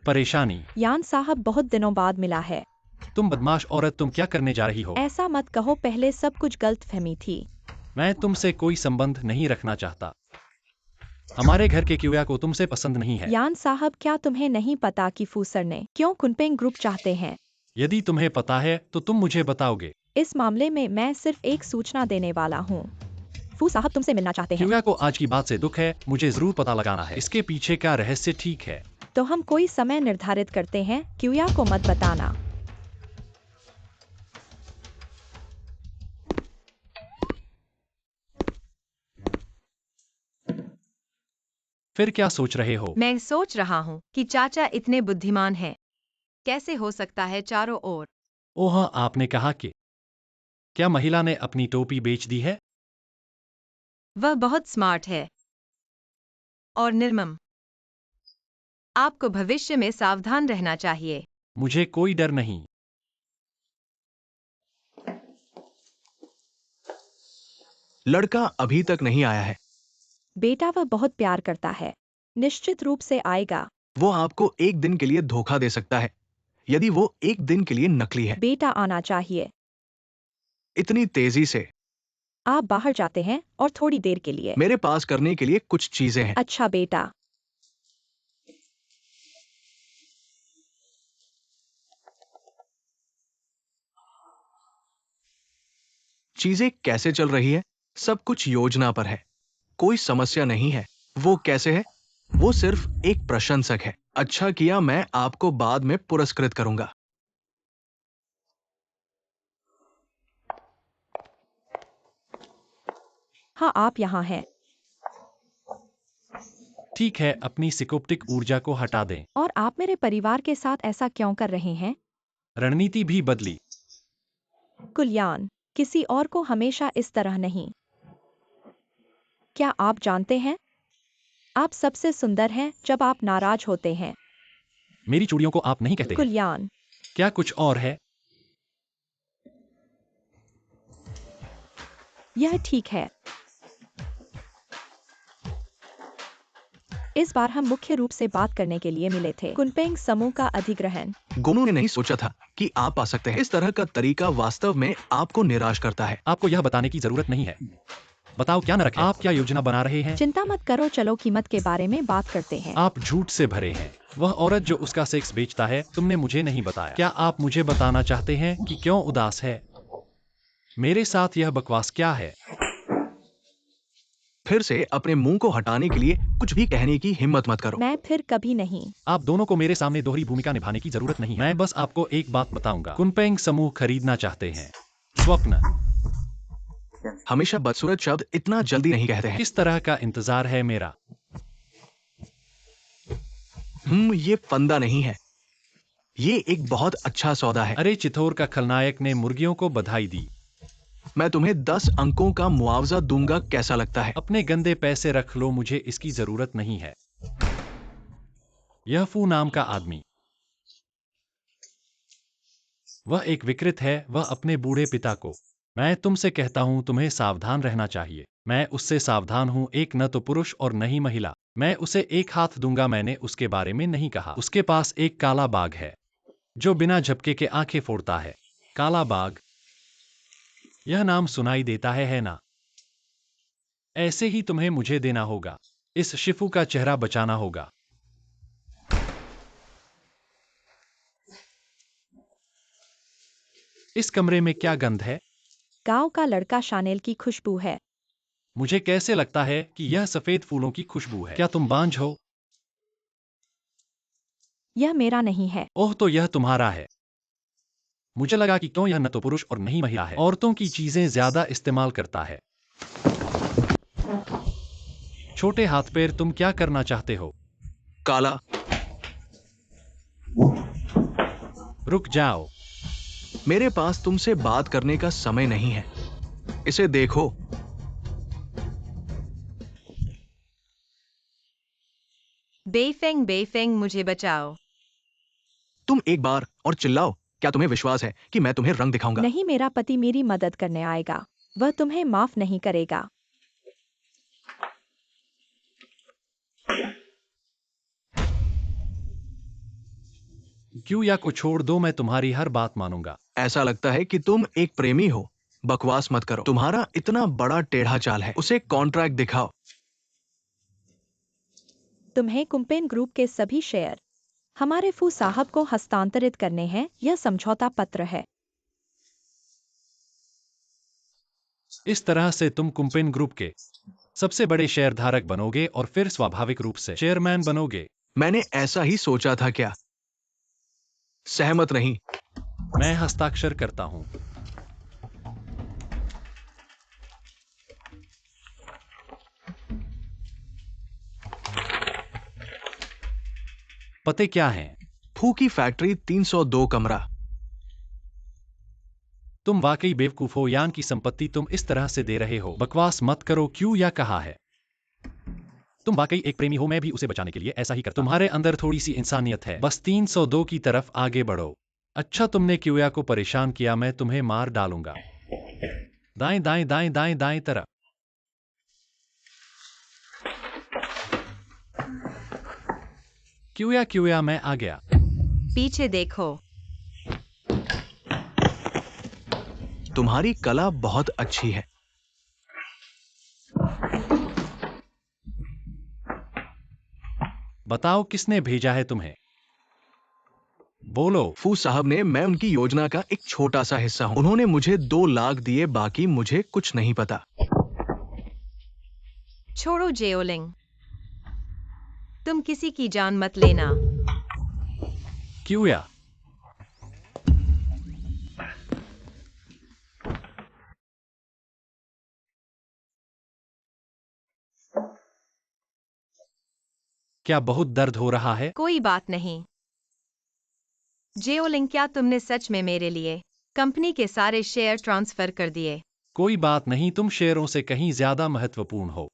परेशानी। यान साहब बहुत दिनों बाद मिला है। तुम बदमाश औरत, तुम क्या करने जा रही हो? ऐसा मत कहो, पहले सब कुछ गलतफहमी थी। मैं तुमसे कोई संबंध नहीं रखना चाहता। हमारे घर के क्यूया को तुमसे पसंद नहीं है। यान साहब, क्या तुम्हें नहीं पता कि फूसर ने क्यों कुनपिंग ग्रुप चाहते हैं? यदि तुम्हें पता है तो तुम मुझे बताओगे। इस मामले में मैं सिर्फ एक सूचना देने वाला हूँ। फू साहब तुमसे मिलना चाहते हैं। क्यूया को आज की बात से दुख है, मुझे जरूर पता लगाना है इसके पीछे का रहस्य। ठीक है, तो हम कोई समय निर्धारित करते हैं, क्यूया को मत बताना। फिर क्या सोच रहे हो? मैं सोच रहा हूँ कि चाचा इतने बुद्धिमान हैं। कैसे हो सकता है चारों ओर? ओह, आपने कहा कि क्या महिला ने अपनी टोपी बेच दी है? वह बहुत स्मार्ट है और निर्मम। आपको भविष्य में सावधान रहना चाहिए। मुझे कोई डर नहीं। लड़का अभी तक नहीं आया है। बेटा वह बहुत प्यार करता है, निश्चित रूप से आएगा। वो आपको एक दिन के लिए धोखा दे सकता है, यदि वो एक दिन के लिए नकली है। बेटा आना चाहिए। इतनी तेजी से। आप बाहर जाते हैं और थोड़ी देर के लिए। मेरे पास करने के लिए कुछ चीजें हैं। अच्छा बेटा। चीजें कैसे चल रही है? सब कुछ योजना पर है, कोई समस्या नहीं है। वो कैसे है? वो सिर्फ एक प्रशंसक है। अच्छा किया, मैं आपको बाद में पुरस्कृत करूंगा। हाँ आप यहाँ हैं। ठीक है, अपनी सिकोप्टिक ऊर्जा को हटा दें। और आप मेरे परिवार के साथ ऐसा क्यों कर रहे हैं? रणनीति भी बदली। कुल्यान, किसी और को हमेशा इस तरह नहीं। क्या आप जानते हैं, आप सबसे सुंदर हैं जब आप नाराज होते हैं। मेरी चूड़ियों को आप नहीं कहते हैं। कुल्यान, क्या कुछ और है? यह ठीक है। इस बार हम मुख्य रूप से बात करने के लिए मिले थे, कुनपेंग समूह का अधिग्रहण। गोनू ने नहीं सोचा था कि आप आ सकते हैं। इस तरह का तरीका वास्तव में आपको निराश करता है। आपको यह बताने की जरूरत नहीं है। बताओ क्या नरक है? आप क्या योजना बना रहे हैं? चिंता मत करो, चलो कीमत के बारे में बात करते हैं। आप झूठ से भरे हैं। वह औरत जो उसका सेक्स बेचता है, तुमने मुझे नहीं बताया। क्या आप मुझे बताना चाहते हैं कि क्यों उदास है? मेरे साथ यह बकवास क्या है? फिर से अपने मुंह को हटाने के लिए कुछ भी कहने की हिम्मत मत करो। मैं फिर कभी नहीं। आप दोनों को मेरे सामने दोहरी भूमिका निभाने की जरूरत नहीं है। मैं बस आपको एक बात बताऊंगा। कुनपेंग समूह खरीदना चाहते हैं। स्वप्न। हमेशा बदसूरत शब्द इतना जल्दी नहीं कहते हैं। किस तरह का इंतजार है मेरा? ये फंदा नहीं है। ये एक बहुत अच्छा सौदा है। अरे चिथोर का खलनायक ने मुर्गियों को बधाई दी। मैं तुम्हें 10 अंकों का मुआवजा दूंगा, कैसा लगता है? अपने गंदे पैसे रख लो, मुझे इसकी जरूरत नहीं है। यह फू नाम का आदमी, वह एक विकृत है। वह अपने बूढ़े पिता को, मैं तुमसे कहता हूं तुम्हें सावधान रहना चाहिए। मैं उससे सावधान हूं, एक न तो पुरुष और न ही महिला। मैं उसे एक हाथ दूंगा, मैंने उसके बारे में नहीं कहा। उसके पास एक काला बाघ है जो बिना झपके के आंखें फोड़ता है। काला बाघ, यह नाम सुनाई देता है ना? ऐसे ही तुम्हें मुझे देना होगा। इस शिफू का चेहरा बचाना होगा। इस कमरे में क्या गंध है? गांव का लड़का शानेल की खुशबू है। मुझे कैसे लगता है कि यह सफेद फूलों की खुशबू है? क्या तुम बांझ हो? यह मेरा नहीं है। ओह, तो यह तुम्हारा है। मुझे लगा कि क्यों यह न तो पुरुष और नहीं महिला है। औरतों की चीजें ज्यादा इस्तेमाल करता है। छोटे हाथ पैर, तुम क्या करना चाहते हो? काला, रुक जाओ। मेरे पास तुमसे बात करने का समय नहीं है। इसे देखो। बेफेंग, मुझे बचाओ। तुम एक बार और चिल्लाओ। क्या तुम्हें विश्वास है कि मैं तुम्हें रंग दिखाऊंगा? नहीं, मेरा पति मेरी मदद करने आएगा। वह तुम्हें माफ नहीं करेगा। क्यूया को छोड़ दो, मैं तुम्हारी हर बात मानूंगा। ऐसा लगता है कि तुम एक प्रेमी हो। बकवास मत करो। तुम्हारा इतना बड़ा टेढ़ा चाल है। उसे कॉन्ट्रैक्ट दिखाओ। तुम्हें कुम्पेन ग्रुप के सभी शेयर हमारे फू साहब को हस्तांतरित करने हैं। यह समझौता पत्र है। इस तरह से तुम कुम्पेन ग्रुप के सबसे बड़े शेयरधारक बनोगे और फिर स्वाभाविक रूप से चेयरमैन बनोगे। मैंने ऐसा ही सोचा था। क्या सहमत नहीं? मैं हस्ताक्षर करता हूं। पते क्या हैं? फू की फैक्ट्री 302 कमरा। तुम वाकई बेवकूफ हो। यान की संपत्ति तुम इस तरह से दे रहे हो। बकवास मत करो। क्यों या कहा है? तुम वाकई एक प्रेमी हो। मैं भी उसे बचाने के लिए ऐसा ही करता। तुम्हारे अंदर थोड़ी सी इंसानियत है। बस 302 की तरफ आगे बढ़ो। अच्छा, तुमने क्यूया को परेशान किया। मैं तुम्हें मार डालूंगा। दाएं दाएं दाएं दाएं दाएं तरफ। क्यूया, मैं आ गया। पीछे देखो। तुम्हारी कला बहुत अच्छी है। बताओ किसने भेजा है तुम्हें? बोलो। फू साहब ने। मैं उनकी योजना का एक छोटा सा हिस्सा हूं। उन्होंने मुझे 2 लाख दिए, बाकी मुझे कुछ नहीं पता। छोड़ो जेओलिंग, तुम किसी की जान मत लेना। क्यूया, क्या बहुत दर्द हो रहा है? कोई बात नहीं। जेओलिंग, क्या तुमने सच में मेरे लिए कंपनी के सारे शेयर ट्रांसफर कर दिए? कोई बात नहीं, तुम शेयरों से कहीं ज्यादा महत्वपूर्ण हो।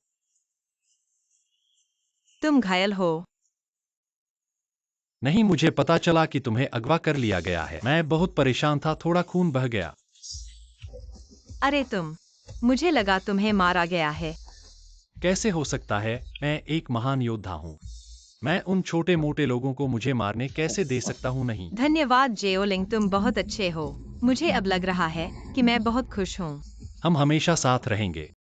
तुम घायल हो। नहीं, मुझे पता चला कि तुम्हें अगवा कर लिया गया है। मैं बहुत परेशान था, थोड़ा खून बह गया। अरे मुझे लगा तुम्हें मारा गया है। कैसे हो सकता है? मैं एक महान योद्धा हूँ। मैं उन छोटे मोटे लोगों को मुझे मारने कैसे दे सकता हूँ? नहीं। धन्यवाद जेओलिंग, तुम बहुत अच्छे हो। मुझे अब लग रहा है कि मैं बहुत खुश हूँ। हम हमेशा साथ रहेंगे।